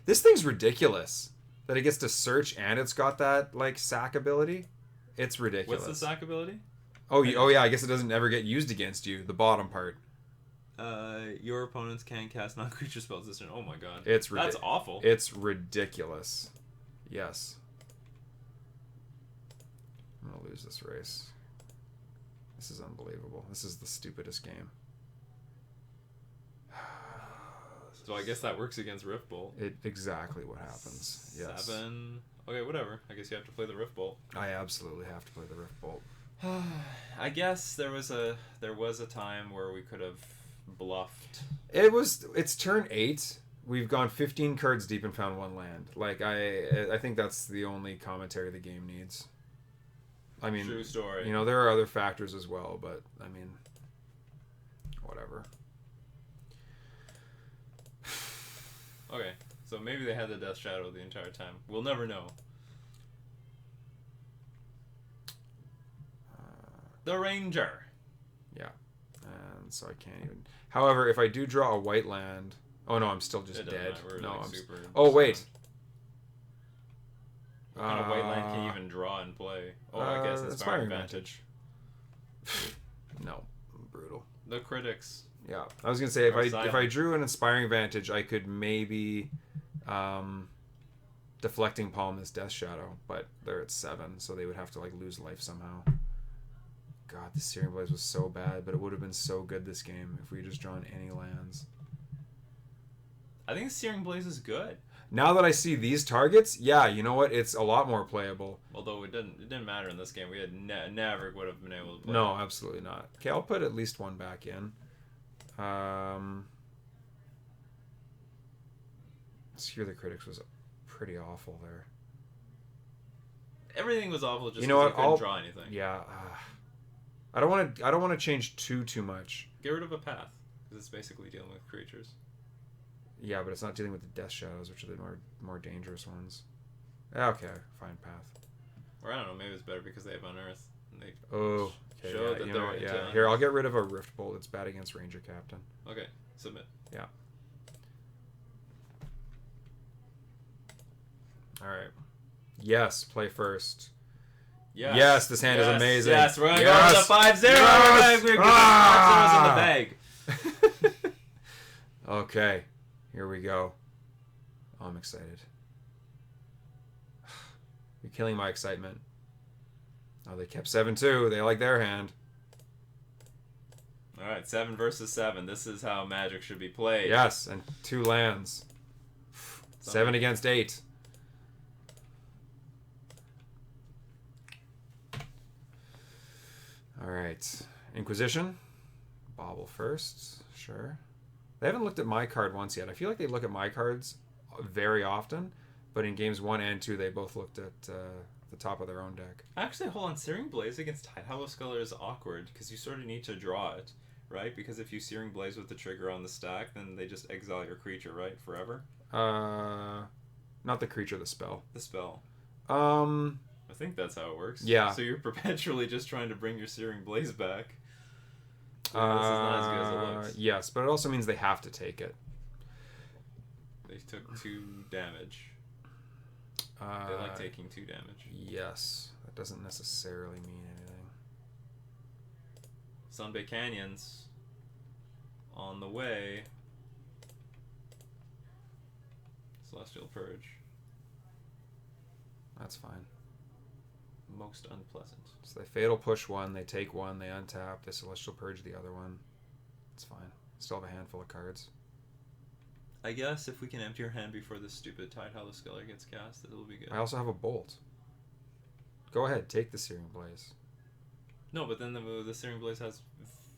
this thing's ridiculous. That it gets to search and it's got that like sack ability. It's ridiculous. What's the sack ability? Oh yeah. I guess it doesn't ever get used against you. The bottom part. Your opponents can cast non-creature spells this turn. Oh my god. That's awful. It's ridiculous. Yes. I'm gonna lose this race. This is unbelievable. This is the stupidest game. So I guess that works against Rift Bolt. Exactly what happens. Yes. 7. Okay, whatever. I guess you have to play the Rift Bolt. I absolutely have to play the Rift Bolt. I guess there was a time where we could have bluffed. It's turn 8. We've gone 15 cards deep and found 1 land. Like I think that's the only commentary the game needs. I mean, true story. You know, there are other factors as well, but I mean, whatever. Okay, so maybe they had the Death Shadow the entire time. We'll never know. The Ranger. Yeah, and so I can't even. However, if I do draw a white land, oh no, I'm still just dead. No, like I'm. Super oh wait. What kind of white land can you even draw and play? Oh, I guess Inspiring Vantage. No, brutal. The critics. Yeah, I was gonna say if I drew an Inspiring Vantage, I could maybe Deflecting Palm is Death Shadow, but they're at 7, so they would have to like lose life somehow. God, the Searing Blaze was so bad, but it would have been so good this game if we had just drawn any lands. I think Searing Blaze is good. Now that I see these targets, yeah, you know what? It's a lot more playable. Although it didn't matter in this game. We had never would have been able to play. No, absolutely not. Okay, I'll put at least one back in. Secure the Critics was pretty awful there. Everything was awful. Just because you couldn't draw anything. Yeah, I don't want to change too much. Get rid of a path because it's basically dealing with creatures. Yeah, but it's not dealing with the Death Shadows, which are the more dangerous ones. Okay, fine, path. Or I don't know, maybe it's better because they have Unearth. And they show that they're Here, I'll get rid of a Rift Bolt. It's bad against Ranger Captain. Okay, submit. Yeah. Alright. Yes, play first. Yes. Yes, this hand is amazing. Yes, we're going to go with the 5-0. Yes. We're going to 5-0s in the bag. Okay. Here we go. Oh, I'm excited. You're killing my excitement. Oh, they kept 7-2. They like their hand. Alright, 7 versus 7. This is how Magic should be played. Yes, and 2 lands. 7 against 8. Alright. Inquisition. Bobble first. Sure. They haven't looked at my card once yet. I feel like they look at my cards very often, but in games 1 and 2, they both looked at the top of their own deck. Actually, hold on. Searing Blaze against Tidehallow's Sculler is awkward because you sort of need to draw it, right? Because if you Searing Blaze with the trigger on the stack, then they just exile your creature, right? Forever? Not the creature, the spell. The spell. I think that's how it works. Yeah. So you're perpetually just trying to bring your Searing Blaze back. Yeah, this is not as good as it looks. Yes, but it also means they have to take it. They took 2 damage. They like taking 2 damage. Yes. That doesn't necessarily mean anything. Sunbay Canyons on the way. Celestial Purge. That's fine. Most unpleasant. So they Fatal Push 1, they take 1, they untap, they Celestial Purge the other one. It's fine. Still have a handful of cards. I guess if we can empty our hand before this stupid Tidehallow's Sculler gets cast, it'll be good. I also have a Bolt. Go ahead, take the Searing Blaze. No, but then the Searing Blaze has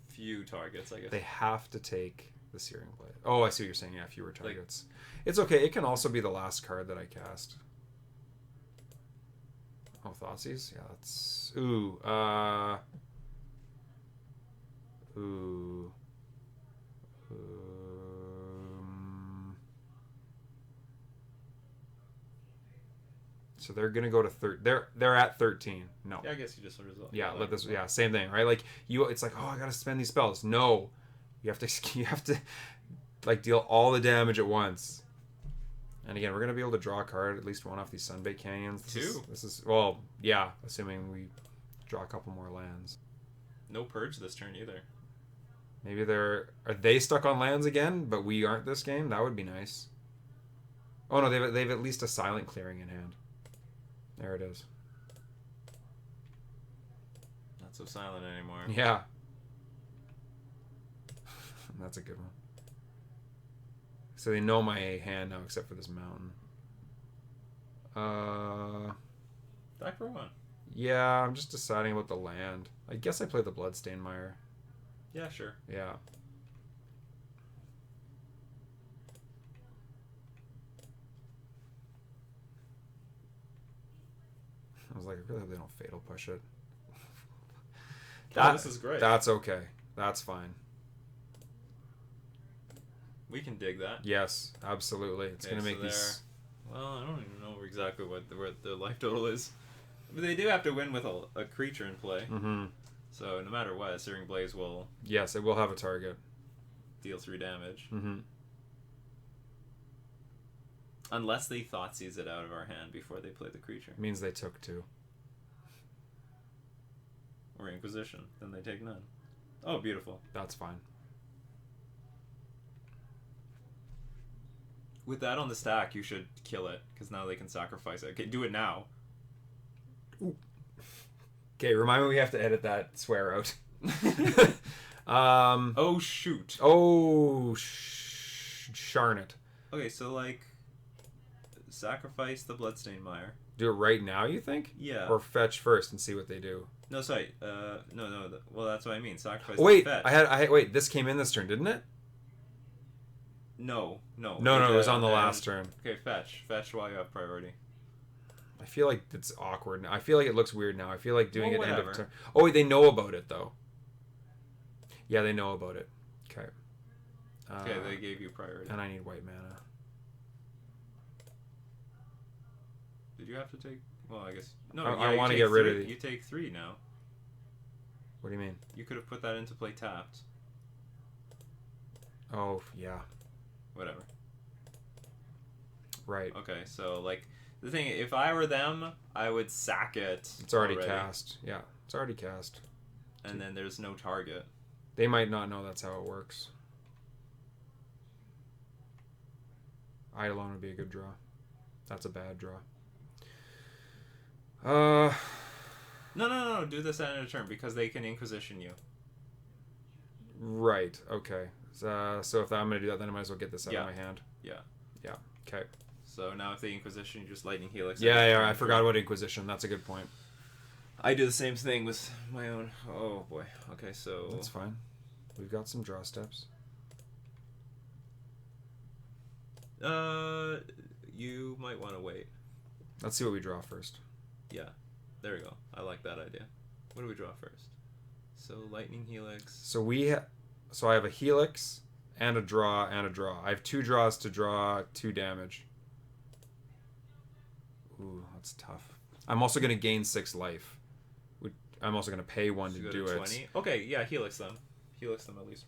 few targets, I guess. They have to take the Searing Blaze. Oh, I see what you're saying. Yeah, fewer targets. It's okay. It can also be the last card that I cast. Oh, Thoughtseize? Yeah, that's... Ooh. So they're gonna go to they're at 13. No. Yeah, I guess you just result. Yeah, let this. Yeah, same thing, right? Like it's like, oh, I gotta spend these spells. No, you have to like deal all the damage at once. And again, we're gonna be able to draw a card, at least one off these Sunbait Canyons. This is well, yeah, assuming we draw a couple more lands. No purge this turn either. Maybe are they stuck on lands again, but we aren't this game? That would be nice. Oh no, they've at least a silent clearing in hand. There it is. Not so silent anymore. Yeah. That's a good one. So they know my hand now, except for this mountain. Back for one. Yeah, I'm just deciding about the land. I guess I play the Bloodstained Mire. Yeah, sure. Yeah. I was like, I really hope they don't Fatal Push it. This is great. That's okay. That's fine. We can dig that. Yes, absolutely. It's going to make these... Well, I don't even know exactly what the life total is. But they do have to win with a creature in play. Mm-hmm. So no matter what, Searing Blaze will... Yes, it will have a target. Deal 3 damage. Mm-hmm. Unless they Thoughtseize it out of our hand before they play the creature. It means they took 2. Or Inquisition. Then they take none. Oh, beautiful. That's fine. With that on the stack, you should kill it, because now they can sacrifice it. Okay, do it now. Ooh. Okay, remind me we have to edit that swear out. Oh shoot. Oh, sharn it. Okay, so like, sacrifice the Bloodstained Mire. Do it right now, you think? Yeah. Or fetch first and see what they do. No, sorry. No. Well, that's what I mean. Sacrifice. Oh, wait, fetch. wait. This came in this turn, didn't it? No. No, it was on the last turn. Okay, fetch while you have priority. I feel like it's awkward now. I feel like it looks weird now. I feel like doing it end of turn. Oh, wait, they know about it though. Yeah, they know about it. Okay. Okay, they gave you priority. And I need white mana. Did you have to take? Well, I guess no. I want to get rid of it. You take 3 now. What do you mean? You could have put that into play tapped. Oh yeah. Whatever. Right. Okay, so like the thing, if I were them, I would sack it. It's already cast. Yeah, it's already cast. And then there's no target. They might not know that's how it works. Eidolon would be a good draw. That's a bad draw. No. Do this at end of turn because they can Inquisition you. Right. Okay. So if I'm gonna do that, then I might as well get this out of my hand. Yeah. Yeah. Okay. So now if they Inquisition, you just Lightning Helix. Yeah. I forgot about Inquisition. That's a good point. I do the same thing with my own. Oh boy. Okay, so that's fine. We've got some draw steps. You might want to wait. Let's see what we draw first. Yeah, there we go. I like that idea. What do we draw first? So Lightning Helix. So I have a Helix and a draw and a draw. I have 2 draws to draw 2 damage. Ooh, that's tough. I'm also going to gain 6 life. I'm also going to pay 1 to do 20? It. Okay, yeah, Helix them. Helix them at least.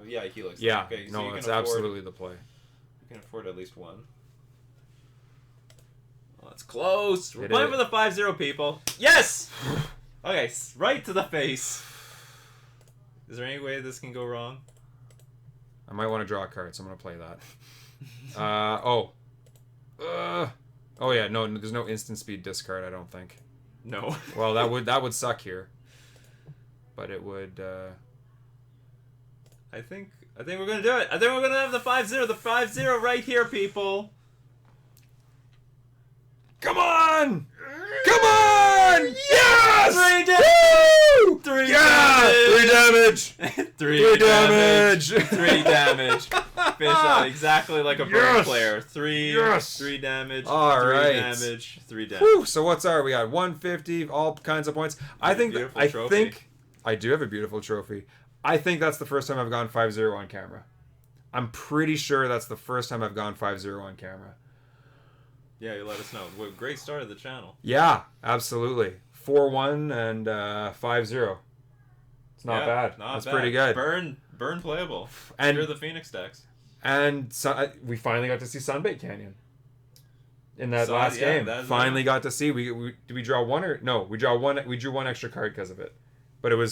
Yeah, Helix them. Yeah, okay, no, it's absolutely the play. You can afford at least 1. Oh, that's close. We're playing for the 5-0 people. Yes! Okay, right to the face. Is there any way this can go wrong? I might want to draw a card, so I'm going to play that. Oh yeah, no, there's no instant speed discard, I don't think. No. Well, that would suck here. But it would I think we're going to do it. I think we're going to have the 5-0. The 5-0 right here, people. Come on! Come on! Yes! 3 damage! 3 damage! 3 damage! 3 damage! 3 damage. Fish out exactly like a Burn player. 3 damage. All right. 3 damage. 3 damage. Whew, so we got 150, all kinds of points. I think I do have a beautiful trophy. I think that's the first time I've gone 5-0 on camera. I'm pretty sure that's the first time I've gone 5-0 on camera. Yeah, you let us know. What a great start of the channel. Yeah, absolutely. 4-1 and 5-0. It's not bad. That's pretty good. Burn playable. And you're the Phoenix decks. And we finally got to see Sunbait Canyon in that last game. Finally got to see. We draw 1 or no? We drew 1 extra card because of it. But we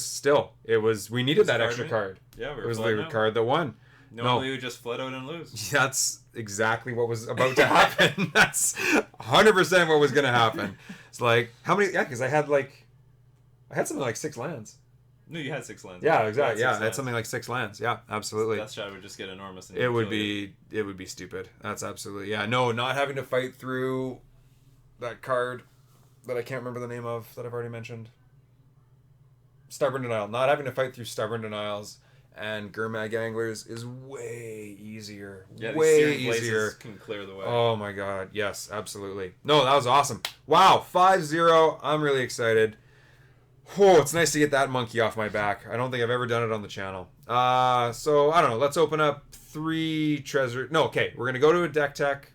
needed that extra card. Yeah, it was the card that won. Normally we just flat out and lose. That's exactly what was about to happen. That's 100% what was going to happen. It's like, how many? Yeah, because I had something like 6 lands. No, you had 6 lands. Yeah, exactly. Yeah, I had something like 6 lands. Yeah, absolutely. Death Shot would just get enormous. It would be stupid. That's absolutely, yeah. No, not having to fight through that card that I can't remember the name of that I've already mentioned. Stubborn Denial. Not having to fight through Stubborn Denials and Gurmag Anglers is way easier. Yeah, way these easier. Can clear the way. Oh my god. Yes, absolutely. No, that was awesome. Wow, 5-0. I'm really excited. Oh, it's nice to get that monkey off my back. I don't think I've ever done it on the channel. So, I don't know. Let's open up 3 treasure... No, okay. We're going to go to a deck tech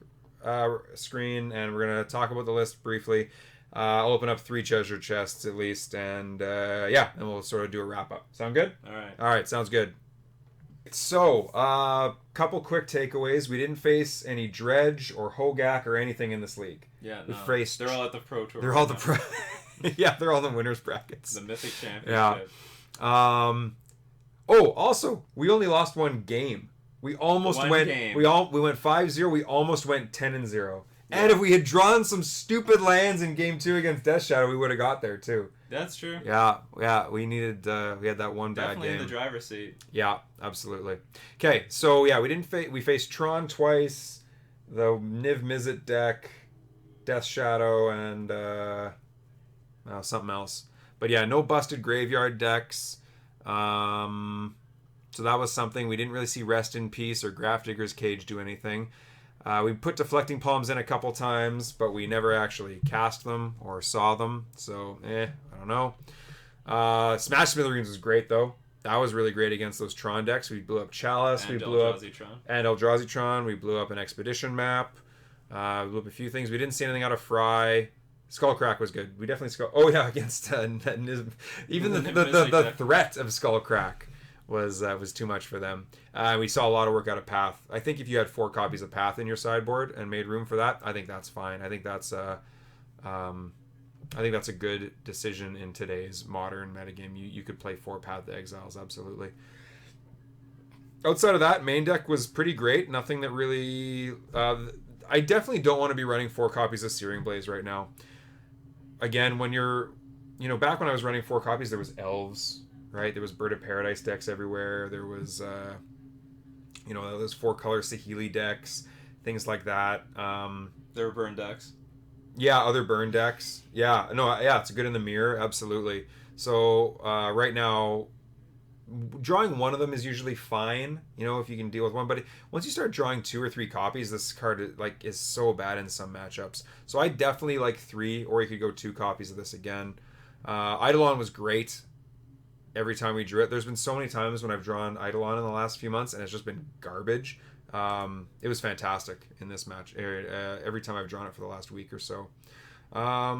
screen, and we're going to talk about the list briefly. I'll open up 3 treasure chests at least, and and we'll sort of do a wrap-up. Sound good? All right. All right, sounds good. So, couple quick takeaways. We didn't face any Dredge or Hogak or anything in this league. Yeah, no. They're all at the Pro Tour. They're all the Pro... Yeah, they're all the winners brackets. The Mythic Championship. Yeah. Also, we only lost 1 game. We almost went. We went 5-0. We almost went 10-0, And if we had drawn some stupid lands in game 2 against Death Shadow, we would have got there too. That's true. Yeah. We needed. We had that one Definitely bad game. in the driver's seat. Yeah, absolutely. Okay, so yeah, we didn't. We faced Tron twice, the Niv-Mizzet deck, Death Shadow, and something else. But yeah, no busted graveyard decks. So that was something. We didn't really see Rest in Peace or Grafdigger's Cage do anything. We put Deflecting Palms in a couple times, but we never actually cast them or saw them. So, I don't know. Smash Smithereens was great, though. That was really great against those Tron decks. We blew up Chalice. We blew up Eldrazi Tron. We blew up an Expedition map. We blew up a few things. We didn't see anything out of Fry. Skullcrack was good. We definitely against even the threat of Skullcrack was too much for them. We saw a lot of work out of Path. I think if you had 4 copies of Path in your sideboard and made room for that, I think that's fine. I think that's a good decision in today's modern metagame. You could play 4 Path to Exiles, absolutely. Outside of that, main deck was pretty great. Nothing that really... I definitely don't want to be running 4 copies of Searing Blaze right now. Again, when you're... back when I was running 4 copies, there was Elves, right? There was Bird of Paradise decks everywhere. There was, those 4-color Saheeli decks, things like that. There were burn decks. Yeah, other burn decks. Yeah, it's good in the mirror, absolutely. So right now, drawing one of them is usually fine, if you can deal with one. But once you start drawing 2 or 3 copies, this card is so bad in some matchups. So I definitely like 3, or you could go 2 copies of this again. Eidolon was great every time we drew it. There's been so many times when I've drawn Eidolon in the last few months, and it's just been garbage. It was fantastic in this match every time I've drawn it for the last week or so. I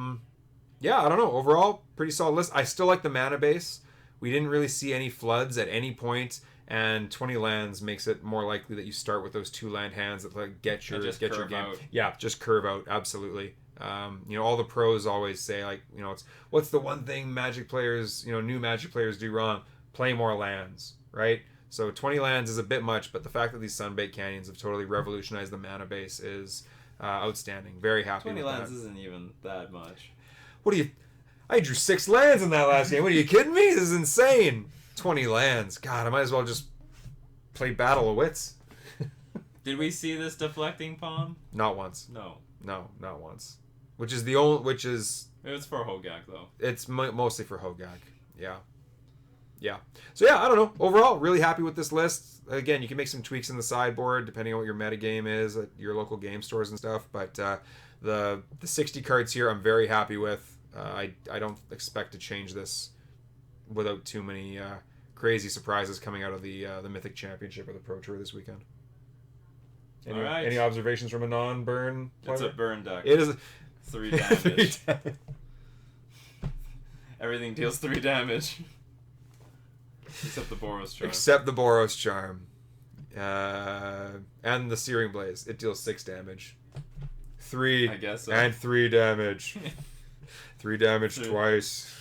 don't know. Overall, pretty solid list. I still like the mana base. We didn't really see any floods at any point, and 20 lands makes it more likely that you start with those 2 land hands that get your game. Out. Yeah, just curve out. Absolutely. All the pros always say it's what's the one thing Magic players, new Magic players do wrong? Play more lands, right? So 20 lands is a bit much, but the fact that these Sunbait Canyons have totally revolutionized the mana base is outstanding. Very happy with that. 20 lands isn't even that much. I drew 6 lands in that last game. What, are you kidding me? This is insane. 20 lands. God, I might as well just play Battle of Wits. Did we see this Deflecting Palm? Not once. No, not once. It was for Hogak, though. It's mostly for Hogak. Yeah. So I don't know. Overall, really happy with this list. Again, you can make some tweaks in the sideboard depending on what your metagame is at your local game stores and stuff. But the 60 cards here, I'm very happy with. I don't expect to change this without too many crazy surprises coming out of the Mythic Championship or the Pro Tour this weekend. Any observations from a non-burn player? It's a burn deck. It is 3 damage. Everything deals 3 damage. Except the Boros Charm. And the Searing Blaze. It deals 6 damage. 3. I guess so. And 3 damage. 3 damage twice.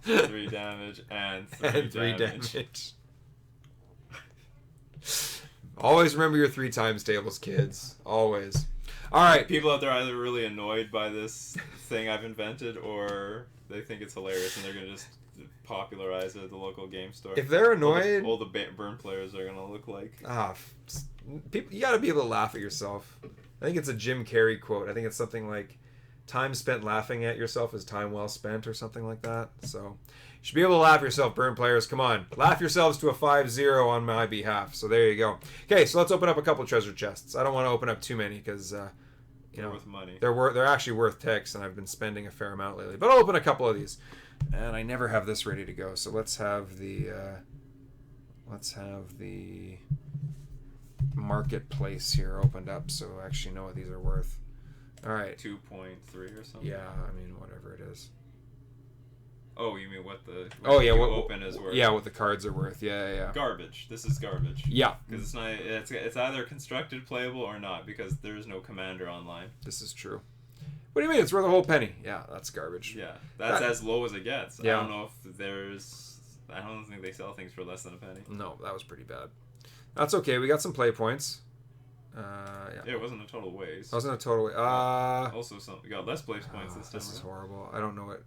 3 damage and 3 damage. Always remember your 3 times tables, kids. Always. All right. People out there are either really annoyed by this thing I've invented, or they think it's hilarious and they're gonna just popularize it at the local game store. If they're annoyed, all the burn players are gonna look like. People, you gotta be able to laugh at yourself. I think it's a Jim Carrey quote. I think it's something like, "Time spent laughing at yourself is time well spent," or something like that. So you should be able to laugh at yourself, burn players. Come on, laugh yourselves to a 5-0 on my behalf. So there you go. Okay, so let's open up a couple treasure chests. I don't want to open up too many because they're worth money. They're actually worth ticks, and I've been spending a fair amount lately. But I'll open a couple of these, and I never have this ready to go. So let's have the marketplace here opened up, so I actually know what these are worth. All right. 2.3 or something. Yeah, I mean whatever it is. Oh, you mean what the open is worth? Yeah, what the cards are worth. Yeah. Garbage. This is garbage. Yeah. Because it's not. It's either constructed, playable, or not. Because there is no commander online. This is true. What do you mean? It's worth a whole penny. Yeah, that's garbage. Yeah, that's as low as it gets. Yeah. I don't know if there's. I don't think they sell things for less than a penny. No, that was pretty bad. That's okay. We got some play points. Yeah, it wasn't a total waste. It wasn't a total waste. Also, we got less place points this time. This is horrible. I don't know what...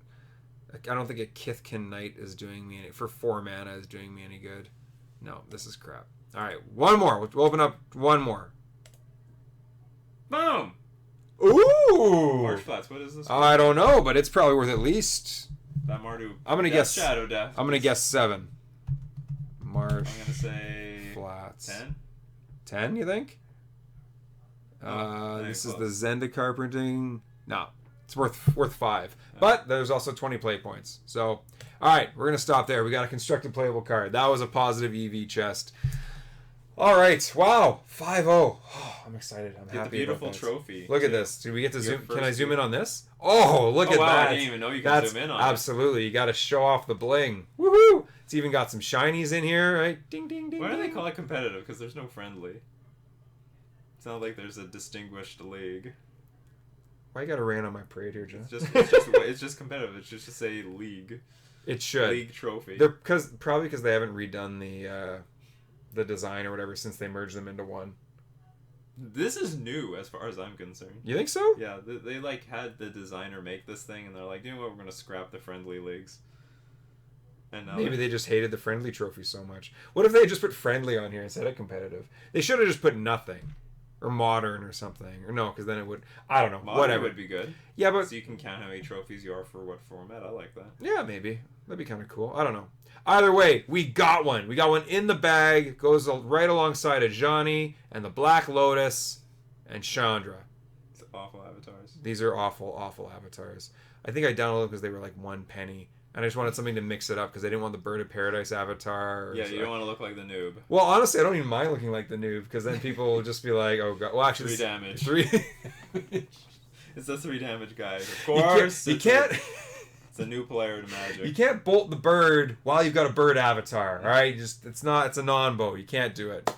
I don't think a Kithkin Knight is doing me any... For 4 mana is doing me any good. No, this is crap. Alright, one more. We'll open up one more. Boom! Ooh! Marsh Flats, what is this? I don't know, but it's probably worth at least... That Mardu... I'm gonna guess... Shadow Death. I'm gonna guess 7. Marsh... I'm gonna say... Flats. 10? 10, you think? This is the Zendikar printing. No, it's worth 5. But there's also 20 play points. So, all right, we're gonna stop there. We got a constructed playable card. That was a positive EV chest. All right, wow, 5-0. Oh, I'm excited. I'm happy. The beautiful about trophy. Look at this. Do we get to zoom? Can I zoom in on this? Oh, look at wow, that. I didn't even know you could zoom in on it. Absolutely. You got to show off the bling. Woohoo! It's even got some shinies in here, right? Ding, ding, ding. Why do they call it competitive? Because there's no friendly. It's not like there's a distinguished league. Why you got to rain on my parade here, John? It's just competitive. It's just to say league. It should. League trophy. They're probably because they haven't redone the design or whatever since they merged them into one. This is new as far as I'm concerned. You think so? Yeah, they like had the designer make this thing, and they're like, you know what, we're gonna scrap the friendly leagues. And maybe they just hated the friendly trophy so much. What if they just put friendly on here instead of competitive? They should have just put nothing. Or modern or something. Or no, because then it would... I don't know. Modern whatever. would be good. Yeah, but... So you can count how many trophies you are for what format. I like that. Yeah, maybe. That'd be kind of cool. I don't know. Either way, we got one. We got one in the bag. Goes right alongside of Johnny and the Black Lotus and Chandra. It's awful avatars. These are awful, awful avatars. I think I downloaded them because they were like 1 penny. And I just wanted something to mix it up because I didn't want the Bird of Paradise avatar. Yeah, you don't want to look like the noob. Well, honestly, I don't even mind looking like the noob because then people will just be like, oh, God. Well, actually... 3 damage. 3... It's the 3 damage guy. Of course. You can't... It's a new player to Magic. You can't bolt the bird while you've got a bird avatar, all right? It's a non-bow. You can't do it.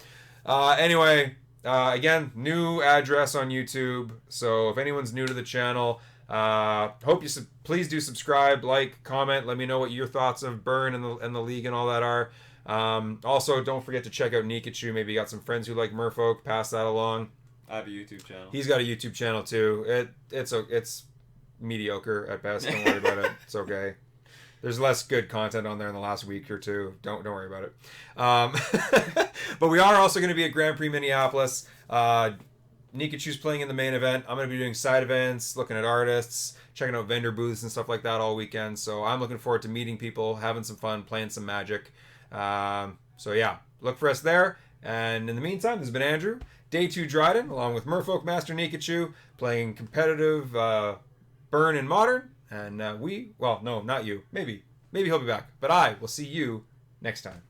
Anyway, again, new address on YouTube. So if anyone's new to the channel... hope you please do subscribe, like, comment. Let me know what your thoughts of Burn and the league and all that are. Also, don't forget to check out Nikachu. Maybe you got some friends who like Merfolk. Pass that along. I have a YouTube channel. He's got a YouTube channel too. It's mediocre at best. Don't worry about it. It's okay. There's less good content on there in the last week or two. Don't worry about it. But we are also going to be at Grand Prix Minneapolis. Nikachu's playing in the main event. I'm going to be doing side events, looking at artists, checking out vendor booths and stuff like that all weekend. So I'm looking forward to meeting people, having some fun, playing some Magic. So yeah, look for us there. And in the meantime, this has been Andrew, Day 2 Dryden, along with Merfolk Master Nikachu, playing competitive Burn and Modern. And well, no, not you. Maybe he'll be back. But I will see you next time.